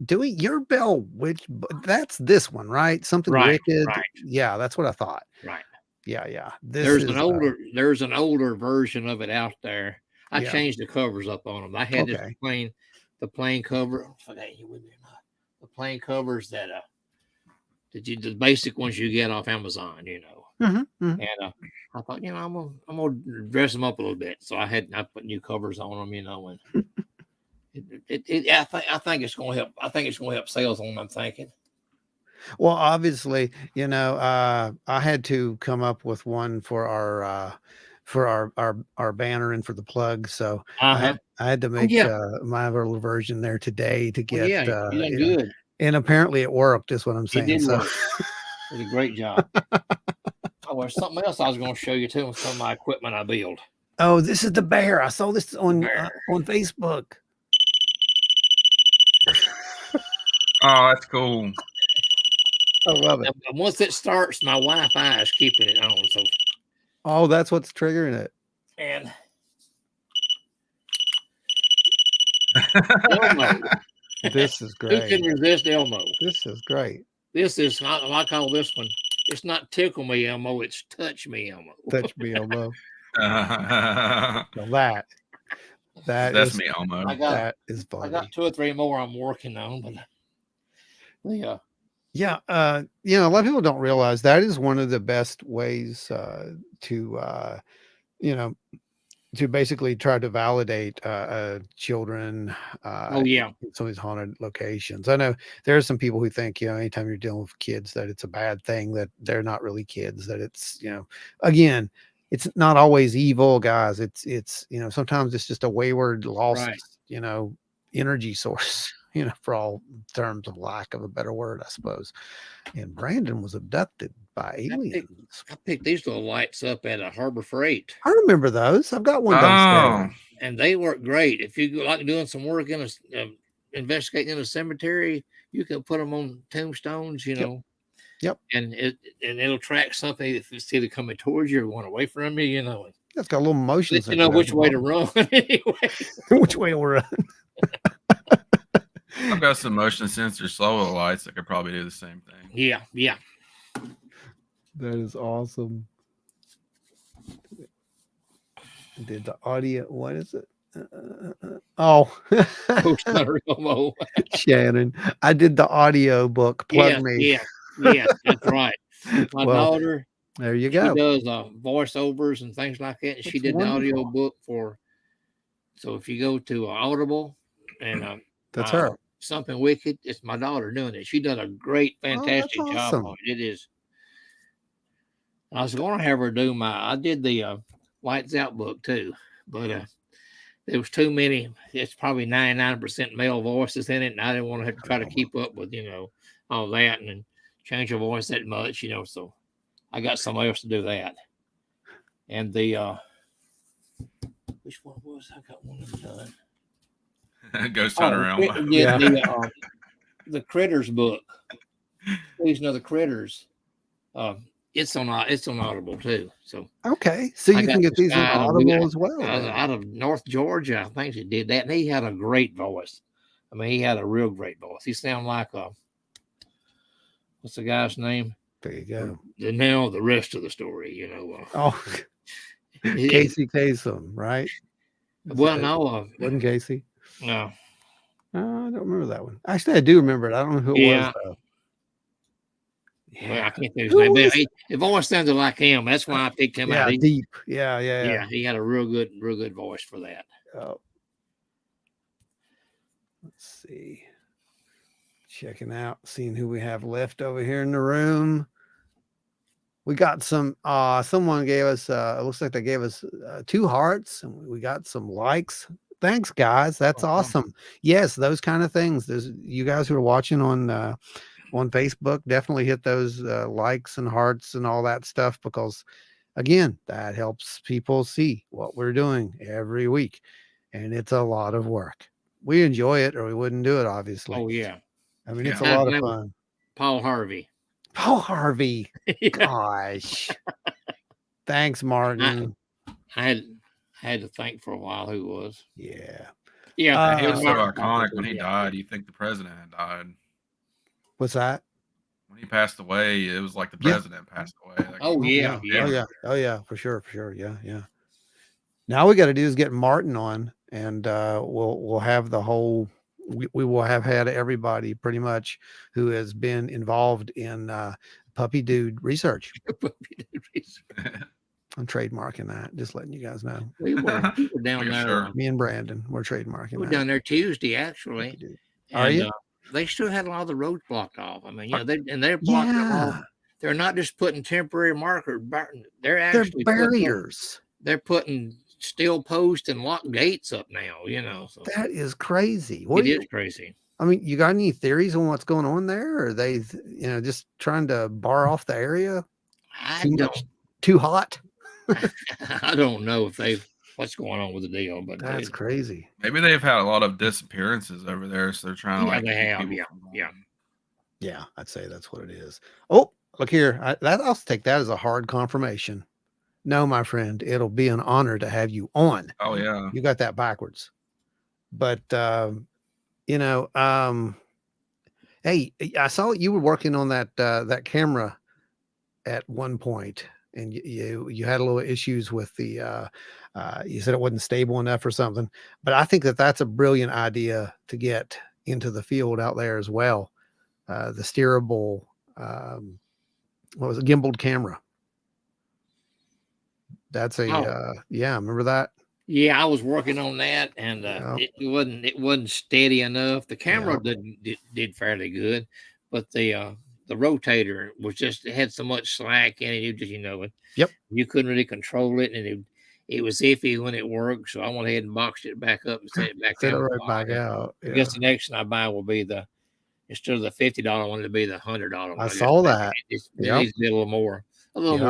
Dewey, your bell witch, that's this one, right? Something Right, wicked. right. Yeah, that's what I thought. Right. Yeah. There's an older version of it out there. I Yeah. changed the covers up on them. I had Okay. the plain cover. Forget you with me or not. The plain covers that the basic ones you get off Amazon, Mhm. And I thought, I'm gonna dress them up a little bit. So I put new covers on them, and I think it's gonna help. I think it's gonna help sales on them. I'm thinking. Well, obviously, I had to come up with one for our banner and for the plug. So I had to make my little version there today to get. You done good. And apparently it worked. Is what I'm saying. It did So. work. Did a great job. Oh, there's something else I was going to show you too. Some of my equipment I build. Oh, this is the bear. I saw this on Facebook. Oh, that's cool. I love it. And once it starts, my Wi-Fi is keeping it on. So. Oh, that's what's triggering it. And Elmo. This is great. Who can resist Elmo? This is great. This is, I call this one, it's not tickle me Elmo, it's touch me Elmo. Touch me Elmo. That's Well, that's me, Elmo. That is funny. I got 2 or 3 more I'm working on, but yeah. A lot of people don't realize that is one of the best ways to basically try to validate children in some of these haunted locations. I know there are some people who think, anytime you're dealing with kids, that it's a bad thing, that they're not really kids, that it's, again, it's not always evil, guys. It's sometimes it's just a wayward, lost, energy source, for all terms of lack of a better word, I suppose. And Brandon was abducted by aliens. I picked these little lights up at a Harbor Freight. I remember those. I've got one downstairs. And they work great. If you like doing some work in investigating in a cemetery, you can put them on tombstones, Yep. And it'll track something if it's either coming towards you or going away from you, It's got a little motion. You know which way to run anyway. Which way to run. I've got some motion sensors, slow lights that could probably do the same thing. Yeah. That is awesome. Did the audio? What is it? Shannon, I did the audio book. Plug me. Yeah, that's right. My daughter. There you go. She does voiceovers and things like that. And she did wonderful. the audio book for. So if you go to Audible and that's her. Something Wicked, it's my daughter doing it. She done a great, fantastic job on it. It is. I was going to have her do I did the Lights Out book too, but there was too many. It's probably 99% male voices in it, and I didn't want to have to try to keep up with all that and then change her voice that much, So I got somebody else to do that. And the which one was I got one done? Ghost Hunter Realm. The Critters book. Please know the Critters. It's on Audible too. So okay, so you can get these on Audible as well. Out of North Georgia, I think he did that, and he had a great voice. I mean, he had a real great voice. He sounded like what's the guy's name? There you go. Now the rest of the story, Casey Kasem, right? Well, no, Wasn't Casey? no. I don't remember that one. Actually, I do remember it. I don't know who it Yeah. was though. Well, I can't think of his Who name. But was- the voice sounded like him. That's why I picked him out. Yeah, deep. Yeah. Yeah, he had a real good voice for that. Oh. Let's see. Checking out, seeing who we have left over here in the room. We got some someone gave us it looks like they gave us 2 hearts, and we got some likes. Thanks, guys. That's awesome. Yes, those kind of things. There's you guys who are watching on Facebook, definitely hit those likes and hearts and all that stuff, because again, that helps people see what we're doing every week. And it's a lot of work. We enjoy it, or we wouldn't do it, obviously. Oh yeah, I mean, it's a Yeah. lot of fun. Paul Harvey. Paul Harvey. Yeah. Gosh. Thanks, Martin. I had to think for a while who it was. Yeah. Yeah, He was so Martin. iconic when he Yeah. died. You think the president had died. What's that? When he passed away, it was like the Yeah. president passed away. Like, Oh yeah, yeah. Oh yeah, for sure. Yeah. Now we got to do is get Martin on, and we'll have the whole. We will have had everybody pretty much who has been involved in puppy dude research. I'm trademarking that. Just letting you guys know. we were down For there. sure. Me and Brandon, we're trademarking We were that. down there Tuesday actually. Puppy dude. Are And, you? they still had a lot of the roads blocked off. I mean, they're blocking them Yeah, off. They're not just putting temporary markers. They're they're actually barriers. They're putting steel posts and locked gates up now. So That is crazy. it is crazy. I mean, you got any theories on what's going on there? Or are they, just trying to bar off the area? Too hot? I don't know what's going on with the deal, but That's crazy. maybe they've had a lot of disappearances over there, so they're trying to Yeah, like. they keep have, people yeah, from going. yeah. Yeah, I'd say that's what it is. Oh, look here. I'll take that as a hard confirmation. No, my friend, it'll be an honor to have you on. Oh yeah. You got that backwards. But hey, I saw you were working on that camera at one point, and you had a little issues with the you said it wasn't stable enough or something. But I think that's a brilliant idea to get into the field out there as well. The steerable, what was it, gimbaled camera. That's yeah, remember that? Yeah, I was working on that, and it wasn't steady enough. The camera did fairly good, but the rotator was it had so much slack in it. Yep. You couldn't really control it, and it was iffy when it worked. So I went ahead and boxed it back up and sent it back Set it out. right back out. I guess the next one I buy will be instead of the $50 one, it'll be the $100 one. I saw that. It needs to be a little more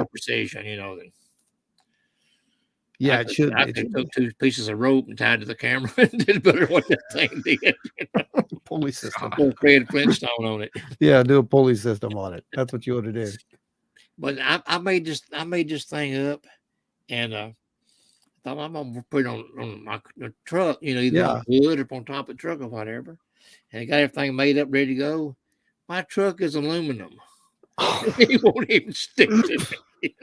precision, than. Yeah, I it should. I took 2 pieces of rope and tied to the camera and did better what that thing did. Pulley system. Put Fred Flintstone on it. Yeah, do a pulley system on it. That's what you ought to do. But I made this thing up, and I thought I'm gonna put it on my truck, either on wood or on top of the truck or whatever. And I got everything made up, ready to go. My truck is aluminum. He won't even stick to me.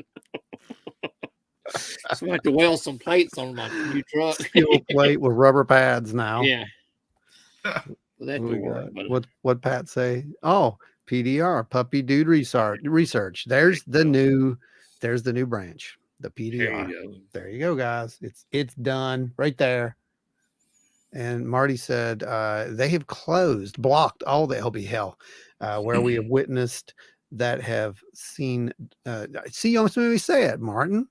So I have to weld some plates on my new truck. Steel plate with rubber pads now. Yeah. Well, that What, could work, but what Pat say? Oh, PDR, puppy dude research. There's the new branch, the PDR. There you go, guys. It's done right there. And Marty said they have blocked all the LB hell where we have witnessed that have seen. See, you almost made me say it, Martin.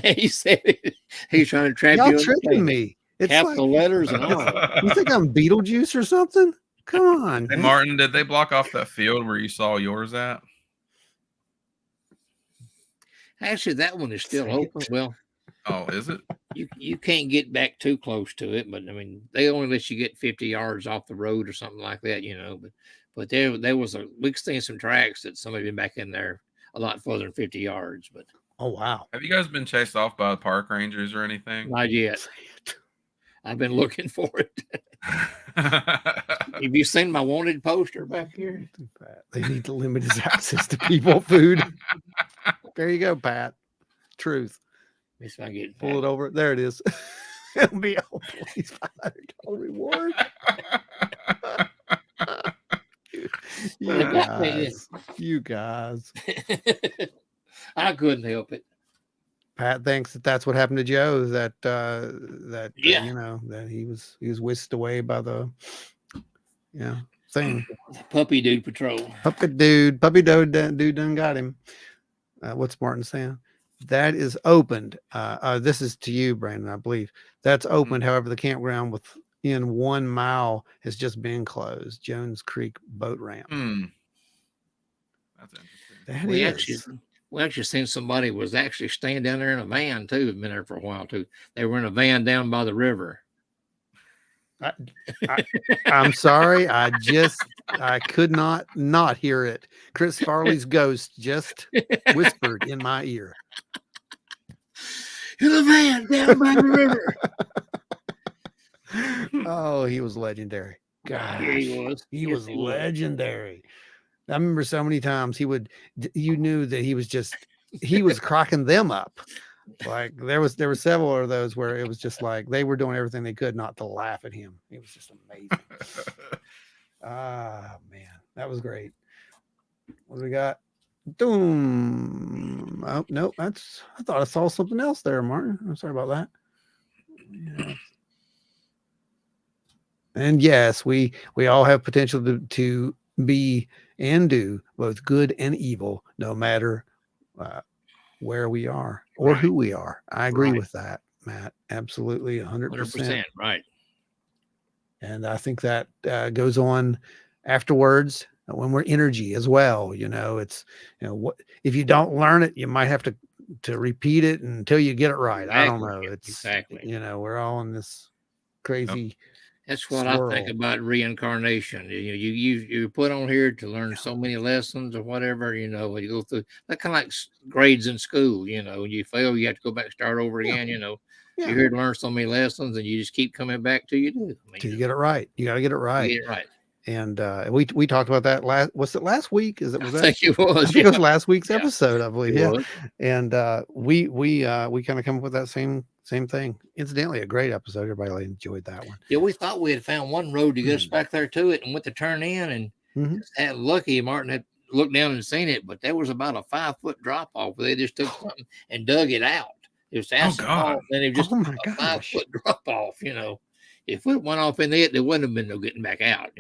He said it. He's trying to trap Y'all you. tricking me. It's Capital letters and all. You think I'm Beetlejuice or something? Come on. Hey Martin, did they block off that field where you saw yours at? Actually, that one is still open. Well, oh, is it? You can't get back too close to it, but I mean, they only let you get 50 yards off the road or something like that, But there was we've seen some tracks that somebody been back in there a lot further than 50 yards. But oh wow, have you guys been chased off by the park rangers or anything? Not yet. I've been looking for it. Have you seen my wanted poster back here? They need to limit his access to people food. There you go, Pat. Truth. If I get Pull it over. There it is. It'll be please $500 reward. You guys. I couldn't help it. Pat thinks that that's what happened to Joe. That Yeah. you know, that he was whisked away by the thing. Puppy dude patrol. Puppy dude done got him. What's Martin saying? That is opened. This is to you, Brandon, I believe. That's opened. However, the campground within 1 mile has just been closed. Jones Creek boat ramp. That's interesting. We actually seen somebody was actually staying down there in a van too. Had been there for a while too. They were in a van down by the river. I'm sorry. I could not hear it. Chris Farley's ghost just whispered in my ear. In a van down by the river. Oh, he was legendary. Gosh, yeah, he was legendary. I remember so many times you knew that he was cracking them up. Like there were several of those where it was just like they were doing everything they could not to laugh at him. It was just amazing. Man, that was great. What do we got? Doom. Oh no, I thought I saw something else there, Martin. I'm sorry about that. Yeah. And yes, we all have potential to be and do both good and evil, no matter where we are or who we are. I agree with that, Matt. Absolutely, 100%. Right. And I think that goes on afterwards when we're energy as well. It's what if you don't learn it, you might have to repeat it until you get it right. Exactly. I don't know. It's exactly. We're all in this crazy. Yep. That's what I think about reincarnation. You put on here to learn so many lessons or whatever. You go through that kind of like grades in school. You fail, you have to go back and start over again. You're here to learn so many lessons, and you just keep coming back till you do. Till you get it right. You got to get it right. You get it right. And we talked about that was it last week? I think it was last week's episode, I believe. Yeah. And we kind of come up with that same thing. Incidentally, a great episode. Everybody enjoyed that one. Yeah, we thought we had found one road to get us back there to it and went to turn in and had lucky Martin had looked down and seen it, but there was about a 5-foot drop off where they just took something and dug it out. It was asphalt, and it was just a 5-foot drop off, If it went off in it, there wouldn't have been no getting back out,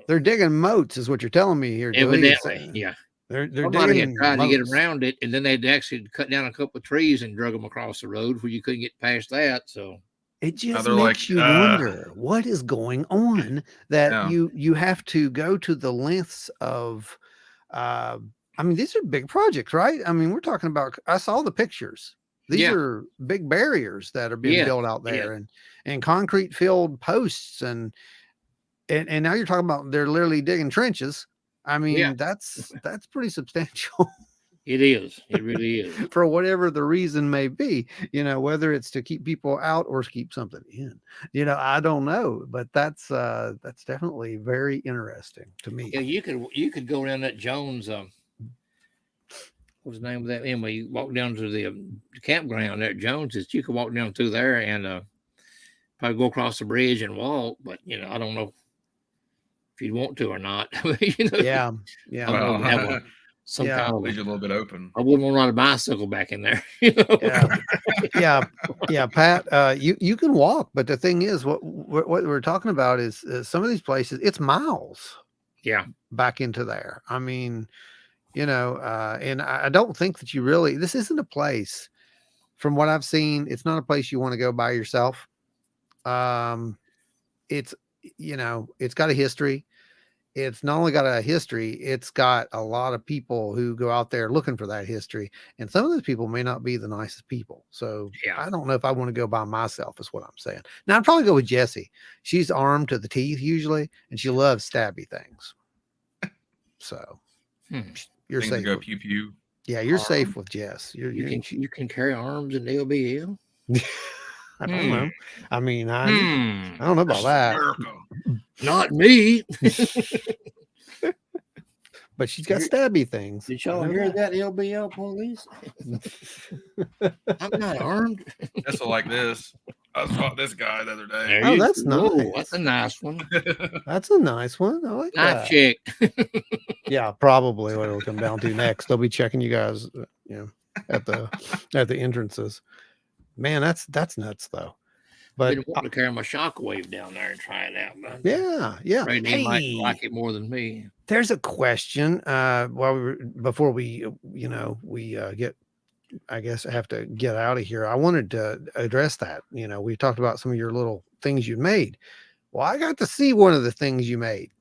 They're digging moats, is what you're telling me here. Evidently, yeah. They're Somebody had tried to get around it, and then they'd actually cut down a couple of trees and drug them across the road where you couldn't get past that. So it just makes you wonder what is going on that you have to go to the lengths of. These are big projects, right? We're talking about. I saw the pictures. These are big barriers that are being built out there, and concrete filled posts, and now you're talking about they're literally digging trenches. That's pretty substantial. It is. It really is. For whatever the reason may be, whether it's to keep people out or to keep something in, I don't know, but that's definitely very interesting to me. Yeah, you could go down that Jones. What's the name of that? Anyway, you walk down to the campground there at Jones's. You could walk down through there and probably go across the bridge and walk, but I don't know if you'd want to or not. Yeah. Some kind of leave you a little bit open. I wouldn't want to ride a bicycle back in there. Yeah, Pat. You can walk, but the thing is, what we're talking about is some of these places. It's miles. Yeah, back into there. And I don't think that you really. This isn't a place. From what I've seen, it's not a place you want to go by yourself. It's got a history. It's not only got a history, it's got a lot of people who go out there looking for that history. And some of those people may not be the nicest people. So I don't know if I want to go by myself, is what I'm saying. Now I'd probably go with Jessie. She's armed to the teeth usually, and she loves stabby things. So you're Things safe. Go pew pew. Yeah, you're safe with Jess. You can carry arms in LBL. I don't know. I don't know about that. Not me. But she's got stabby things. Did y'all hear that, LBL police? I'm not armed. That's like this. I fought this guy the other day. There Oh, you that's go. nice. That's a nice one. That's a nice one. I like Knife that. check. Yeah, probably what it'll come down to next. They'll be checking you guys, at the entrances. Man, that's nuts though. But Been wanting to carry my shockwave down there and try it out. But yeah. afraid they might like it more than me. There's a question. Before we get, I guess I have to get out of here. I wanted to address that. We talked about some of your little things you made. Well, I got to see one of the things you made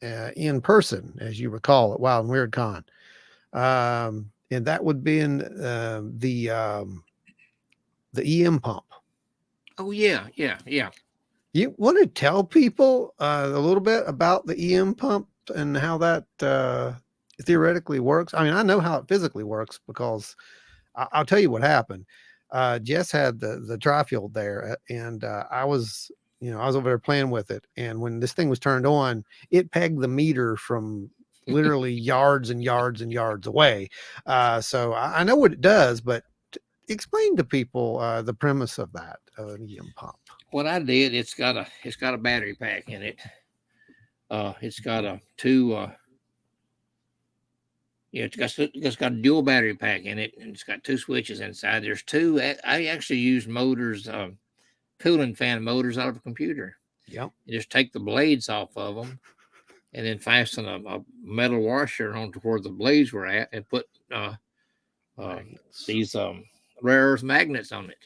in person, as you recall, at Wild and Weird Con. And that would be in the EM pump. Oh yeah. You want to tell people a little bit about the EM pump and how that theoretically works? I mean, I know how it physically works because I'll tell you what happened. Jess had the tri-field there, and I was over there playing with it. And when this thing was turned on, it pegged the meter from literally yards and yards and yards away. So I know what it does, but explain to people the premise of that an EM pump. What I did, it's got a battery pack in it. It's got a it's got a dual battery pack in it, and it's got two switches inside. There's two. I actually used motors, cooling fan motors out of a computer. Yep. You just take the blades off of them, and then fasten a metal washer onto where the blades were at, and put these rare earth magnets on it.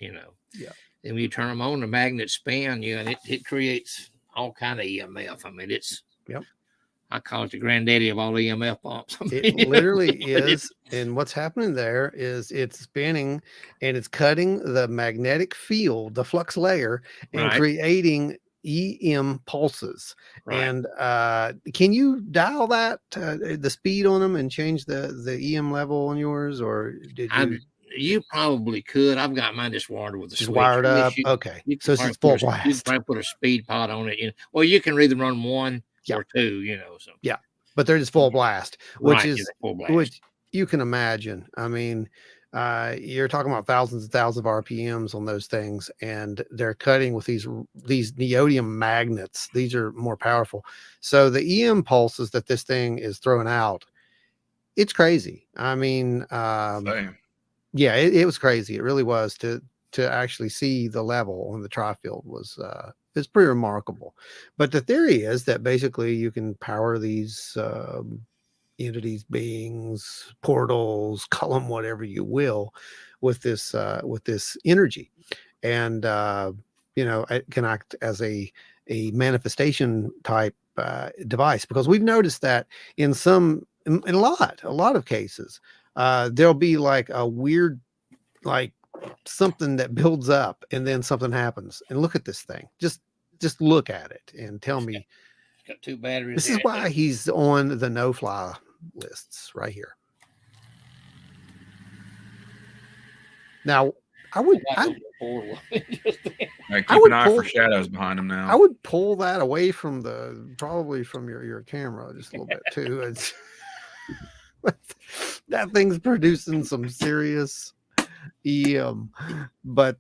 Yeah. And when you turn them on, the magnets spin you, and it creates all kind of EMF. I mean, I call it the granddaddy of all EMF pumps. It literally is. And what's happening there is it's spinning and it's cutting the magnetic field, the flux layer, and creating EM pulses. Right. And can you dial that, the speed on them, and change the EM level on yours? Or did you? You probably could. I've got mine just wired with a switch. Wired up. Okay. So this is full blast. You can probably put a speed pot on it. Well, you can either run one or two, So yeah, but they're just full blast, which is full blast. Which you can imagine. I mean, you're talking about thousands and thousands of RPMs on those things, and they're cutting with these neodymium magnets. These are more powerful. So the EM pulses that this thing is throwing out, it's crazy. I mean, yeah, it was crazy. It really was to actually see the level on the tri-field was it's pretty remarkable. But the theory is that basically you can power these entities, beings, portals, call them whatever you will, with this energy, and it can act as a manifestation type device, because we've noticed that in a lot of cases there'll be like a weird, like something that builds up and then something happens. And look at this thing. Just look at it and tell me. It's got two batteries. This is why he's on the no-fly lists right here. Now, keep an eye for shadows behind him now. I would pull that away from probably from your camera just a little bit too. It's that thing's producing some serious EM, but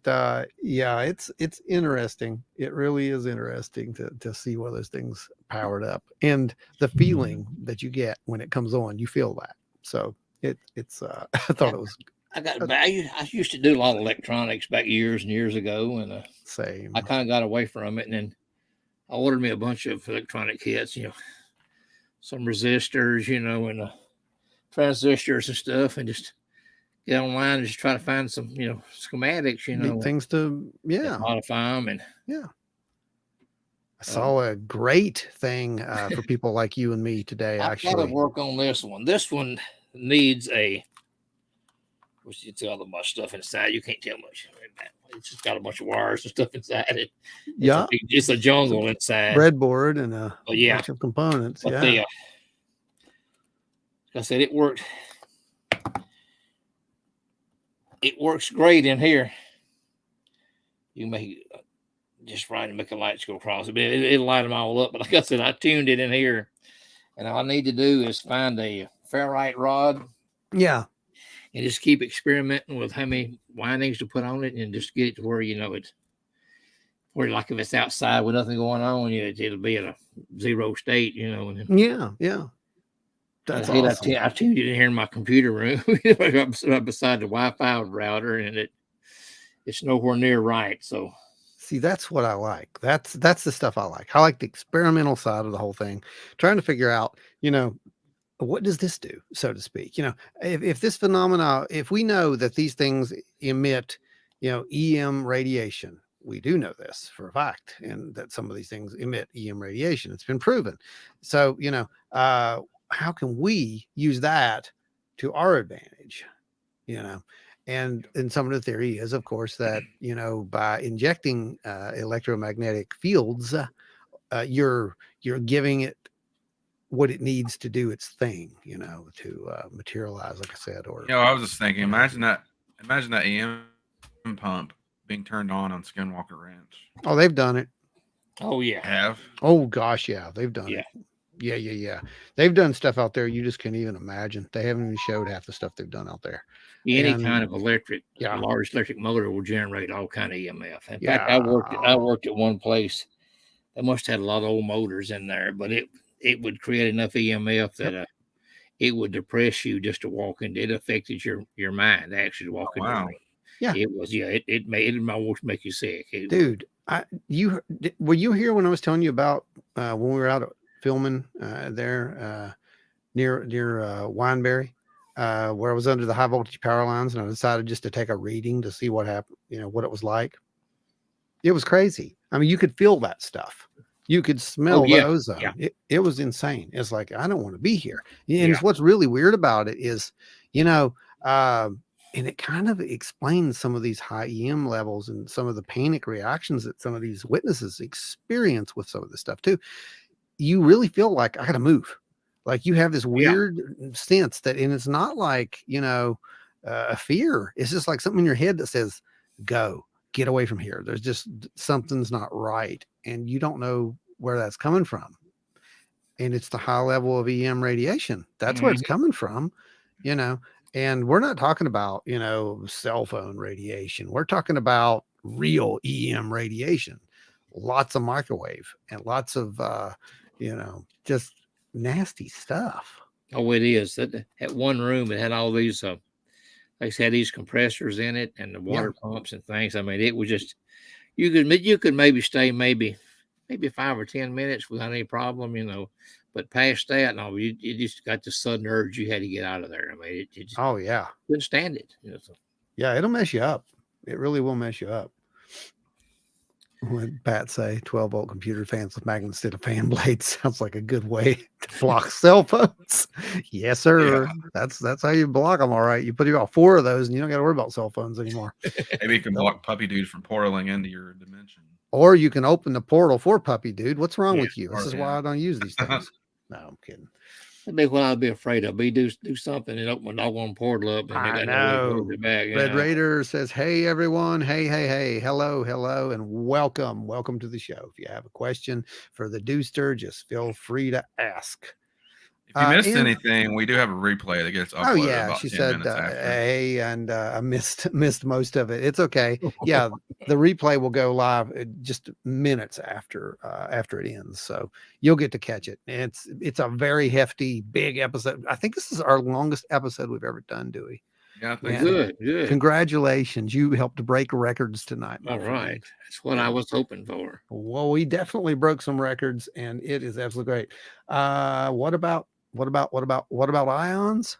yeah, it's interesting. It really is interesting to see one of those things powered up, and the feeling that you get when it comes on. You feel that. So it's I thought it was. I used to do a lot of electronics back years and years ago, and same. I kind of got away from it, and then I ordered me a bunch of electronic kits, some resistors, and transistors and stuff, and just get online and just try to find some, schematics, things to modify them, and I saw a great thing for people like you and me today. I've got to work on this one. This one needs it's got a bunch of stuff inside. You can't tell much. It's just got a bunch of wires and stuff inside it. It's a jungle inside. Breadboard and a bunch of components. But like I said, it worked. It works great in here. You make it just right and make the lights go across. It'll light them all up. But like I said, I tuned it in here, and all I need to do is find a ferrite rod. Yeah. And just keep experimenting with how many windings to put on it, and just get it to where it's where like if it's outside with nothing going on, it'll be in a zero state, And then, Yeah. That's I awesome. I tuned it in here in my computer room, right beside the Wi-Fi router, and it's nowhere near right. So, see, that's what I like. That's the stuff I like. I like the experimental side of the whole thing, trying to figure out, what does this do, so to speak? If this phenomena, if we know that these things emit, EM radiation, we do know this for a fact, and that some of these things emit EM radiation. It's been proven. So, how can we use that to our advantage? And some of the theory is, of course, that by injecting electromagnetic fields, you're giving it what it needs to do its thing, to materialize, like I said. Or I was just thinking, imagine that EM pump being turned on Skinwalker Ranch. Oh, they've done it. Oh yeah, have. Oh gosh, yeah, they've done it. Yeah. They've done stuff out there you just can't even imagine. They haven't even showed half the stuff they've done out there. Any kind of large electric motor will generate all kind of EMF. In fact, I worked at one place. They must have had a lot of old motors in there, but it would create enough EMF that it would depress you just to walk into. It affected your mind actually to walk into. Wow. Yeah, it was. Yeah, it almost make you sick. Dude, were you here when I was telling you about when we were out filming there near Wineberry, where I was under the high voltage power lines, and I decided just to take a reading to see what happened, what it was like. It was crazy. I mean, you could feel that stuff. You could smell the ozone. Yeah. It was insane. It's like, I don't want to be here. And it's what's really weird about it is, and it kind of explains some of these high EM levels and some of the panic reactions that some of these witnesses experience with some of this stuff too. You really feel like I got to move. Like you have this weird sense that, and it's not like, a fear. It's just like something in your head that says, go, get away from here. There's just something's not right. And you don't know where that's coming from. And it's the high level of EM radiation. That's where it's coming from, and we're not talking about, cell phone radiation. We're talking about real EM radiation, lots of microwave and lots of, just nasty stuff. Oh, it is. That at one room, it had all these, they had these compressors in it and the water pumps and things. I mean, it was just, you could maybe stay maybe 5 or 10 minutes without any problem, but past that, no, you just got this sudden urge you had to get out of there. I mean, it just, couldn't stand it. So. Yeah, it'll mess you up. It really will mess you up. When Pat say 12-volt computer fans with magnets instead of fan blades sounds like a good way to block cell phones. Yes, sir. Yeah. That's how you block them. All right. You put about 4 of those and you don't got to worry about cell phones anymore. Maybe you can block Puppy Dude from portaling into your dimension. Or you can open the portal for Puppy Dude. What's wrong with you? This is why I don't use these things. No, I'm kidding. That'd be what I'd be afraid of. Do something and open my doggone portal up. And I know. Red Raider says, "Hey everyone, hey, hello, and welcome to the show. If you have a question for the Dewster, just feel free to ask." If you missed anything, we do have a replay that gets uploaded. Oh yeah, she said, "Hey," and I missed most of it. It's okay. Yeah, the replay will go live just minutes after it ends, so you'll get to catch it. It's a very hefty, big episode. I think this is our longest episode we've ever done, Dewey. Yeah, good. Congratulations, you helped to break records tonight. All right, that's what I was hoping for. Well, we definitely broke some records, and it is absolutely great. What about ions?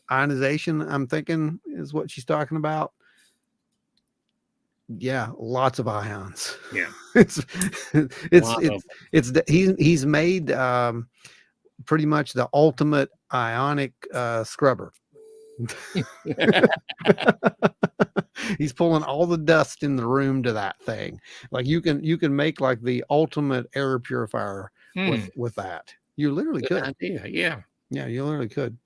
Ionization, I'm thinking, is what she's talking about. Yeah, lots of ions. Yeah. He's made pretty much the ultimate ionic scrubber. He's pulling all the dust in the room to that thing. Like you can make like the ultimate air purifier with that. You literally could. Idea. Yeah. Yeah, you literally could.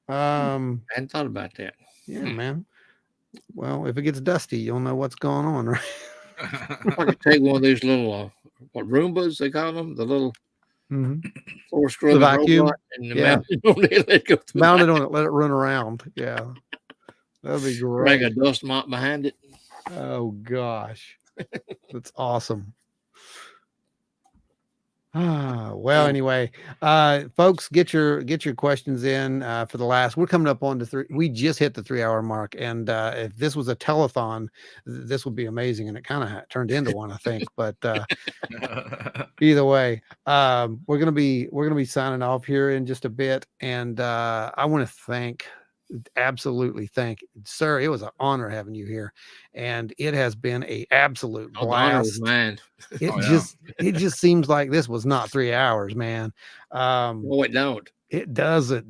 I hadn't thought about that. Yeah, man. Well, if it gets dusty, you'll know what's going on, right? I could take one of these little what Roombas they call them, the little floor scrubbing vacuum, and mount it on it, let it run around. Yeah, that'd be great. Bring a dust mop behind it. Oh gosh, that's awesome. Well, anyway, folks, get your questions in for the last. We're coming up on the 3. We just hit the 3-hour mark, and if this was a telethon, this would be amazing. And it kind of turned into one, I think. But either way, we're gonna be signing off here in just a bit, and I want to absolutely thank sir. It was an honor having you here, and it has been a absolute Oh, the honor was blast. mine. It just seems like this was not 3 hours, man. No, it don't. It does it.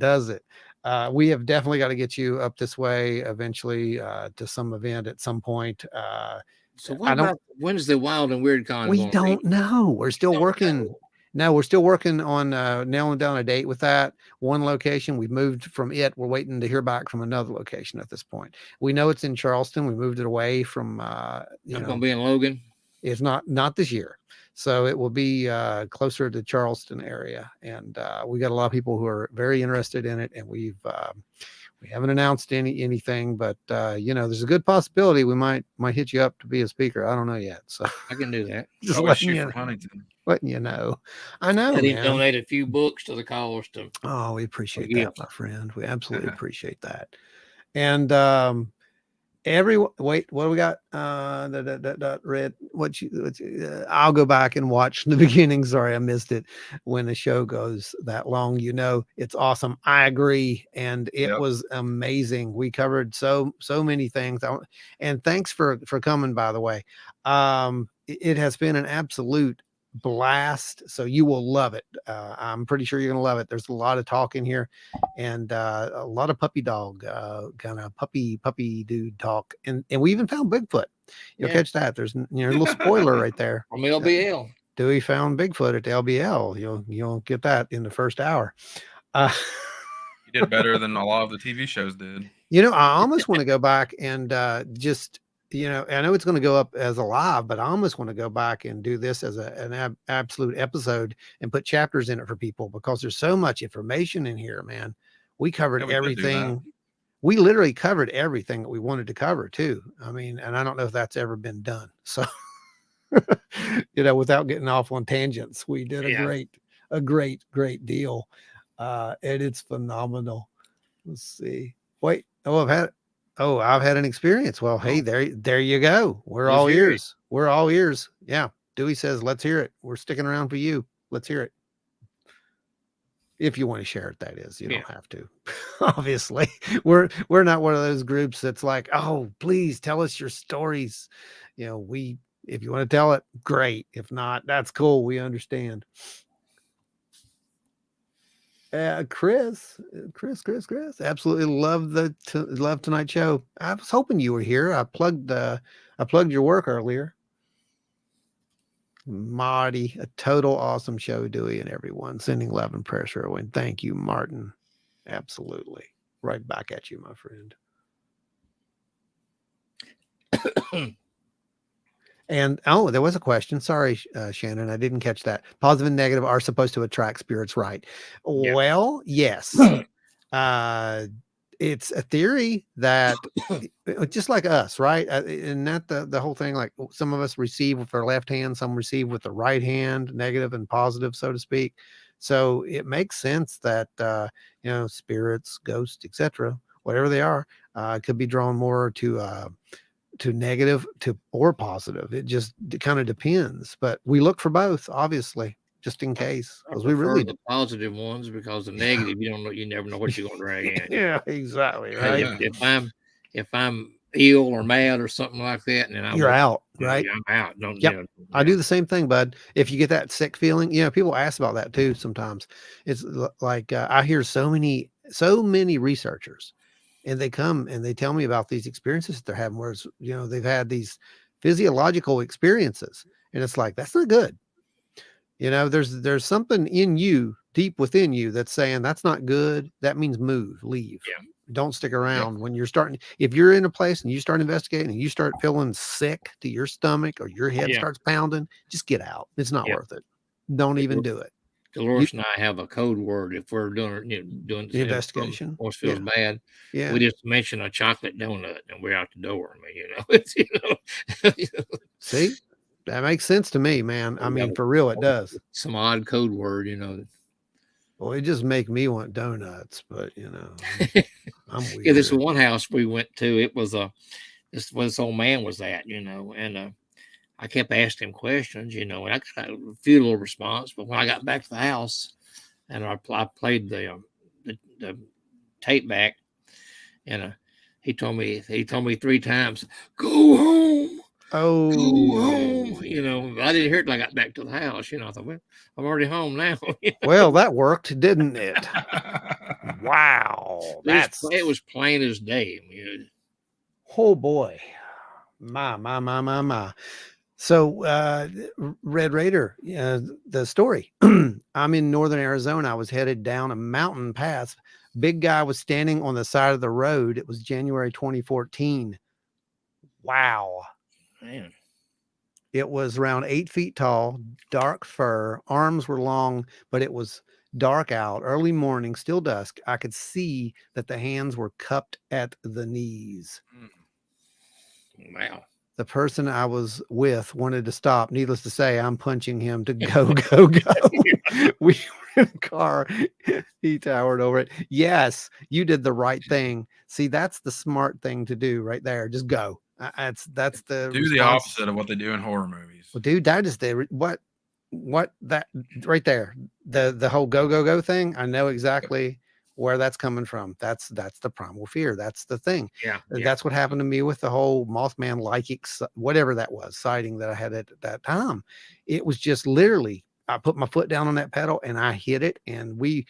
We have definitely got to get you up this way eventually to some event at some point. So what about when's the Wild and Weird Con? We don't know. We're still working. No, we're still working on nailing down a date with that one location. We've moved from it. We're waiting to hear back from another location at this point. We know it's in Charleston. We moved it away from It's gonna be in Logan. It's not this year. So it will be closer to Charleston area. And we got a lot of people who are very interested in it. And we haven't announced anything, but there's a good possibility we might hit you up to be a speaker. I don't know yet. So I can do that. just letting you know. I know. He donated a few books to the cause to. Oh, we appreciate that, my friend. We absolutely appreciate that. And wait, what do we got? Red. I'll go back and watch the beginning. Sorry, I missed it. When the show goes that long, it's awesome. I agree, and it was amazing. We covered so many things. And thanks for coming. By the way, it has been an absolute blast, so you will love it. I'm pretty sure you're gonna love it. There's a lot of talk in here, and a lot of puppy dog kind of puppy dude talk, and we even found Bigfoot. You'll catch that. There's a little spoiler right there From LBL. Dewey found Bigfoot at the LBL. You'll get that in the first hour. You did better than a lot of the TV shows did. I almost want to go back and just I know it's going to go up as a live, but I almost want to go back and do this as an absolute episode and put chapters in it for people, because there's so much information in here, man. We covered everything. We literally covered everything that we wanted to cover too. I mean, and I don't know if that's ever been done. So, without getting off on tangents, we did a great deal. And it's phenomenal. Let's see. Wait. I've had an experience. Well, hey, there you go. We're all ears. We're all ears. Yeah. Dewey says, let's hear it. We're sticking around for you. Let's hear it. If you want to share it, that is. You don't have to. Obviously. We're not one of those groups that's like, oh, please tell us your stories. If you want to tell it, great. If not, that's cool. We understand. Chris, absolutely love tonight's show. I was hoping you were here. I plugged your work earlier. Marty, a total awesome show, Dewey, and everyone. Sending love and prayers your way. Thank you, Martin. Absolutely. Right back at you, my friend. And there was a question. Sorry, Shannon, I didn't catch that. Positive and negative are supposed to attract spirits, right? Yeah. Well, yes. It's a theory that just like us, right? And that the whole thing, like some of us receive with our left hand, some receive with the right hand, negative and positive, so to speak. So it makes sense that spirits, ghosts, etc., whatever they are, could be drawn more to negative or positive. It kind of depends, but we look for both, obviously, just in case, because we really the positive ones, because the negative, you never know what you're going to drag in. Yeah, exactly. Right. If I'm ill or mad or something like that, and you're out, right? I'm out. I do the same thing, bud. If you get that sick feeling, people ask about that too. Sometimes it's like I hear so many researchers. And they come and they tell me about these experiences that they're having, where they've had these physiological experiences, and it's like, that's not good. There's something in you, deep within you, that's saying that's not good. That means move, leave. Yeah. Don't stick around when you're starting. If you're in a place and you start investigating and you start feeling sick to your stomach or your head starts pounding, just get out. It's not worth it. Don't even do it. Dolores and I have a code word if we're doing The investigation. Almost feels bad. Yeah. We just mention a chocolate donut and we're out the door. I mean, it's See, that makes sense to me, man. I mean, Yeah. for real, it does. some odd code word, Well, it just make me want donuts, but I'm weird. Yeah, this one house we went to, it was this old man was at, and I kept asking him questions, and I got a few little response, but when I got back to the house and I played the tape back, and he told me 3 times, "Go home." Oh, Go home. I didn't hear it till I got back to the house. I thought, well, I'm already home now. well, that worked, didn't it? Wow, it was plain as day. Oh boy, my. So, Red Raider, the story. I'm in northern Arizona. I was headed down a mountain pass. Big guy was standing on the side of the road. It was January 2014. Wow. Man. It was around 8 feet tall, dark fur, arms were long, but it was dark out, early morning, still dusk. I could see that the hands were cupped at the knees. Wow. The person I was with wanted to stop. Needless to say, I'm punching him to go. We were in a car. He towered over it. Yes, you did the right thing. See, that's the smart thing to do right there. Just go. That's the do the opposite of what they do in horror movies. Well, dude, that is what that right there. The whole go thing. I know exactly where that's coming from. That's the primal fear. That's the thing. Yeah. That's what happened to me with the whole Mothman whatever that was sighting that I had at that time. It was just literally I put my foot down on that pedal and I hit it, and we,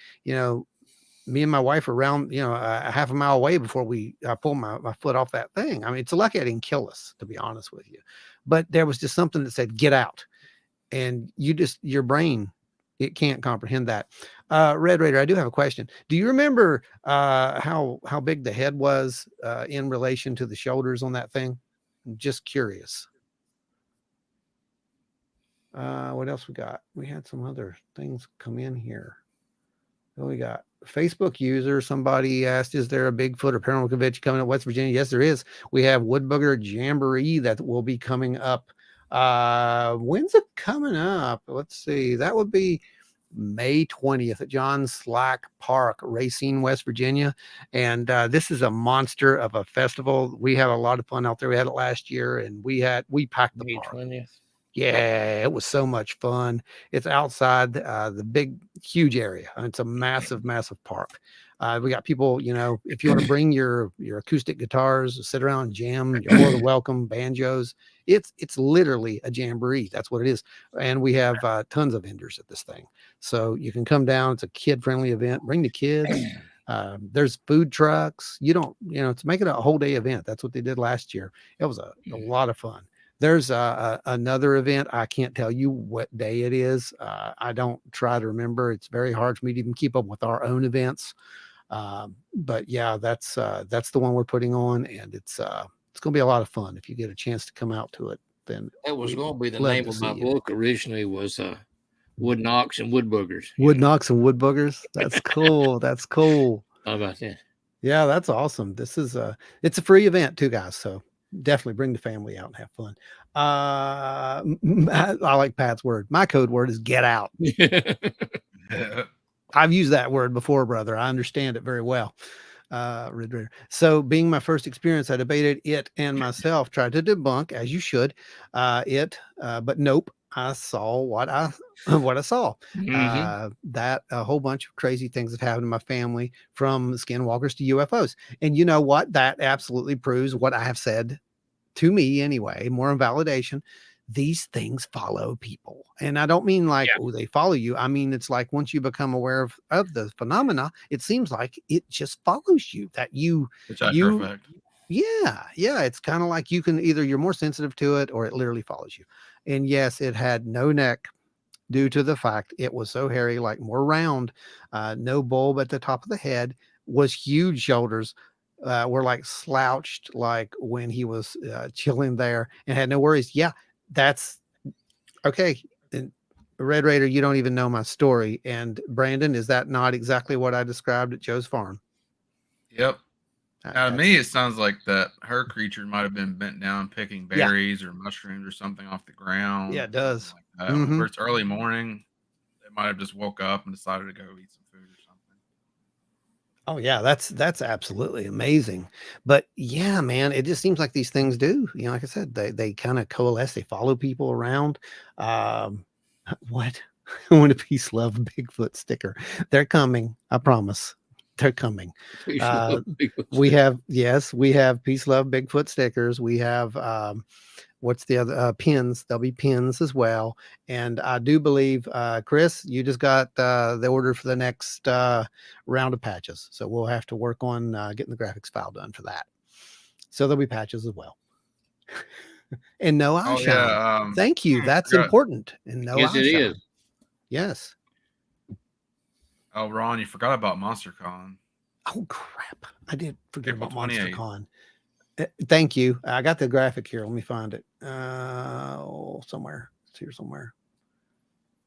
me and my wife were around, a half a mile away before I pulled my foot off that thing. I mean, it's lucky I didn't kill us, to be honest with you. But there was just something that said, get out. And your brain, it can't comprehend that. Red Raider, I do have a question. Do you remember how big the head was in relation to the shoulders on that thing? I'm just curious. What else we got? We had some other things come in here. What we got? Facebook user, somebody asked, is there a Bigfoot or paranormal convention coming up West Virginia? Yes, there is. We have Woodbugger Jamboree that will be coming up. When's it coming up? Let's see. That would be May 20th at John Slack Park, Racine, West Virginia. And this is a monster of a festival. We had a lot of fun out there. We had it last year, and we packed the May park. 20th. Yeah, it was so much fun. It's outside the big, huge area. It's a massive park. We got people, if you want to bring your acoustic guitars, sit around and jam, you're more than welcome. Banjos. It's literally a jamboree. That's what it is. And we have tons of vendors at this thing. So you can come down. It's a kid-friendly event. Bring the kids. There's food trucks. To make it a whole day event. That's what they did last year. It was a lot of fun. There's another event. I can't tell you what day it is. I don't try to remember. It's very hard for me to even keep up with our own events. But yeah, that's the one we're putting on, and it's going to be a lot of fun. If you get a chance to come out to it, then that was going to be the name of my book originally was Wood Knocks and Wood Boogers. Wood Knocks and Wood Boogers. That's cool. That's cool. How about that? Yeah, that's awesome. This is it's a free event too, guys. So definitely bring the family out and have fun. I like Pat's word. My code word is get out. I've used that word before, brother. I understand it very well. So being my first experience, I debated it and myself, tried to debunk, as you should, but nope. I saw what I saw. That a whole bunch of crazy things have happened in my family, from skinwalkers to UFOs. And you know what? That absolutely proves what I have said to me anyway, more validation. These things follow people. And I don't mean like, oh, they follow you. I mean, it's like once you become aware of the phenomena, it seems like it just follows you, that it's after effect. Yeah. It's kind of like you're more sensitive to it, or it literally follows you. And yes, it had no neck due to the fact it was so hairy, like more round, no bulb at the top of the head, was huge shoulders, were like slouched, like when he was chilling there, and had no worries. Yeah, that's okay. And Red Raider, you don't even know my story. And Brandon, is that not exactly what I described at Joe's farm? Yep. Now, to That's- me, it sounds like that her creature might have been bent down picking Yeah. berries or mushrooms or something off the ground. Yeah, it does. something like that. Mhm. Whenever it's early morning, it might have just woke up and decided to go eat some food or something. Oh yeah, that's absolutely amazing. But yeah, man, it just seems like these things do. You know, like I said, they kind of coalesce. They follow people around. What? I want a peace, love, Bigfoot sticker. They're coming. I promise. They're coming. We have we have peace, love, Bigfoot stickers. We have what's the other pins? There'll be pins as well. And I do believe Chris, you just got the order for the next round of patches. So we'll have to work on getting the graphics file done for that. So there'll be patches as well. And no eye shine. Yeah. Thank you. That's important. And no yes, eye it shine. is. Yes. Oh, Ron, you forgot about MonsterCon. Oh crap! I did forget April about 28th. MonsterCon. Thank you. I got the graphic here. Let me find it. Somewhere. It's here somewhere.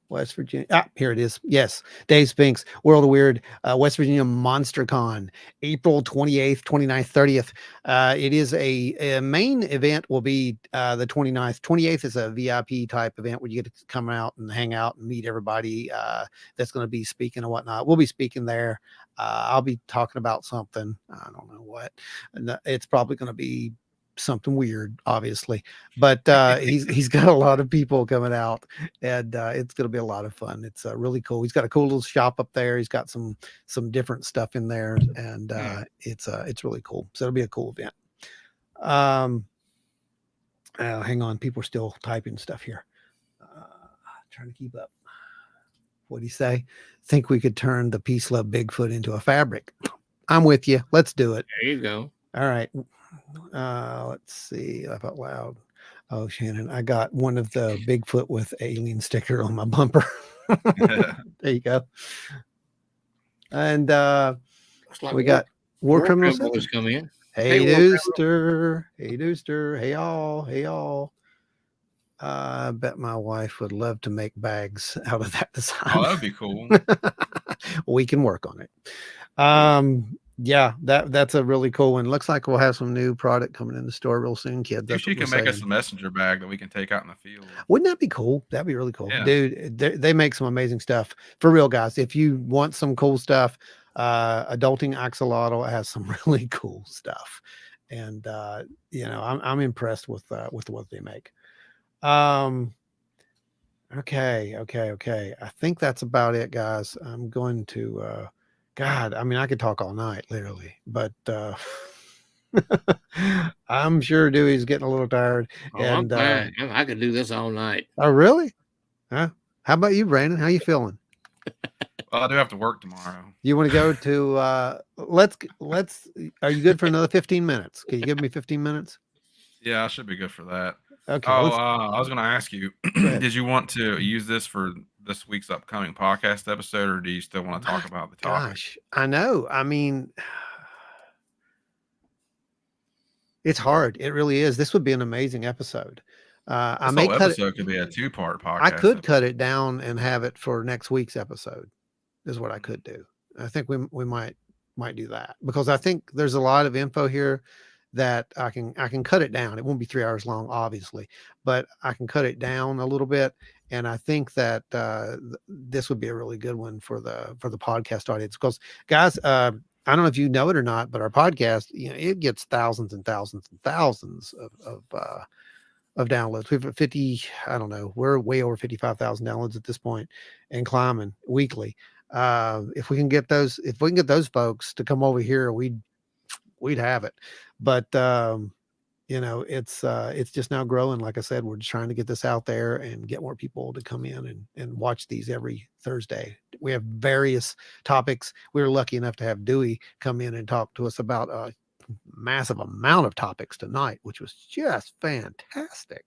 West Virginia. Here it is. Yes. Dave Spinks, World of Weird, West Virginia MonsterCon, April 28th, 29th, 30th. It is a main event will be the 29th. 28th is a VIP type event where you get to come out and hang out and meet everybody that's going to be speaking and whatnot. We'll be speaking there. I'll be talking about something. I don't know what. And it's probably going to be something weird, obviously, but he's got a lot of people coming out, and it's going to be a lot of fun. It's really cool. He's got a cool little shop up there. He's got some different stuff in there, and it's really cool. So it'll be a cool event. Hang on, people are still typing stuff here. Trying to keep up. What'd he say? Think we could turn the peace, love, Bigfoot into a fabric? I'm with you. Let's do it. There you go. All right. Let's see. Laugh out loud. Oh, Shannon, I got one of the Bigfoot with alien sticker on my bumper. There you go. And Looks like we got War Criminals Criminals come in. Hey, War Dooster. Hey, Dooster. Hey, y'all. Hey, y'all. I bet my wife would love to make bags out of that design. Oh, that would be cool. We can work on it. Yeah, that's a really cool one. Looks like we'll have some new product coming in the store real soon, kids. If she can make us a messenger bag that we can take out in the field. Wouldn't that be cool? That'd be really cool. Yeah. Dude, they make some amazing stuff. For real, guys. If you want some cool stuff, Adulting Axolotl has some really cool stuff. And I'm impressed with what they make. Okay. I think that's about it, guys. I'm going to God, I mean, I could talk all night, literally, but I'm sure Dewey's getting a little tired. Oh, and I'm fine. I could do this all night. Oh, really? Huh? How about you, Brandon? How you feeling? Well, I do have to work tomorrow. You want to go to let's are you good for another 15 minutes? Can you give me 15 minutes? Yeah, I should be good for that. Okay. I was going to ask you, did you want to use this for this week's upcoming podcast episode, or do you still want to talk about the topic? Gosh, I know. I mean, it's hard. It really is. This would be an amazing episode. I may cut episode could be a 2-part podcast. I could cut it down and have it for next week's episode. Is what I could do. I think we might do that, because I think there's a lot of info here that I can cut it down. It won't be 3 hours long, obviously, but I can cut it down a little bit. And I think that this would be a really good one for the podcast audience, because guys, I don't know if you know it or not, but our podcast, it gets thousands and thousands and thousands of downloads. We've 50, I don't know, we're way over 55,000 downloads at this point and climbing weekly. If we can get those folks to come over here, we'd have it. But it's just now growing. Like I said, we're just trying to get this out there and get more people to come in and watch these every Thursday. We have various topics. We were lucky enough to have Dewey come in and talk to us about a massive amount of topics tonight, which was just fantastic.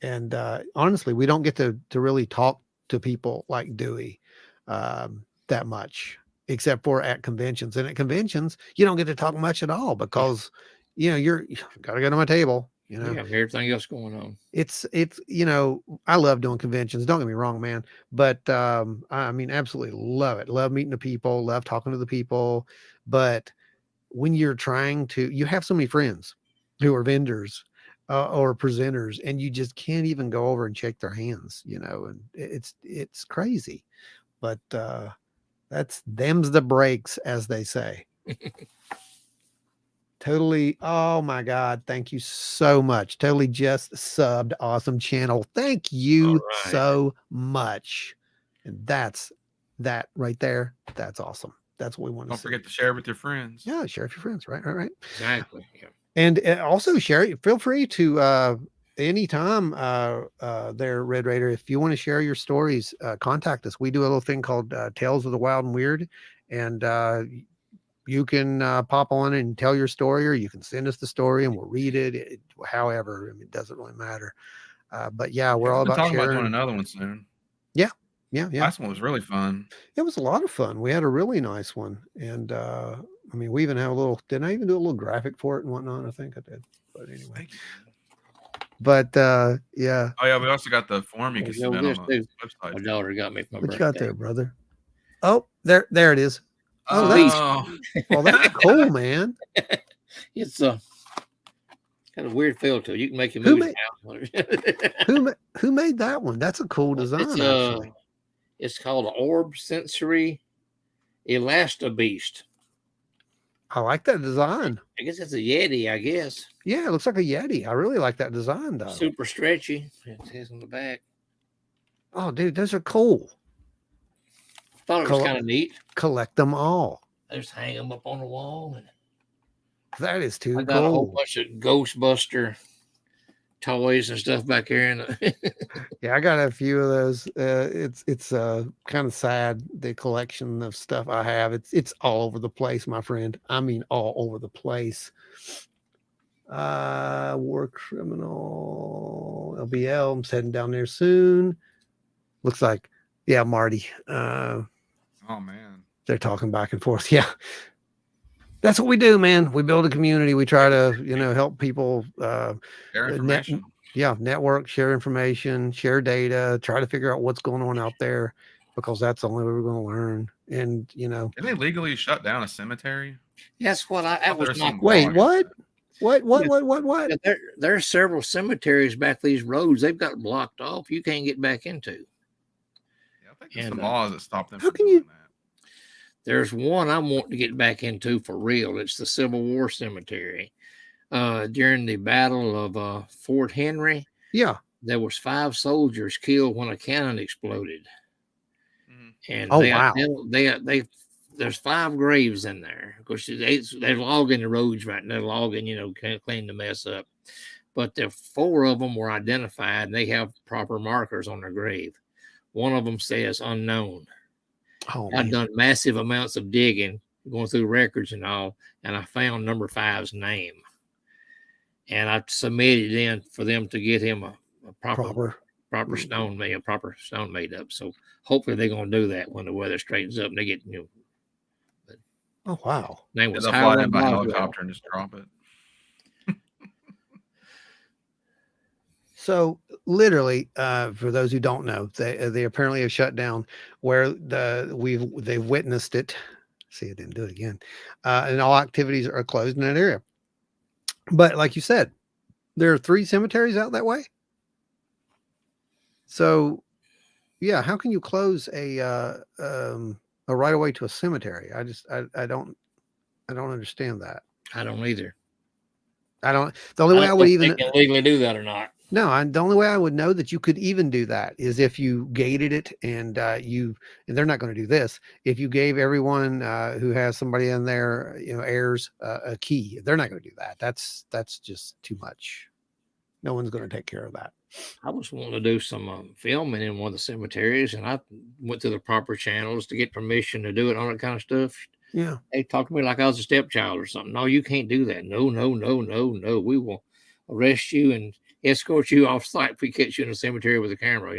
And honestly, we don't get to really talk to people like Dewey that much, except for at conventions. And at conventions, you don't get to talk much at all, because you gotta go to my table. You know, Yeah, everything else going on. it's I love doing conventions. Don't get me wrong, man. But I mean, absolutely love it. Love meeting the people. Love talking to the people. But when you're trying to, you have so many friends who are vendors or presenters, and you just can't even go over and shake their hands. And it's crazy. But that's them's the breaks, as they say. Totally. Oh my God. Thank you so much. Totally just subbed. Awesome channel. Thank you All right. so much. And that's that right there. That's awesome. That's what we want to Don't see. forget to share with your friends. Yeah, share with your friends. Right. Exactly. Yeah. And also share it. Feel free to anytime there, Red Raider, if you want to share your stories, contact us. We do a little thing called Tales of the Wild and Weird. And you can pop on and tell your story, or you can send us the story and we'll read it. However, I mean, it doesn't really matter. But yeah, we're all We've been about talking about doing sharing. another one soon. Yeah. Last one was really fun. It was a lot of fun. We had a really nice one. And I mean, we even have a little, didn't I even do a little graphic for it and whatnot? I think I did. But anyway. Thank you. But yeah. Oh yeah, we also got the form you can Well, submit this on the too. My website. daughter got me for my What birthday. you got there, brother? Oh, there it is. Oh, Oh, well, that's cool, man. It's got a weird feel to it. You can make your Who movie now. Who made that one? That's a cool design, actually. It's called Orb Sensory Elastobeast. I like that design. I guess it's a Yeti, I guess. Yeah, it looks like a Yeti. I really like that design, though. Super stretchy. It says on the back. Oh, dude, those are cool. Thought it was kind of neat. Collect them all. I just hang them up on the wall. And that is too cool. I got a whole bunch of Ghostbuster toys and stuff back here. Yeah, I got a few of those. It's kind of sad, the collection of stuff I have. It's all over the place, my friend. I mean, all over the place. War Criminal LBL. I'm heading down there soon. Looks like, yeah, Marty. oh man, they're talking back and forth. Yeah, that's what we do, man. We build a community. We try to, help people. share information. Network, share information, share data, try to figure out what's going on out there, because that's the only way we're going to learn. And Can they legally shut down a cemetery? That's what that was my wait. What? What? There are several cemeteries back these roads they've got blocked off. You can't get back into. Yeah, I think there's some laws that stop them. How from can doing you? That. There's one I want to get back into for real. It's the Civil War Cemetery. During the Battle of Fort Henry, Yeah, there was 5 soldiers killed when a cannon exploded. And wow. There's 5 graves in there. Of course, they're logging the roads right now. They're logging, clean the mess up. But the 4 of them were identified, and they have proper markers on their grave. One of them says unknown. I've done massive amounts of digging, going through records and all, and I found number 5's name. And I submitted in for them to get him a proper stone made up. So hopefully they're going to do that when the weather straightens up and they get Oh wow! Name was they'll fly in by helicopter and just drop it. So literally, for those who don't know, they apparently have shut down where they've witnessed it. See, I didn't do it again, and all activities are closed in that area. But like you said, there are 3 cemeteries out that way. So, yeah, how can you close a right of way to a cemetery? I don't understand that. I don't either. The only way I would even can legally do that or not. No, the only way I would know that you could even do that is if you gated it, and and they're not going to do this. If you gave everyone who has somebody in there, heirs, a key, they're not going to do that. That's just too much. No one's going to take care of that. I was wanting to do some filming in one of the cemeteries, and I went through the proper channels to get permission to do it, all that kind of stuff. Yeah. They talked to me like I was a stepchild or something. No, you can't do that. No. We will arrest you and escort you off site if we catch you in a cemetery with a camera.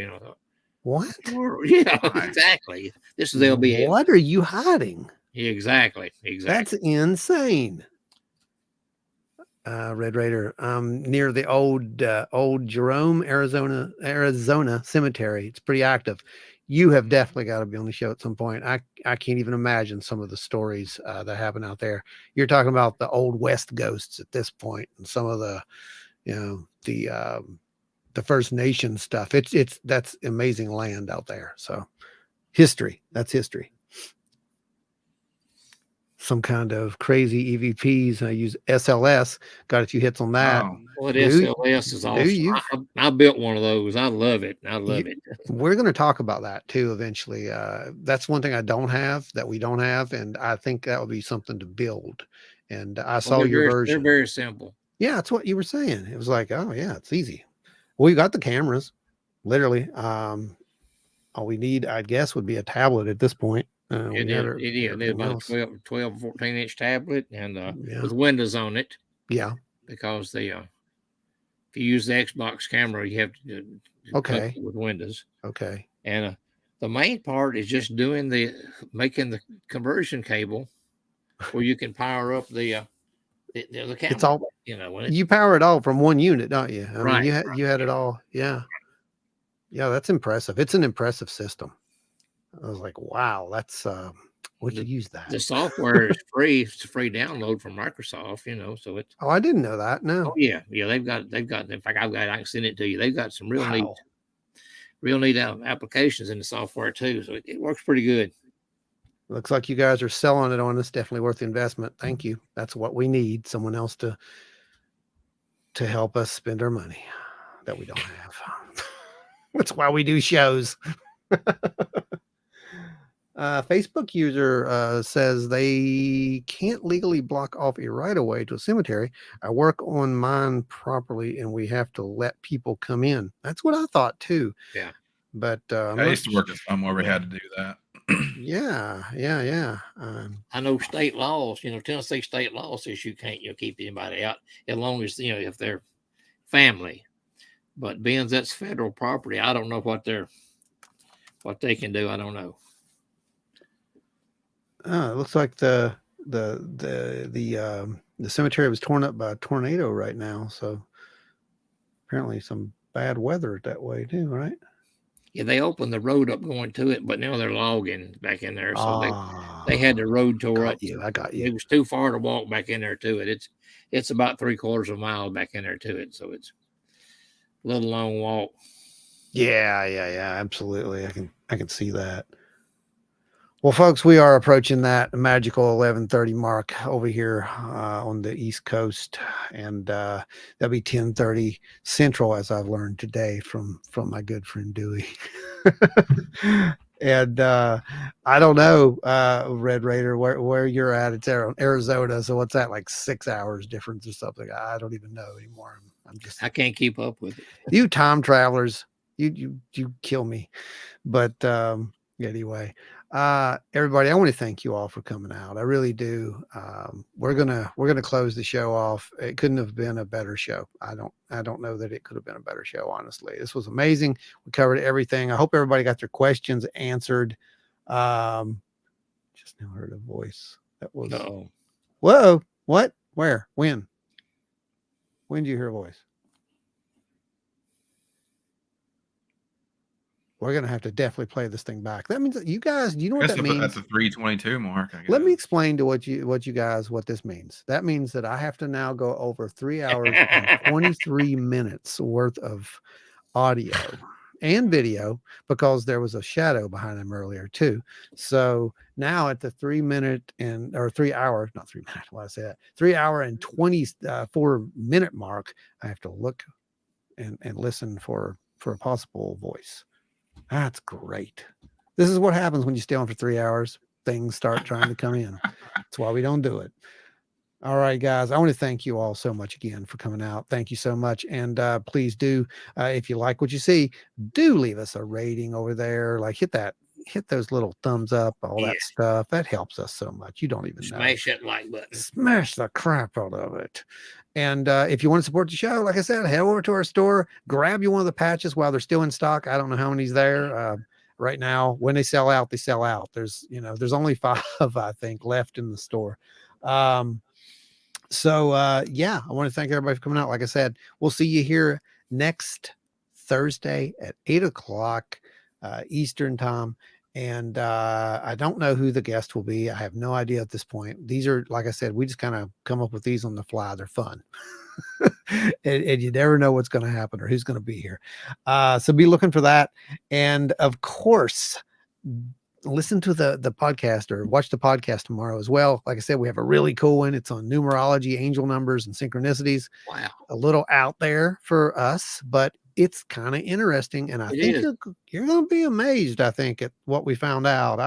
What? Yeah, exactly. This is LBA. What are you hiding? Yeah, exactly. That's insane. Red Raider, near the old Jerome, Arizona cemetery. It's pretty active. You have definitely got to be on the show at some point. I can't even imagine some of the stories that happen out there. You're talking about the old West ghosts at this point, and some of the, the First Nation stuff. That's amazing land out there. So history, that's history. Some kind of crazy EVPs. I use SLS. Got a few hits on that. Oh, Well, SLS is awesome. I built one of those. I love it. We're going to talk about that too eventually. That's one thing I don't have, that we don't have, and I think that would be something to build. And I saw your version. They're very simple. Yeah, that's what you were saying. It was like, oh yeah, it's easy. Well, you got the cameras, literally. All we need, I guess, would be a tablet at this point. It is about a 12 or 14-inch tablet, and with windows on it. Yeah. Because if you use the Xbox camera, you have to with windows. Okay. And the main part is just making the conversion cable where you can power up the camera. It's all, you power it all from one unit, don't you? I right. mean, you had it all. Yeah. Yeah, that's impressive. It's an impressive system. I was like, wow, that's where'd you use that? The software is free. It's a free download from Microsoft, so it's. Oh, I didn't know that. No. Oh, yeah. They've got, in fact, I can send it to you. They've got some real neat applications in the software too. So it works pretty good. Looks like you guys are selling it on us. Definitely worth the investment. Thank you. That's what we need. Someone else to help us spend our money that we don't have. That's why we do shows. Facebook user says they can't legally block off a right of way to a cemetery. I work on mine properly, and we have to let people come in. That's what I thought too. Yeah, but I used to work at somewhere we had to do that. Yeah. I know state laws. Tennessee state law says you can't keep anybody out as long as if they're family. But being that's federal property, I don't know what they can do. I don't know. It looks like the cemetery was torn up by a tornado right now. So apparently some bad weather that way too, right? Yeah, they opened the road up going to it, but now they're logging back in there. So they had the road tore up. I got you. It was too far to walk back in there to it. It's about 3/4 of a mile back in there to it. So it's a little long walk. Yeah, absolutely. I can see that. Well, folks, we are approaching that magical 11:30 mark over here on the East Coast, and that'll be 10:30 Central, as I've learned today from my good friend Dewey. And I don't know, Red Raider, where you're at. It's Arizona, so what's that, like 6 hours difference or something? I don't even know anymore. I can't keep up with it. You time travelers, you kill me. But anyway, everybody, I want to thank you all for coming out. I really do. We're gonna close the show off. It couldn't have been a better show. I don't know that it could have been a better show, honestly. This was amazing. We covered everything. I hope everybody got their questions answered. Just now heard a voice. That was Whoa. What? Where? When did you hear a voice? We're going to have to definitely play this thing back. That means that you guys, do you know what that means? That's a 3:22 mark. I guess. Let me explain to what this means. That means that I have to now go over 3 hours and 23 minutes worth of audio and video, because there was a shadow behind them earlier too. So now at the 3 hour, not 3 minutes, why I say that, 3 hour and 24 minute mark, I have to look and listen for a possible voice. That's great. This is what happens when you stay on for 3 hours. Things start trying to come in. That's why we don't do it. All right, guys. I want to thank you all so much again for coming out. Thank you so much. And please do, if you like what you see, do leave us a rating over there. Like hit those little thumbs up, all that stuff. That helps us so much. You don't even know. Smash that like button. Smash the crap out of it. And if you want to support the show, like I said, head over to our store, grab you one of the patches while they're still in stock. I don't know how many's there right now. When they sell out, they sell out. There's only 5, I think, left in the store. Yeah, I want to thank everybody for coming out. Like I said, we'll see you here next Thursday at 8 o'clock Eastern time. And I don't know who the guest will be. I have no idea at this point. These are, like I said, we just kind of come up with these on the fly. They're fun. and you never know what's going to happen or who's going to be here. So be looking for that. And of course, listen to the podcast or watch the podcast tomorrow as well. Like I said, we have a really cool one. It's on numerology, angel numbers, and synchronicities. Wow. A little out there for us, but it's kind of interesting. And I think you're going to be amazed, I think, at what we found out.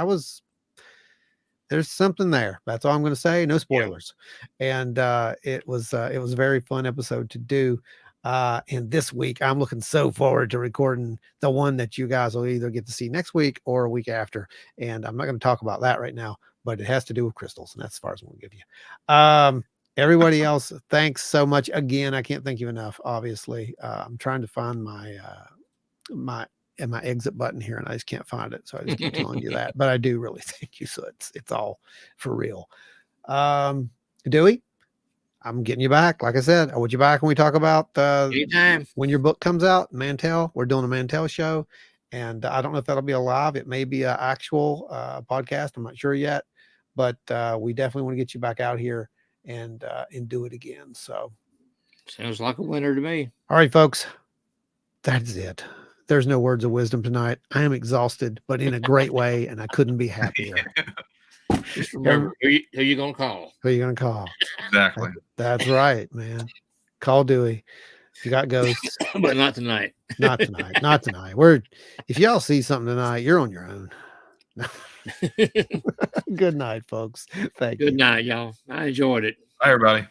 There's something there. That's all I'm going to say. No spoilers. Yeah. And it was a very fun episode to do. And this week, I'm looking so forward to recording the one that you guys will either get to see next week or a week after. And I'm not going to talk about that right now, but it has to do with crystals. And that's as far as I'm going to give you. Everybody else, thanks so much. Again, I can't thank you enough, obviously. I'm trying to find my exit button here and I just can't find it. So I just keep telling you that, but I do really thank you. So it's all for real. Dewey, I'm getting you back. Like I said, I want you back when we talk about anytime when your book comes out, Mantell. We're doing a Mantell show, and I don't know if that'll be a live. It may be an actual podcast. I'm not sure yet, but we definitely want to get you back out here and do it again. So sounds like a winner to me. All right, folks, that's it. There's no words of wisdom tonight. I am exhausted, but in a great way, and I couldn't be happier. Just remember who you gonna call. Who you gonna call? Exactly. That's right, man. Call Dewey. If you got ghosts. But not tonight. Not tonight. Not tonight. If y'all see something tonight, you're on your own. Good night, folks. Thank you. Good night, y'all. I enjoyed it. Bye, everybody.